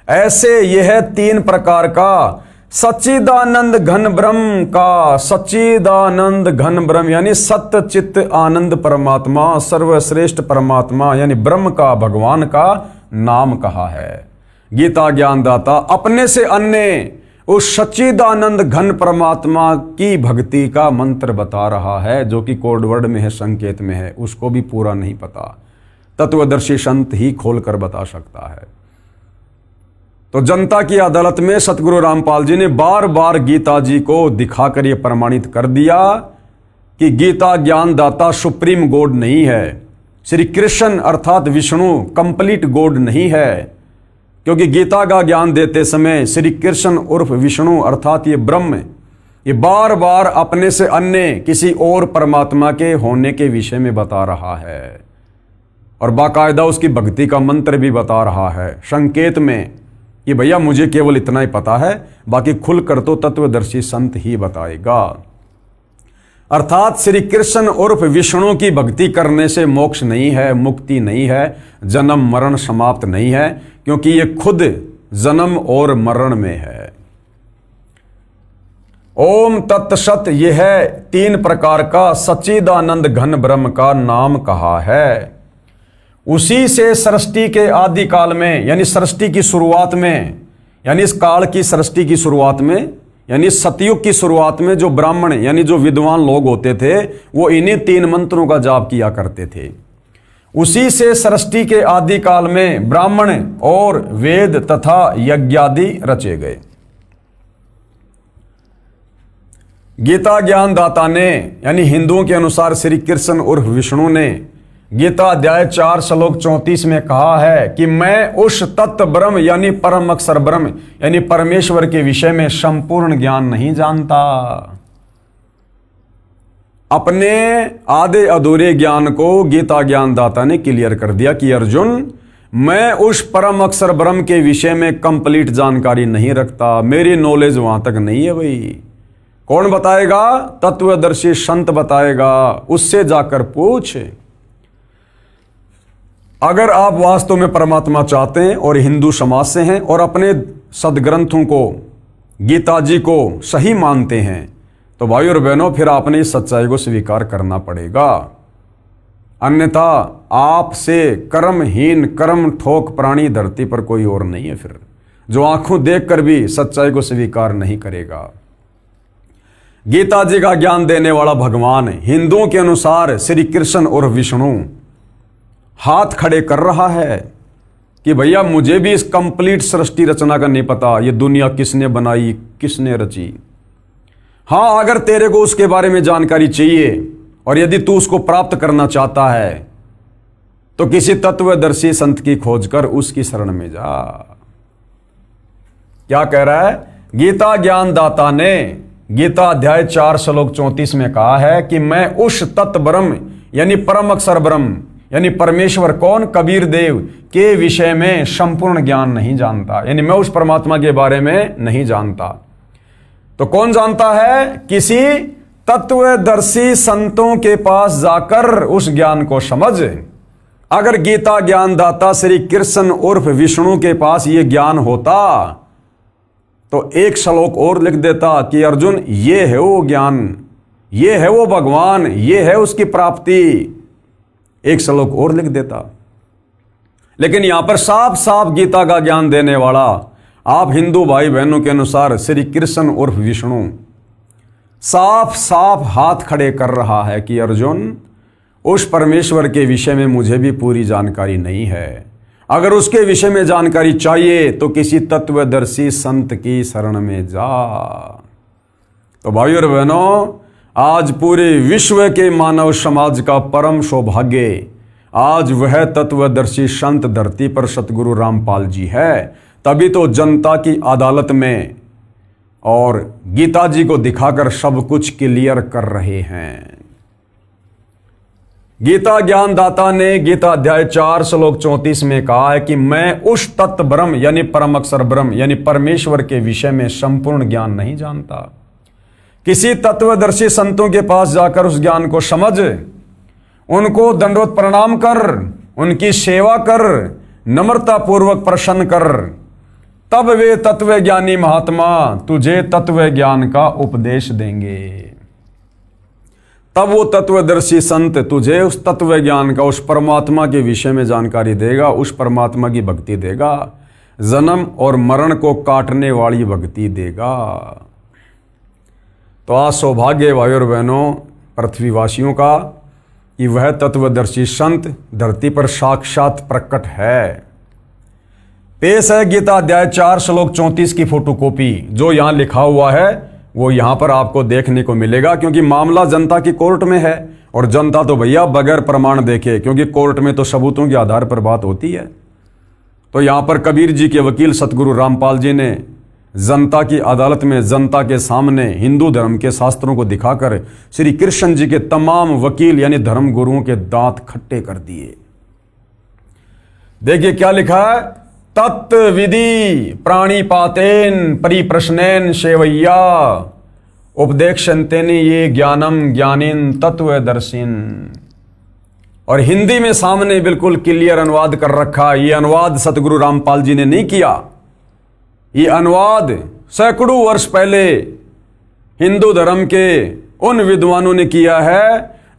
ऐसे यह 3 प्रकार का सच्चिदानंद घन ब्रह्म का, सच्चिदानंद घन ब्रह्म यानी सत्य चित्त आनंद परमात्मा, सर्वश्रेष्ठ परमात्मा यानी ब्रह्म का, भगवान का नाम कहा है। गीता ज्ञानदाता अपने से अन्य उस सच्चिदानंद घन परमात्मा की भक्ति का मंत्र बता रहा है, जो कि कोड वर्ड में है, संकेत में है, उसको भी पूरा नहीं पता। तत्वदर्शी संत ही खोलकर बता सकता है। तो जनता की अदालत में सतगुरु रामपाल जी ने बार बार गीता जी को दिखाकर यह प्रमाणित कर दिया कि गीता ज्ञान दाता सुप्रीम गॉड नहीं है, श्री कृष्ण अर्थात विष्णु कंप्लीट गॉड नहीं है, क्योंकि गीता का ज्ञान देते समय श्री कृष्ण उर्फ विष्णु अर्थात ये ब्रह्म, ये बार बार अपने से अन्य किसी और परमात्मा के होने के विषय में बता रहा है और बाकायदा उसकी भक्ति का मंत्र भी बता रहा है संकेत में कि भैया मुझे केवल इतना ही पता है, बाकी खुलकर तो तत्वदर्शी संत ही बताएगा। अर्थात श्री कृष्ण उर्फ विष्णु की भक्ति करने से मोक्ष नहीं है, मुक्ति नहीं है, जन्म मरण समाप्त नहीं है, क्योंकि ये खुद जन्म और मरण में है। ओम तत्सत यह है 3 प्रकार का सच्चिदानंद घन ब्रह्म का नाम कहा है। उसी से सृष्टि के आदि काल में, यानी सृष्टि की शुरुआत में, यानी इस काल की सृष्टि की शुरुआत में, यानी सतयुग की शुरुआत में जो ब्राह्मण यानी जो विद्वान लोग होते थे वो इन्हीं 3 मंत्रों का जाप किया करते थे। उसी से सृष्टि के आदि काल में ब्राह्मण और वेद तथा यज्ञादि रचे गए। गीता ज्ञान दाता ने यानी हिंदुओं के अनुसार श्री कृष्ण उर्फ विष्णु ने गीता अध्याय 4 श्लोक 34 में कहा है कि मैं उस तत्व ब्रह्म यानी परम अक्षर ब्रह्म यानी परमेश्वर के विषय में संपूर्ण ज्ञान नहीं जानता। अपने आधे अधूरे ज्ञान को गीता ज्ञान दाता ने क्लियर कर दिया कि अर्जुन, मैं उस परम अक्षर ब्रह्म के विषय में कंप्लीट जानकारी नहीं रखता, मेरी नॉलेज वहां तक नहीं है। भाई कौन बताएगा? तत्वदर्शी संत बताएगा, उससे जाकर पूछ। अगर आप वास्तव में परमात्मा चाहते हैं और हिंदू समाज से हैं और अपने सदग्रंथों को गीता जी को सही मानते हैं तो भाई और बहनों फिर आपने इस सच्चाई को स्वीकार करना पड़ेगा, अन्यथा आपसे कर्महीन कर्म ठोक प्राणी धरती पर कोई और नहीं है फिर, जो आंखों देखकर भी सच्चाई को स्वीकार नहीं करेगा। गीता जी का ज्ञान देने वाला भगवान हिंदुओं के अनुसार श्री कृष्ण और विष्णु हाथ खड़े कर रहा है कि भैया मुझे भी इस कंप्लीट सृष्टि रचना का नहीं पता, ये दुनिया किसने बनाई किसने रची। हाँ, अगर तेरे को उसके बारे में जानकारी चाहिए और यदि तू उसको प्राप्त करना चाहता है तो किसी तत्वदर्शी संत की खोज कर उसकी शरण में जा। क्या कह रहा है? गीता ज्ञान दाता ने गीता अध्याय 4 श्लोक 34 में कहा है कि मैं उस तत्व ब्रह्म यानी परम अक्षर ब्रह्म यानी परमेश्वर कौन? कबीर देव के विषय में संपूर्ण ज्ञान नहीं जानता, यानी मैं उस परमात्मा के बारे में नहीं जानता। तो कौन जानता है? किसी तत्वदर्शी संतों के पास जाकर उस ज्ञान को समझ। अगर गीता ज्ञान दाता श्री कृष्ण उर्फ विष्णु के पास ये ज्ञान होता तो एक श्लोक और लिख देता कि अर्जुन ये है वो ज्ञान, ये है वो भगवान, ये है उसकी प्राप्ति, एक श्लोक और लिख देता। लेकिन यहां पर साफ साफ गीता का ज्ञान देने वाला आप हिंदू भाई बहनों के अनुसार श्री कृष्ण उर्फ विष्णु साफ साफ हाथ खड़े कर रहा है कि अर्जुन, उस परमेश्वर के विषय में मुझे भी पूरी जानकारी नहीं है, अगर उसके विषय में जानकारी चाहिए तो किसी तत्वदर्शी संत की शरण में जा। तो भाई और बहनों, आज पूरे विश्व के मानव समाज का परम सौभाग्य आज वह तत्वदर्शी संत धरती पर सतगुरु रामपाल जी है। तभी तो जनता की अदालत में और गीता जी को दिखाकर सब कुछ क्लियर कर रहे हैं। गीता ज्ञान दाता ने गीता अध्याय 4 श्लोक 34 में कहा है कि मैं उस तत्व ब्रह्म यानी परम अक्षर ब्रह्म यानी परमेश्वर के विषय में संपूर्ण ज्ञान नहीं जानता। किसी तत्वदर्शी संतों के पास जाकर उस ज्ञान को समझ, उनको दंडवत प्रणाम कर, उनकी सेवा कर, नम्रता पूर्वक प्रसन्न कर, तब वे तत्व ज्ञानी महात्मा तुझे तत्व ज्ञान का उपदेश देंगे। तब वो तत्वदर्शी संत तुझे उस तत्व ज्ञान का, उस परमात्मा के विषय में जानकारी देगा, उस परमात्मा की भक्ति देगा, जन्म और मरण को काटने वाली भक्ति देगा। तो आज सौभाग्य भाई और बहनों पृथ्वीवासियों का कि वह तत्वदर्शी संत धरती पर साक्षात प्रकट है। पेश है गीता अध्याय 4 श्लोक 34 की फोटोकॉपी। जो यहां लिखा हुआ है वो यहां पर आपको देखने को मिलेगा, क्योंकि मामला जनता की कोर्ट में है और जनता तो भैया बगैर प्रमाण देखे, क्योंकि कोर्ट में तो सबूतों के आधार पर बात होती है। तो यहां पर कबीर जी के वकील सतगुरु रामपाल जी ने जनता की अदालत में जनता के सामने हिंदू धर्म के शास्त्रों को दिखाकर श्री कृष्ण जी के तमाम वकील यानी धर्म गुरुओं के दांत खट्टे कर दिए। देखिए क्या लिखा है, तत्व विधि प्राणिपातेन परिप्रश्नेन सेवैया उपदेक्षन्तेनि ये ज्ञानम ज्ञानिन तत्वदर्शिन। और हिंदी में सामने बिल्कुल क्लियर अनुवाद कर रखा। ये अनुवाद सतगुरु रामपाल जी ने नहीं किया, ये अनुवाद सैकड़ों वर्ष पहले हिंदू धर्म के उन विद्वानों ने किया है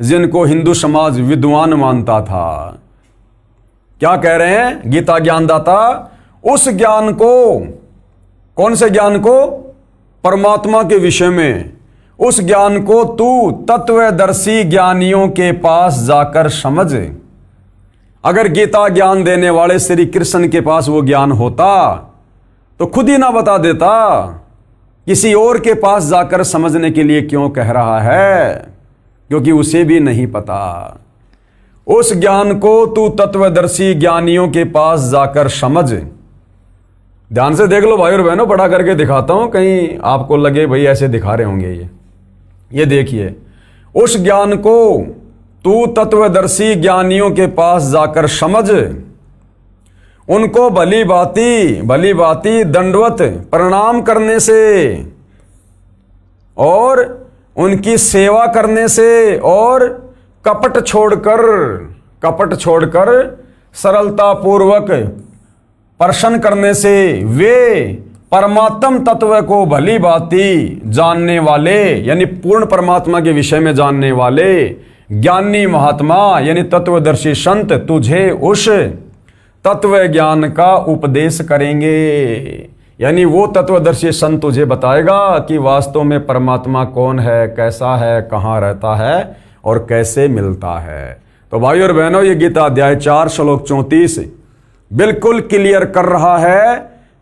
जिनको हिंदू समाज विद्वान मानता था। क्या कह रहे हैं गीता ज्ञानदाता, उस ज्ञान को, कौन से ज्ञान को, परमात्मा के विषय में, उस ज्ञान को तू तत्वदर्शी ज्ञानियों के पास जाकर समझ। अगर गीता ज्ञान देने वाले श्री कृष्ण के पास वो ज्ञान होता तो खुद ही ना बता देता, किसी और के पास जाकर समझने के लिए क्यों कह रहा है, क्योंकि उसे भी नहीं पता। उस ज्ञान को तू तत्वदर्शी ज्ञानियों के पास जाकर समझ। ध्यान से देख लो भाई और बहनों, बड़ा करके दिखाता हूं, कहीं आपको लगे भाई ऐसे दिखा रहे होंगे। ये देखिए, उस ज्ञान को तू तत्वदर्शी ज्ञानियों के पास जाकर समझ, उनको भली भांति दंडवत प्रणाम करने से और उनकी सेवा करने से और कपट छोड़कर सरलता पूर्वक प्रश्न करने से वे परमात्म तत्व को भली भांति जानने वाले यानी पूर्ण परमात्मा के विषय में जानने वाले ज्ञानी महात्मा यानी तत्वदर्शी संत तुझे उस तत्व ज्ञान का उपदेश करेंगे। यानी वो तत्वदर्शी संत तुझे बताएगा कि वास्तव में परमात्मा कौन है, कैसा है, कहाँ रहता है और कैसे मिलता है। तो भाई और बहनों, ये गीता अध्याय 4 श्लोक 34 बिल्कुल क्लियर कर रहा है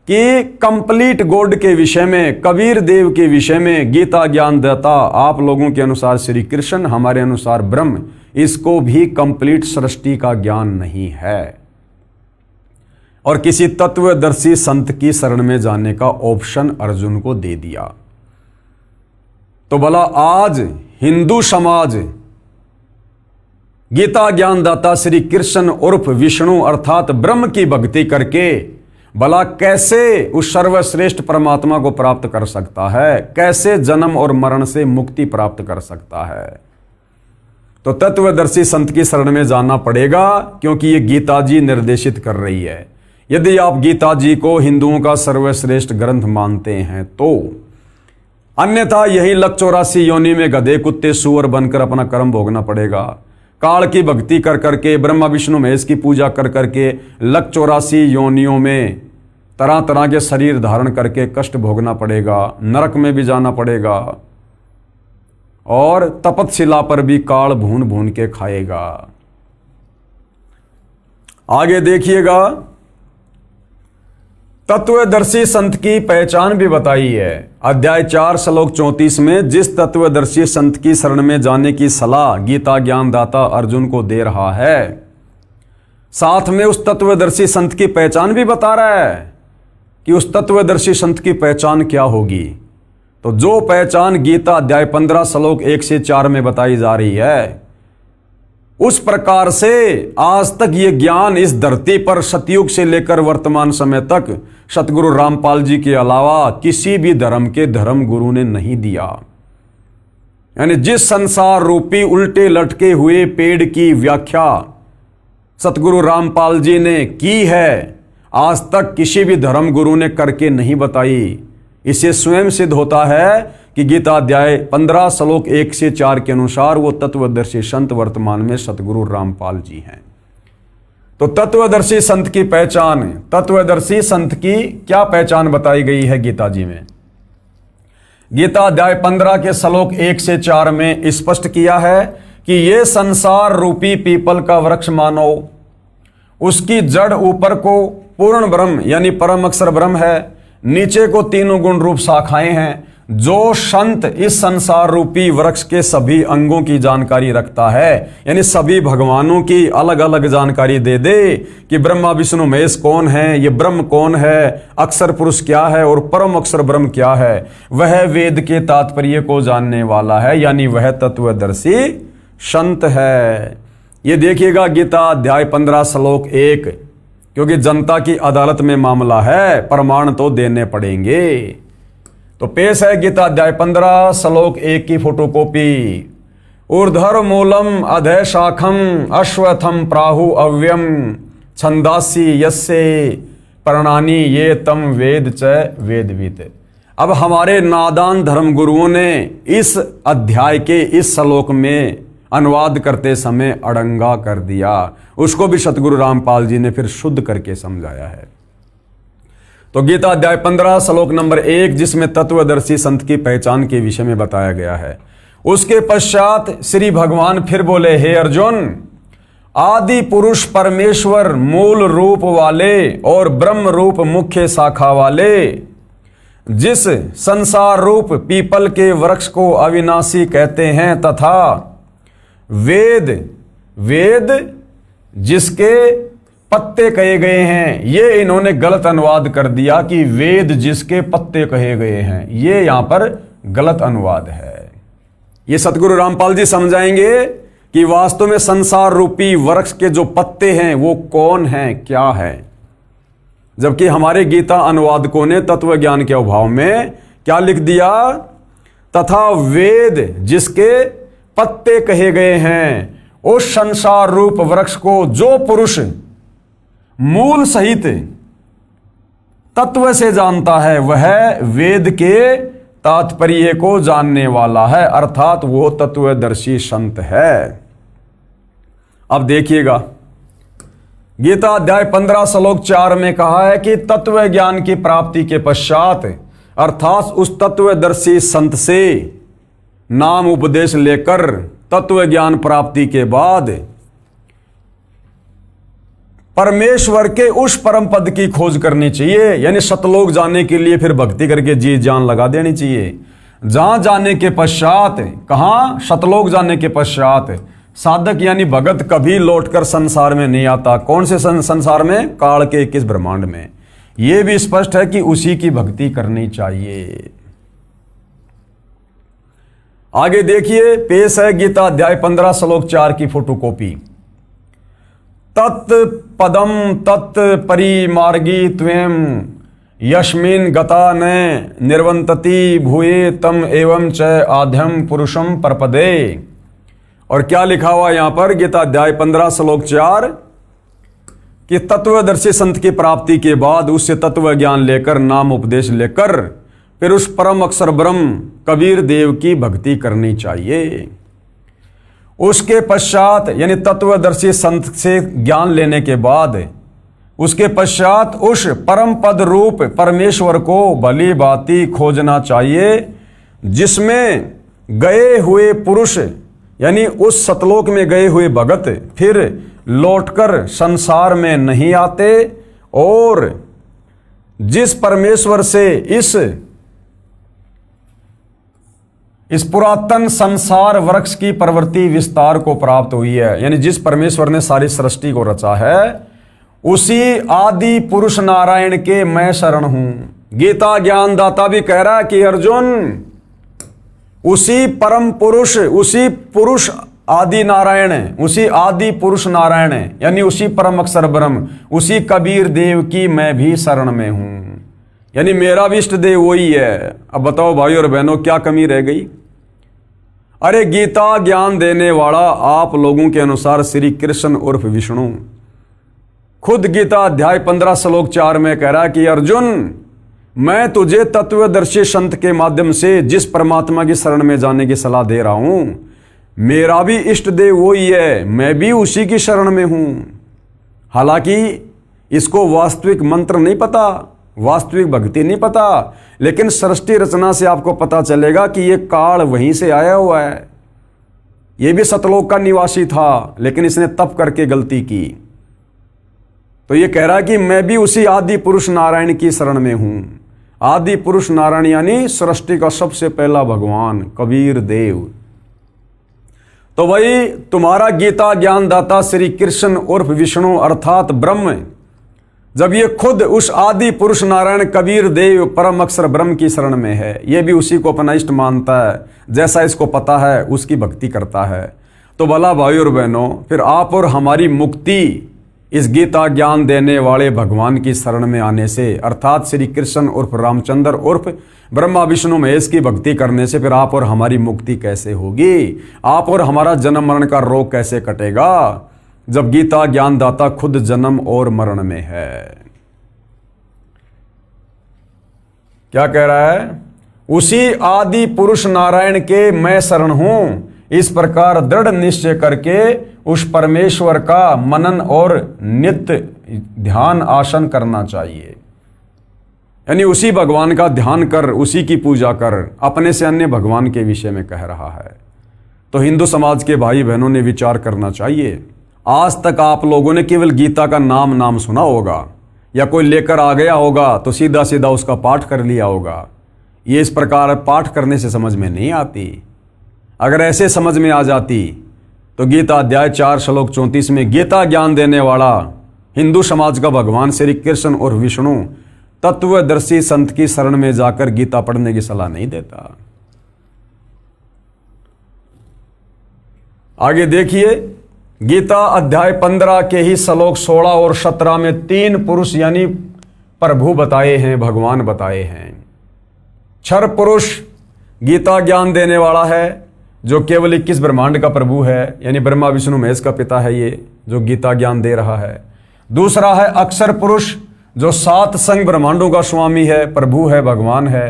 कि कंप्लीट गॉड के विषय में, कबीर देव के विषय में गीता ज्ञान देता आप लोगों के अनुसार श्री कृष्ण, हमारे अनुसार ब्रह्म, इसको भी कंप्लीट सृष्टि का ज्ञान नहीं है और किसी तत्वदर्शी संत की शरण में जाने का ऑप्शन अर्जुन को दे दिया। तो भला आज हिंदू समाज गीता ज्ञानदाता श्री कृष्ण उर्फ विष्णु अर्थात ब्रह्म की भक्ति करके भला कैसे उस सर्वश्रेष्ठ परमात्मा को प्राप्त कर सकता है, कैसे जन्म और मरण से मुक्ति प्राप्त कर सकता है। तो तत्वदर्शी संत की शरण में जाना पड़ेगा, क्योंकि ये गीता जी निर्देशित कर रही है। यदि आप गीता जी को हिंदुओं का सर्वश्रेष्ठ ग्रंथ मानते हैं तो, अन्यथा यही लक 84 योनि में गधे कुत्ते सूअर बनकर अपना कर्म भोगना पड़ेगा। काल की भक्ति कर करके, ब्रह्मा विष्णु महेश की पूजा कर करके लक 84 योनियों में तरह तरह के शरीर धारण करके कष्ट भोगना पड़ेगा, नरक में भी जाना पड़ेगा और तपतशिला पर भी काल भून भून के खाएगा। आगे देखिएगा, तत्वदर्शी संत की पहचान भी बताई है। अध्याय 4 श्लोक 34 में जिस तत्वदर्शी संत की शरण में जाने की सलाह गीता ज्ञानदाता अर्जुन को दे रहा है, साथ में उस तत्वदर्शी संत की पहचान भी बता रहा है कि उस तत्वदर्शी संत की पहचान क्या होगी। तो जो पहचान गीता अध्याय 15 श्लोक 1 से 4 में बताई जा रही है, उस प्रकार से आज तक ये ज्ञान इस धरती पर सतयुग से लेकर वर्तमान समय तक सतगुरु रामपाल जी के अलावा किसी भी धर्म के धर्म गुरु ने नहीं दिया। यानी जिस संसार रूपी उल्टे लटके हुए पेड़ की व्याख्या सतगुरु रामपाल जी ने की है, आज तक किसी भी धर्म गुरु ने करके नहीं बताई। इससे स्वयं सिद्ध होता है कि गीता अध्याय 15 श्लोक 1 से 4 के अनुसार वो तत्वदर्शी संत वर्तमान में सतगुरु रामपाल जी हैं। तो तत्वदर्शी संत की पहचान, तत्वदर्शी संत की क्या पहचान बताई गई है गीता जी में? गीता अध्याय 15 के श्लोक 1 से 4 में स्पष्ट किया है कि ये संसार रूपी पीपल का वृक्ष मानो, उसकी जड़ ऊपर को पूर्ण ब्रह्म यानी परम अक्षर ब्रह्म है। नीचे को तीनों गुण रूप शाखाएं हैं। जो संत इस संसार रूपी वृक्ष के सभी अंगों की जानकारी रखता है, यानी सभी भगवानों की अलग अलग जानकारी दे दे कि ब्रह्मा विष्णु महेश कौन है, ये ब्रह्म कौन है, अक्षर पुरुष क्या है और परम अक्षर ब्रह्म क्या है, वह वेद के तात्पर्य को जानने वाला है, यानी वह तत्वदर्शी संत है। ये देखिएगा गीता अध्याय 15 श्लोक 1, क्योंकि जनता की अदालत में मामला है, प्रमाण तो देने पड़ेंगे। तो पेश है गीता अध्याय 15 श्लोक 1 की फोटोकॉपी। ऊर्ध्वर मूलम अधः शाखम अश्वत्थम प्राहु अव्यम छंदासी यस्य प्रणानी ये तम वेद च वेदवित। अब हमारे नादान धर्म गुरुओं ने इस अध्याय के इस श्लोक में अनुवाद करते समय अड़ंगा कर दिया। उसको भी सतगुरु रामपाल जी ने फिर शुद्ध करके समझाया है। तो गीता अध्याय 15 श्लोक नंबर 1, जिसमें तत्वदर्शी संत की पहचान के विषय में बताया गया है, उसके पश्चात श्री भगवान फिर बोले, हे अर्जुन, आदि पुरुष परमेश्वर मूल रूप वाले और ब्रह्म रूप मुख्य शाखा वाले, जिस संसार रूप पीपल के वृक्ष को अविनाशी कहते हैं, तथा वेद जिसके पत्ते कहे गए हैं, ये इन्होंने गलत अनुवाद कर दिया कि वेद जिसके पत्ते कहे गए हैं। ये यहां पर गलत अनुवाद है। ये सतगुरु रामपाल जी समझाएंगे कि वास्तव में संसार रूपी वृक्ष के जो पत्ते हैं वो कौन हैं, क्या है। जबकि हमारे गीता अनुवादकों ने तत्व ज्ञान के अभाव में क्या लिख दिया, तथा वेद जिसके पत्ते कहे गए हैं, उस संसार रूप वृक्ष को जो पुरुष मूल सहित तत्व से जानता है, वह वेद के तात्पर्य को जानने वाला है, अर्थात वो तत्वदर्शी संत है। अब देखिएगा गीता अध्याय 15 श्लोक 4 में कहा है कि तत्व ज्ञान की प्राप्ति के पश्चात, अर्थात उस तत्वदर्शी संत से नाम उपदेश लेकर तत्व ज्ञान प्राप्ति के बाद परमेश्वर के उस परम पद की खोज करनी चाहिए, यानी सतलोक जाने के लिए फिर भक्ति करके जी जान लगा देनी चाहिए। जहां जाने के पश्चात, कहां, सतलोक जाने के पश्चात साधक यानी भगत कभी लौटकर संसार में नहीं आता। कौन से संसार में? काल के किस ब्रह्मांड में। यह भी स्पष्ट है कि उसी की भक्ति करनी चाहिए। आगे देखिए, पेश है गीता अध्याय 15 श्लोक 4 की फोटोकॉपी। तत् पदम तत् परिमार्गी त्वं यस्मिन् गता न निर्वंतति भूये तम एवं च आद्यम पुरुषम परपदे। और क्या लिखा हुआ यहां पर गीता अध्याय 15 श्लोक 4 कि तत्वदर्शी संत की प्राप्ति के बाद उससे तत्व ज्ञान लेकर, नाम उपदेश लेकर, फिर उस परम अक्षर ब्रह्म कबीर देव की भक्ति करनी चाहिए। उसके पश्चात यानी तत्वदर्शी संत से ज्ञान लेने के बाद, उसके पश्चात उस परम पद रूप परमेश्वर को भली भांति खोजना चाहिए, जिसमें गए हुए पुरुष यानी उस सतलोक में गए हुए भगत फिर लौटकर संसार में नहीं आते, और जिस परमेश्वर से इस पुरातन संसार वृक्ष की प्रवृत्ति विस्तार को प्राप्त हुई है, यानी जिस परमेश्वर ने सारी सृष्टि को रचा है, उसी आदि पुरुष नारायण के मैं शरण हूं। गीता ज्ञानदाता भी कह रहा है कि अर्जुन, उसी परम पुरुष, उसी पुरुष आदि नारायण, उसी आदि पुरुष नारायण यानी उसी परम अक्षर ब्रह्म, उसी कबीर देव की मैं भी शरण में हूं, यानी मेरा भी इष्ट देव वही है। अब बताओ भाई और बहनों, क्या कमी रह गई? अरे गीता ज्ञान देने वाला आप लोगों के अनुसार श्री कृष्ण उर्फ विष्णु खुद गीता अध्याय 15 श्लोक 4 में कह रहा है कि अर्जुन, मैं तुझे तत्वदर्शी संत के माध्यम से जिस परमात्मा की शरण में जाने की सलाह दे रहा हूं, मेरा भी इष्ट देव वही है, मैं भी उसी की शरण में हूं। हालांकि इसको वास्तविक मंत्र नहीं पता, वास्तविक भक्ति नहीं पता, लेकिन सृष्टि रचना से आपको पता चलेगा कि ये काल वहीं से आया हुआ है। ये भी सतलोक का निवासी था, लेकिन इसने तप करके गलती की। तो ये कह रहा है कि मैं भी उसी आदि पुरुष नारायण की शरण में हूं। आदि पुरुष नारायण यानी सृष्टि का सबसे पहला भगवान कबीर देव। तो भाई तुम्हारा गीता ज्ञानदाता श्री कृष्ण उर्फ विष्णु अर्थात ब्रह्म, जब ये खुद उस आदि पुरुष नारायण कबीर देव परम अक्षर ब्रह्म की शरण में है, ये भी उसी को अपना इष्ट मानता है, जैसा इसको पता है उसकी भक्ति करता है, तो भला भाई और बहनों, फिर आप और हमारी मुक्ति इस गीता ज्ञान देने वाले भगवान की शरण में आने से, अर्थात श्री कृष्ण उर्फ रामचंद्र उर्फ ब्रह्मा विष्णु महेश की भक्ति करने से फिर आप और हमारी मुक्ति कैसे होगी? आप और हमारा जन्म मरण का रोग कैसे कटेगा, जब गीता ज्ञानदाता खुद जन्म और मरण में है? क्या कह रहा है? उसी आदि पुरुष नारायण के मैं शरण हूं, इस प्रकार दृढ़ निश्चय करके उस परमेश्वर का मनन और नित्य ध्यान आसन करना चाहिए। यानी उसी भगवान का ध्यान कर, उसी की पूजा कर, अपने से अन्य भगवान के विषय में कह रहा है। तो हिंदू समाज के भाई बहनों ने विचार करना चाहिए। आज तक आप लोगों ने केवल गीता का नाम सुना होगा, या कोई लेकर आ गया होगा तो सीधा सीधा उसका पाठ कर लिया होगा। ये इस प्रकार पाठ करने से समझ में नहीं आती। अगर ऐसे समझ में आ जाती तो गीता अध्याय 4 श्लोक 34 में गीता ज्ञान देने वाला हिंदू समाज का भगवान श्री कृष्ण और विष्णु तत्वदर्शी संत की शरण में जाकर गीता पढ़ने की सलाह नहीं देता। आगे देखिए, गीता अध्याय 15 के ही श्लोक 16 और 17 में 3 पुरुष यानी प्रभु बताए हैं, भगवान बताए हैं। क्षर पुरुष गीता ज्ञान देने वाला है, जो केवल 21 ब्रह्मांड का प्रभु है, यानी ब्रह्मा विष्णु महेश का पिता है ये, जो गीता ज्ञान दे रहा है। दूसरा है अक्षर पुरुष, जो 7 संग ब्रह्मांडों का स्वामी है, प्रभु है, भगवान है।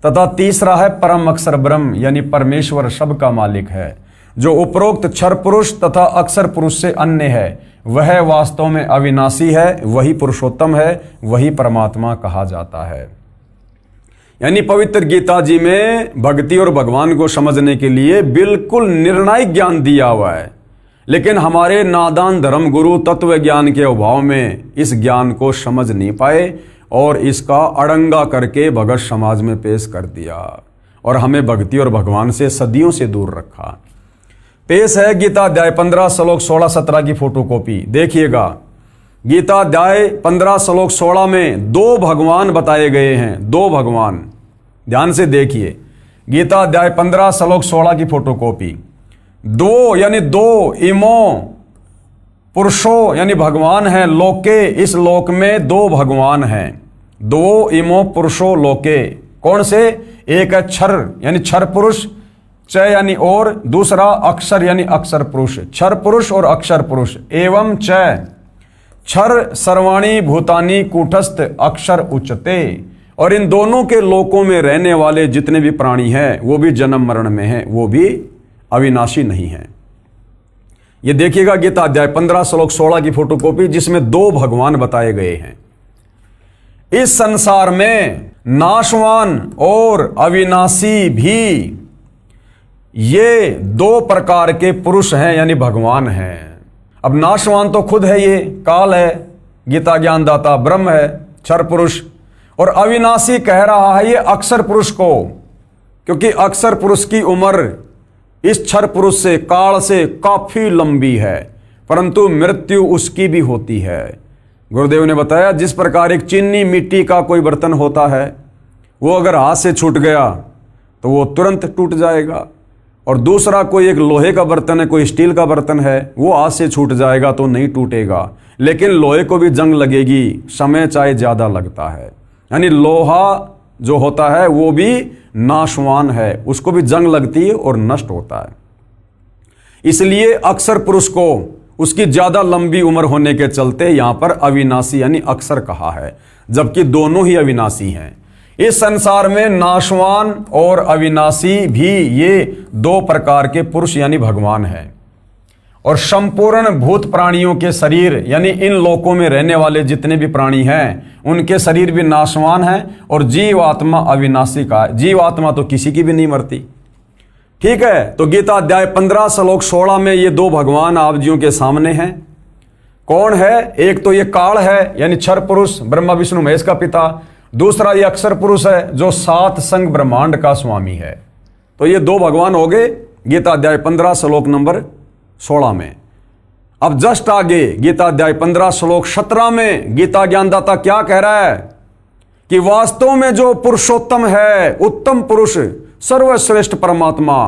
तथा तीसरा है परम अक्षर ब्रह्म, यानी परमेश्वर सब का मालिक है, जो उपरोक्त क्षर पुरुष तथा अक्षर पुरुष से अन्य है। वह वास्तव में अविनाशी है, वही पुरुषोत्तम है, वही परमात्मा कहा जाता है। यानी पवित्र गीता जी में भक्ति और भगवान को समझने के लिए बिल्कुल निर्णायक ज्ञान दिया हुआ है, लेकिन हमारे नादान धर्म गुरु तत्व ज्ञान के अभाव में इस ज्ञान को समझ नहीं पाए और इसका अड़ंगा करके भगत समाज में पेश कर दिया और हमें भक्ति और भगवान से सदियों से दूर रखा। पेश है गीता अध्याय 15 श्लोक 16-17 की फोटोकॉपी, देखिएगा। गीता अध्याय 15 श्लोक 16 में 2 भगवान बताए गए हैं, 2 भगवान, ध्यान से देखिए। गीता अध्याय 15 श्लोक 16 की फोटोकॉपी। 2 यानी 2 इमो पुरुषों यानी भगवान है, लोके इस लोक में 2 भगवान हैं। 2 इमो पुरुषों लोके, कौन से? एक है क्षर यानी क्षर पुरुष, च यानी और, दूसरा अक्षर यानी अक्षर पुरुष। क्षर पुरुष और अक्षर पुरुष। एवं च क्षर सर्वाणी भूतानी कूटस्थ अक्षर उच्चते, और इन दोनों के लोकों में रहने वाले जितने भी प्राणी हैं वो भी जन्म मरण में हैं, वो भी अविनाशी नहीं हैं। ये देखिएगा गीता अध्याय 15 श्लोक 16 की फोटोकॉपी, जिसमें 2 भगवान बताए गए हैं। इस संसार में नाशवान और अविनाशी भी ये 2 प्रकार के पुरुष हैं, यानी भगवान हैं। अब नाशवान तो खुद है, ये काल है, गीता ज्ञानदाता ब्रह्म है, क्षर पुरुष, और अविनाशी कह रहा है ये अक्षर पुरुष को, क्योंकि अक्षर पुरुष की उम्र इस क्षर पुरुष से, काल से काफी लंबी है, परंतु मृत्यु उसकी भी होती है। गुरुदेव ने बताया जिस प्रकार एक चीनी मिट्टी का कोई बर्तन होता है, वो अगर हाथ से छूट गया तो वो तुरंत टूट जाएगा, और दूसरा कोई एक लोहे का बर्तन है, कोई स्टील का बर्तन है, वो हाथ से छूट जाएगा तो नहीं टूटेगा, लेकिन लोहे को भी जंग लगेगी, समय चाहे ज़्यादा लगता है। यानी लोहा जो होता है वो भी नाशवान है, उसको भी जंग लगती है और नष्ट होता है। इसलिए अक्षर पुरुष को उसकी ज़्यादा लंबी उम्र होने के चलते यहाँ पर अविनाशी यानी अक्षर कहा है, जबकि दोनों ही अविनाशी हैं। इस संसार में नाशवान और अविनाशी भी ये 2 प्रकार के पुरुष यानी भगवान हैं। और संपूर्ण भूत प्राणियों के शरीर यानी इन लोकों में रहने वाले जितने भी प्राणी हैं उनके शरीर भी नाशवान हैं, और जीवात्मा अविनाशी का। जीवात्मा तो किसी की भी नहीं मरती, ठीक है। तो गीता अध्याय 15 श्लोक 16 में ये 2 भगवान आप जियों के सामने हैं। कौन है? एक तो ये काल है यानी क्षर पुरुष, ब्रह्मा विष्णु महेश का पिता। दूसरा ये अक्षर पुरुष है जो सात संग ब्रह्मांड का स्वामी है। तो ये दो भगवान हो गए गीता अध्याय 15 श्लोक नंबर 16 में। अब जस्ट आगे गीता अध्याय 15 श्लोक 17 में गीता ज्ञानदाता क्या कह रहा है कि वास्तव में जो पुरुषोत्तम है, उत्तम पुरुष, सर्वश्रेष्ठ परमात्मा,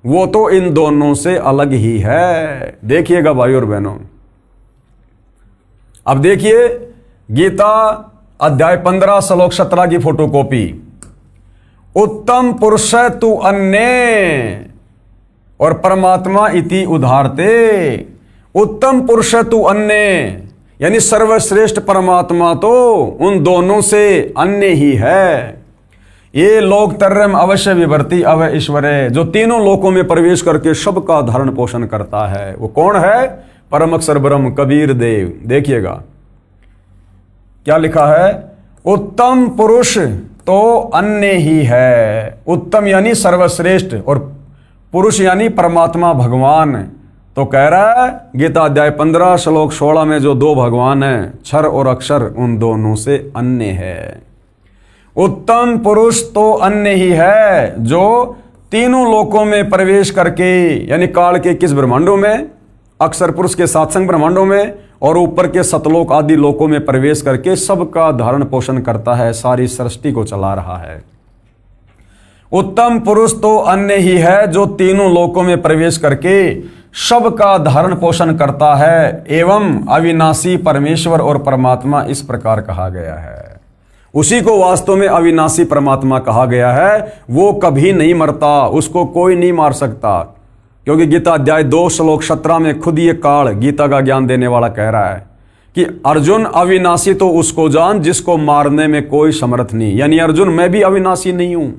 वो तो इन दोनों से अलग ही है। देखिएगा भाई और बहनों, अब देखिए गीता अध्याय 15 श्लोक 17 की फोटोकॉपी। उत्तम पुरुष तु अन्य और परमात्मा इति उदाहरते। उत्तम पुरुष तु अन्य यानी सर्वश्रेष्ठ परमात्मा तो उन दोनों से अन्य ही है। ये लोक तर्रम अवश्य विवर्ती अव ईश्वरे, जो तीनों लोकों में प्रवेश करके सबका धारण पोषण करता है। वो कौन है? परम अक्षर ब्रह्म कबीर देव। देखिएगा क्या लिखा है, उत्तम पुरुष तो अन्य ही है। उत्तम यानी सर्वश्रेष्ठ और पुरुष यानी परमात्मा भगवान। तो कह रहा है गीता अध्याय 15 श्लोक 16 में जो दो भगवान हैं, क्षर और अक्षर, उन दोनों से अन्य है। उत्तम पुरुष तो अन्य ही है जो तीनों लोकों में प्रवेश करके यानी काल के किस ब्रह्मांडों में? अक्षर पुरुष के सात्संग ब्रह्मांडों में और ऊपर के सतलोक आदि लोकों में प्रवेश करके सबका धारण पोषण करता है, सारी सृष्टि को चला रहा है। उत्तम पुरुष तो अन्य ही है जो तीनों लोकों में प्रवेश करके सबका धारण पोषण करता है। एवं अविनाशी परमेश्वर और परमात्मा इस प्रकार कहा गया है। उसी को वास्तव में अविनाशी परमात्मा कहा गया है। वो कभी नहीं मरता, उसको कोई नहीं मार सकता, क्योंकि गीता अध्याय 2 श्लोक 17 में खुद ये काल गीता का ज्ञान देने वाला कह रहा है कि अर्जुन अविनाशी तो उसको जान जिसको मारने में कोई समर्थ नहीं। यानी अर्जुन मैं भी अविनाशी नहीं हूं।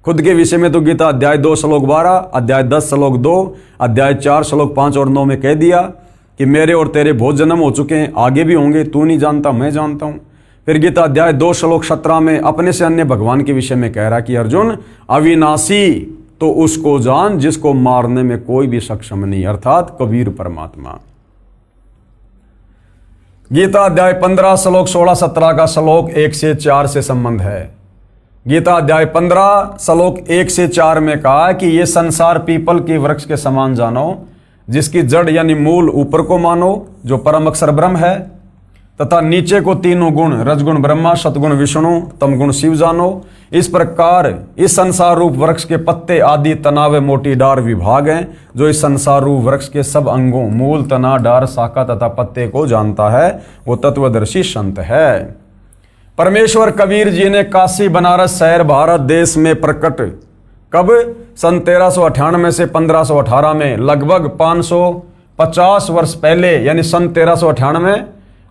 खुद के विषय में तो गीता अध्याय 2 श्लोक 12, अध्याय 10 श्लोक 2, अध्याय 4 श्लोक 5 और 9 में कह दिया कि मेरे और तेरे बहुत जन्म हो चुके हैं, आगे भी होंगे, तू नहीं जानता मैं जानता हूं। फिर गीता अध्याय 2 श्लोक 17 में अपने से अन्य भगवान के विषय में कह रहा कि अर्जुन अविनाशी तो उसको जान जिसको मारने में कोई भी सक्षम नहीं, अर्थात कबीर परमात्मा। गीता अध्याय 15 श्लोक 16-17 का श्लोक 1 से 4 से संबंध है। गीता अध्याय 15 श्लोक 1 से 4 में कहा कि ये संसार पीपल के वृक्ष के समान जानो, जिसकी जड़ यानी मूल ऊपर को मानो जो परम अक्षर ब्रह्म है, तथा नीचे को तीनों गुण रजगुण ब्रह्मा, सतगुण विष्णु, तमगुण शिव जानो। इस प्रकार इस संसार रूप वृक्ष के पत्ते आदि तना व मोटी डार विभाग हैं। जो इस संसार रूप वृक्ष के सब अंगों मूल, तना, डार, शाखा तथा पत्ते को जानता है वो तत्वदर्शी संत है। परमेश्वर कबीर जी ने काशी बनारस शहर भारत देश में प्रकट कब? सन 1398 से 1518 में, लगभग 550 वर्ष पहले, यानी सन 1398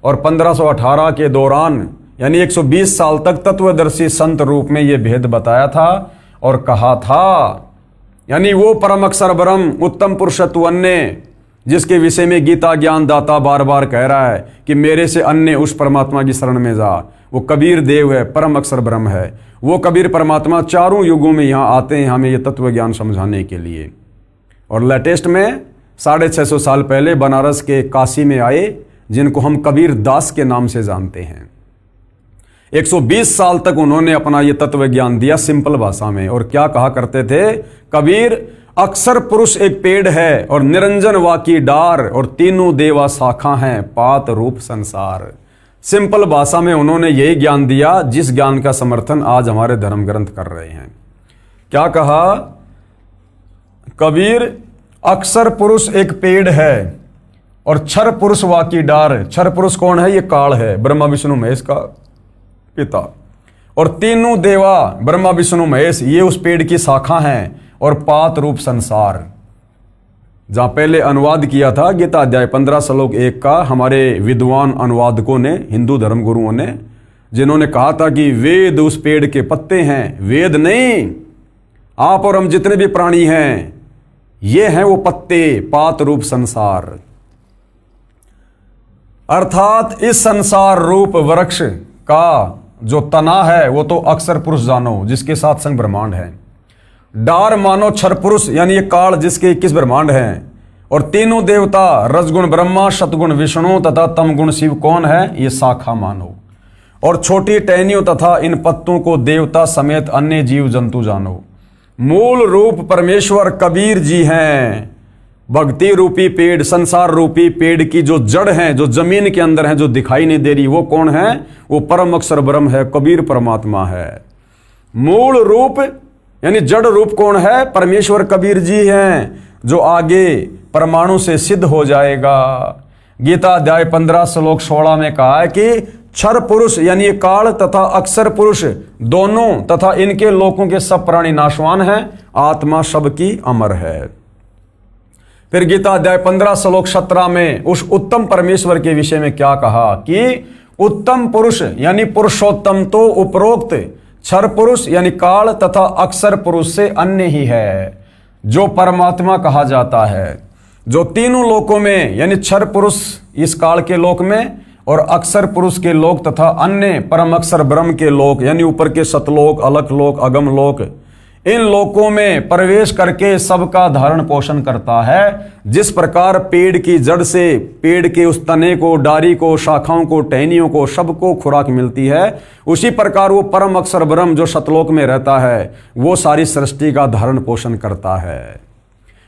और 1518 के दौरान, यानी 120 साल तक तत्वदर्शी संत रूप में यह भेद बताया था और कहा था। यानी वो परम अक्षर ब्रह्म उत्तम पुरुषत्व अन्य, जिसके विषय में गीता ज्ञान दाता बार बार कह रहा है कि मेरे से अन्य उस परमात्मा की शरण में जा, वो कबीर देव है, परम अक्षर ब्रह्म है। वो कबीर परमात्मा चारों युगों में यहाँ आते हैं हमें ये तत्व ज्ञान समझाने के लिए। और लेटेस्ट में 650 साल पहले बनारस के काशी में आए, जिनको हम कबीर दास के नाम से जानते हैं। 120 साल तक उन्होंने अपना ये तत्व ज्ञान दिया सिंपल भाषा में। और क्या कहा करते थे? कबीर अक्षर पुरुष एक पेड़ है और निरंजन वाकी डार और तीनों देवा शाखा हैं, पात रूप संसार। सिंपल भाषा में उन्होंने यही ज्ञान दिया जिस ज्ञान का समर्थन आज हमारे धर्म ग्रंथ कर रहे हैं। क्या कहा? कबीर अक्षर पुरुष एक पेड़ है और क्षर पुरुष वाकी डार। क्षर पुरुष कौन है? ये काल है, ब्रह्मा विष्णु महेश का पिता। और तीनों देवा ब्रह्मा विष्णु महेश ये उस पेड़ की शाखा हैं और पात रूप संसार। जहां पहले अनुवाद किया था गीता अध्याय 15 श्लोक 1 का हमारे विद्वान अनुवादकों ने, हिंदू धर्म गुरुओं ने, जिन्होंने कहा था कि वेद उस पेड़ के पत्ते हैं। वेद नहीं, आप और हम जितने भी प्राणी हैं ये हैं वो पत्ते, पात रूप संसार। अर्थात इस संसार रूप वृक्ष का जो तना है वो तो अक्षर पुरुष जानो, जिसके साथ संग ब्रह्मांड है। डार मानो क्षर पुरुष, यानी ये काल जिसके 21 ब्रह्मांड हैं। और तीनों देवता रजगुण ब्रह्मा, सतगुण विष्णु तथा तमगुण शिव कौन है? ये शाखा मानो। और छोटी टहनियों तथा इन पत्तों को देवता समेत अन्य जीव जंतु जानो। मूल रूप परमेश्वर कबीर जी हैं। भक्ति रूपी पेड़, संसार रूपी पेड़ की जो जड़ है, जो जमीन के अंदर है, जो दिखाई नहीं दे रही, वो कौन है? वो परम अक्षर ब्रह्म है, कबीर परमात्मा है। मूल रूप यानी जड़ रूप कौन है? परमेश्वर कबीर जी हैं, जो आगे परमाणु से सिद्ध हो जाएगा। गीता अध्याय 15 श्लोक 16 में कहा है कि क्षर पुरुष यानी काल तथा अक्षर पुरुष दोनों तथा इनके लोकों के सब प्राणी नाशवान हैं, आत्मा सबकी अमर है। फिर गीता अध्याय 15 श्लोक 17 में उस उत्तम परमेश्वर के विषय में क्या कहा कि उत्तम पुरुष यानी पुरुषोत्तम तो उपरोक्त क्षर पुरुष यानी काल तथा अक्षर पुरुष से अन्य ही है, जो परमात्मा कहा जाता है, जो तीनों लोकों में यानी क्षर पुरुष इस काल के लोक में और अक्षर पुरुष के लोक तथा अन्य परम अक्षर ब्रह्म के लोक यानी ऊपर के सतलोक, अलख लोक, अगम लोक, इन लोकों में प्रवेश करके सबका धारण पोषण करता है। जिस प्रकार पेड़ की जड़ से पेड़ के उस तने को, डारी को, शाखाओं को, टहनियों को, सबको खुराक मिलती है, उसी प्रकार वो परम अक्षर ब्रह्म जो सतलोक में रहता है, वो सारी सृष्टि का धारण पोषण करता है।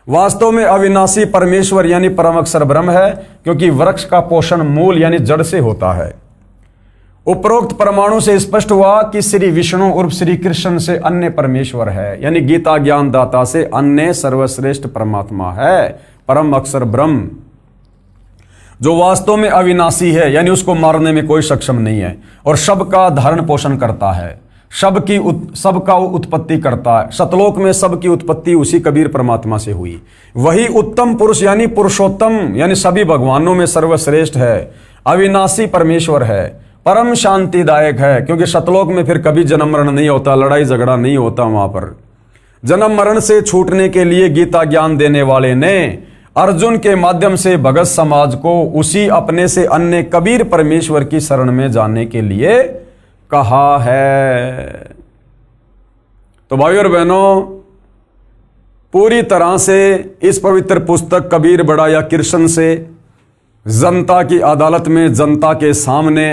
वास्तव में अविनाशी परमेश्वर यानी परम अक्षर ब्रह्म है, क्योंकि वृक्ष का पोषण मूल यानी जड़ से होता है। उपरोक्त परमाणु से स्पष्ट हुआ कि श्री विष्णु उर्फ श्री कृष्ण से अन्य परमेश्वर है, यानी गीता ज्ञान दाता से अन्य सर्वश्रेष्ठ परमात्मा है, परम अक्षर ब्रह्म, जो वास्तव में अविनाशी है, यानी उसको मारने में कोई सक्षम नहीं है, और सबका धारण पोषण करता है, सबका उत्पत्ति करता है। सतलोक में सबकी उत्पत्ति उसी कबीर परमात्मा से हुई। वही उत्तम पुरुष यानी पुरुषोत्तम यानी सभी भगवानों में सर्वश्रेष्ठ है, अविनाशी परमेश्वर है, परम शांतिदायक है, क्योंकि सतलोक में फिर कभी जन्म मरण नहीं होता, लड़ाई झगड़ा नहीं होता। वहां पर जन्म मरण से छूटने के लिए गीता ज्ञान देने वाले ने अर्जुन के माध्यम से भगत समाज को उसी अपने से अन्य कबीर परमेश्वर की शरण में जाने के लिए कहा है। तो भाइयों और बहनों, पूरी तरह से इस पवित्र पुस्तक कबीर बड़ा या कृष्ण से जनता की अदालत में, जनता के सामने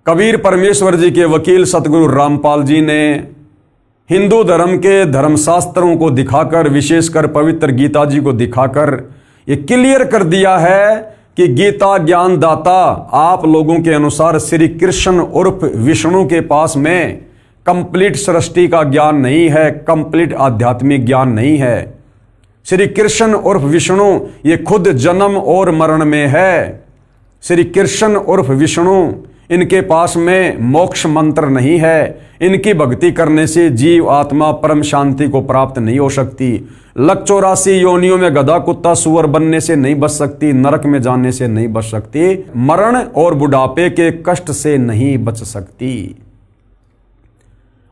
कबीर परमेश्वर जी के वकील सतगुरु रामपाल जी ने हिंदू धर्म के धर्मशास्त्रों को दिखाकर, विशेषकर पवित्र गीता जी को दिखाकर ये क्लियर कर दिया है कि गीता ज्ञान दाता आप लोगों के अनुसार श्री कृष्ण उर्फ विष्णु के पास में कंप्लीट सृष्टि का ज्ञान नहीं है, कंप्लीट आध्यात्मिक ज्ञान नहीं है। श्री कृष्ण उर्फ विष्णु ये खुद जन्म और मरण में है। श्री कृष्ण उर्फ विष्णु इनके पास में मोक्ष मंत्र नहीं है। इनकी भक्ति करने से जीव आत्मा परम शांति को प्राप्त नहीं हो सकती। 184 योनियों में गधा कुत्ता सुअर बनने से नहीं बच सकती, नरक में जाने से नहीं बच सकती, मरण और बुढ़ापे के कष्ट से नहीं बच सकती।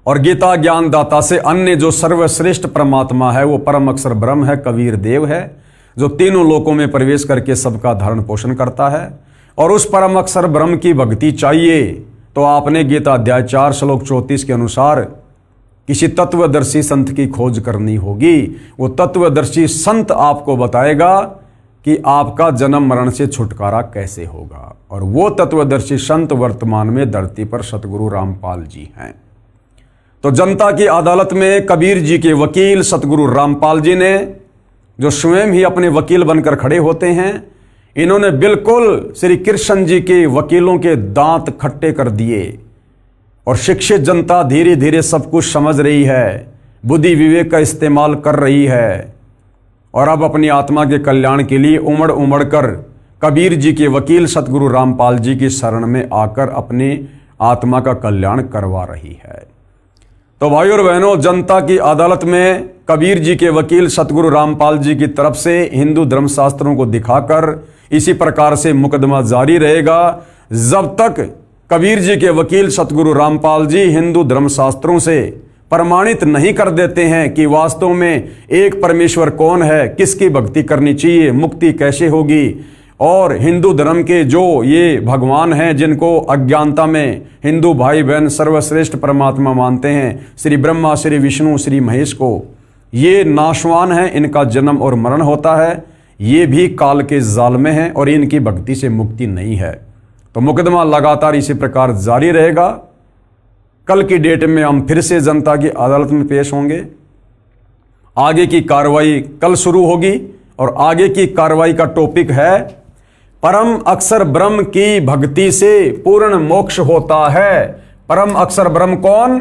और गीता ज्ञान दाता से अन्य जो सर्वश्रेष्ठ परमात्मा है वो परम अक्षर ब्रह्म है, कबीर देव है, जो तीनों लोकों में प्रवेश करके सबका धारण पोषण करता है। और उस परम अक्षर ब्रह्म की भक्ति चाहिए तो आपने गीता अध्याय 4 श्लोक 34 के अनुसार किसी तत्वदर्शी संत की खोज करनी होगी। वो तत्वदर्शी संत आपको बताएगा कि आपका जन्म मरण से छुटकारा कैसे होगा। और वो तत्वदर्शी संत वर्तमान में धरती पर सतगुरु रामपाल जी हैं। तो जनता की अदालत में कबीर जी के वकील सतगुरु रामपाल जी ने, जो स्वयं ही अपने वकील बनकर खड़े होते हैं, इन्होंने बिल्कुल श्री कृष्ण जी के वकीलों के दांत खट्टे कर दिए। और शिक्षित जनता धीरे धीरे सब कुछ समझ रही है, बुद्धि विवेक का इस्तेमाल कर रही है, और अब अपनी आत्मा के कल्याण के लिए उमड़ उमड़ कर कबीर जी के वकील सतगुरु रामपाल जी की शरण में आकर अपनी आत्मा का कल्याण करवा रही है। तो भाइयों और बहनों, जनता की अदालत में कबीर जी के वकील सतगुरु रामपाल जी की तरफ से हिंदू धर्मशास्त्रों को दिखाकर इसी प्रकार से मुकदमा जारी रहेगा जब तक कबीर जी के वकील सतगुरु रामपाल जी हिंदू धर्मशास्त्रों से प्रमाणित नहीं कर देते हैं कि वास्तव में एक परमेश्वर कौन है, किसकी भक्ति करनी चाहिए, मुक्ति कैसे होगी। और हिंदू धर्म के जो ये भगवान हैं जिनको अज्ञानता में हिंदू भाई बहन सर्वश्रेष्ठ परमात्मा मानते हैं, श्री ब्रह्मा, श्री विष्णु, श्री महेश को, ये नाशवान हैं, इनका जन्म और मरण होता है, ये भी काल के जाल में हैं और इनकी भक्ति से मुक्ति नहीं है। तो मुकदमा लगातार इसी प्रकार जारी रहेगा। कल की डेट में हम फिर से जनता की अदालत में पेश होंगे। आगे की कार्रवाई कल शुरू होगी और आगे की कार्रवाई का टॉपिक है परम अक्षर ब्रह्म की भक्ति से पूर्ण मोक्ष होता है। परम अक्षर ब्रह्म कौन?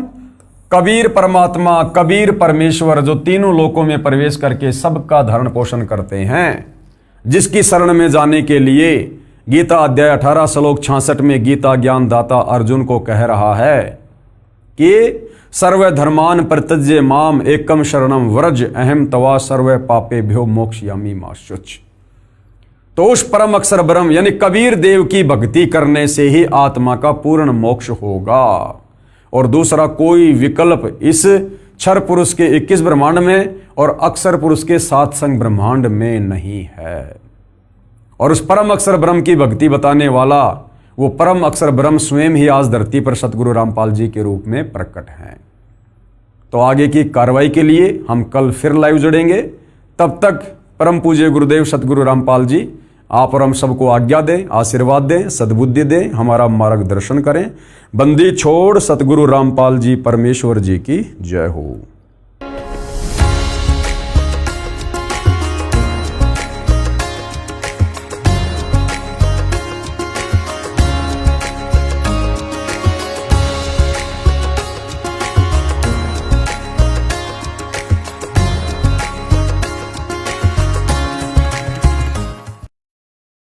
कबीर परमात्मा, कबीर परमेश्वर, जो तीनों लोकों में प्रवेश करके सबका धरण पोषण करते हैं, जिसकी शरण में जाने के लिए गीता अध्याय 18 श्लोक 66 में गीता ज्ञान दाता अर्जुन को कह रहा है कि सर्व धर्मान प्रत्यज्य माम एकम शरणम व्रज अहम तवा सर्व पापेभ्यो मोक्षयामि मा शुच। तो उस परम अक्षर ब्रह्म यानी कबीर देव की भक्ति करने से ही आत्मा का पूर्ण मोक्ष होगा और दूसरा कोई विकल्प इस क्षर पुरुष के 21 ब्रह्मांड में और अक्षर पुरुष के 7 संग ब्रह्मांड में नहीं है। और उस परम अक्षर ब्रह्म की भक्ति बताने वाला वो परम अक्षर ब्रह्म स्वयं ही आज धरती पर सतगुरु रामपाल जी के रूप में प्रकट हैं। तो आगे की कार्रवाई के लिए हम कल फिर लाइव जुड़ेंगे। तब तक परम पूज्य गुरुदेव सतगुरु रामपाल जी आप और हम सबको आज्ञा दें, आशीर्वाद दें, सद्बुद्धि दें, हमारा मार्गदर्शन करें। बंदी छोड़ सतगुरु रामपाल जी परमेश्वर जी की जय हो।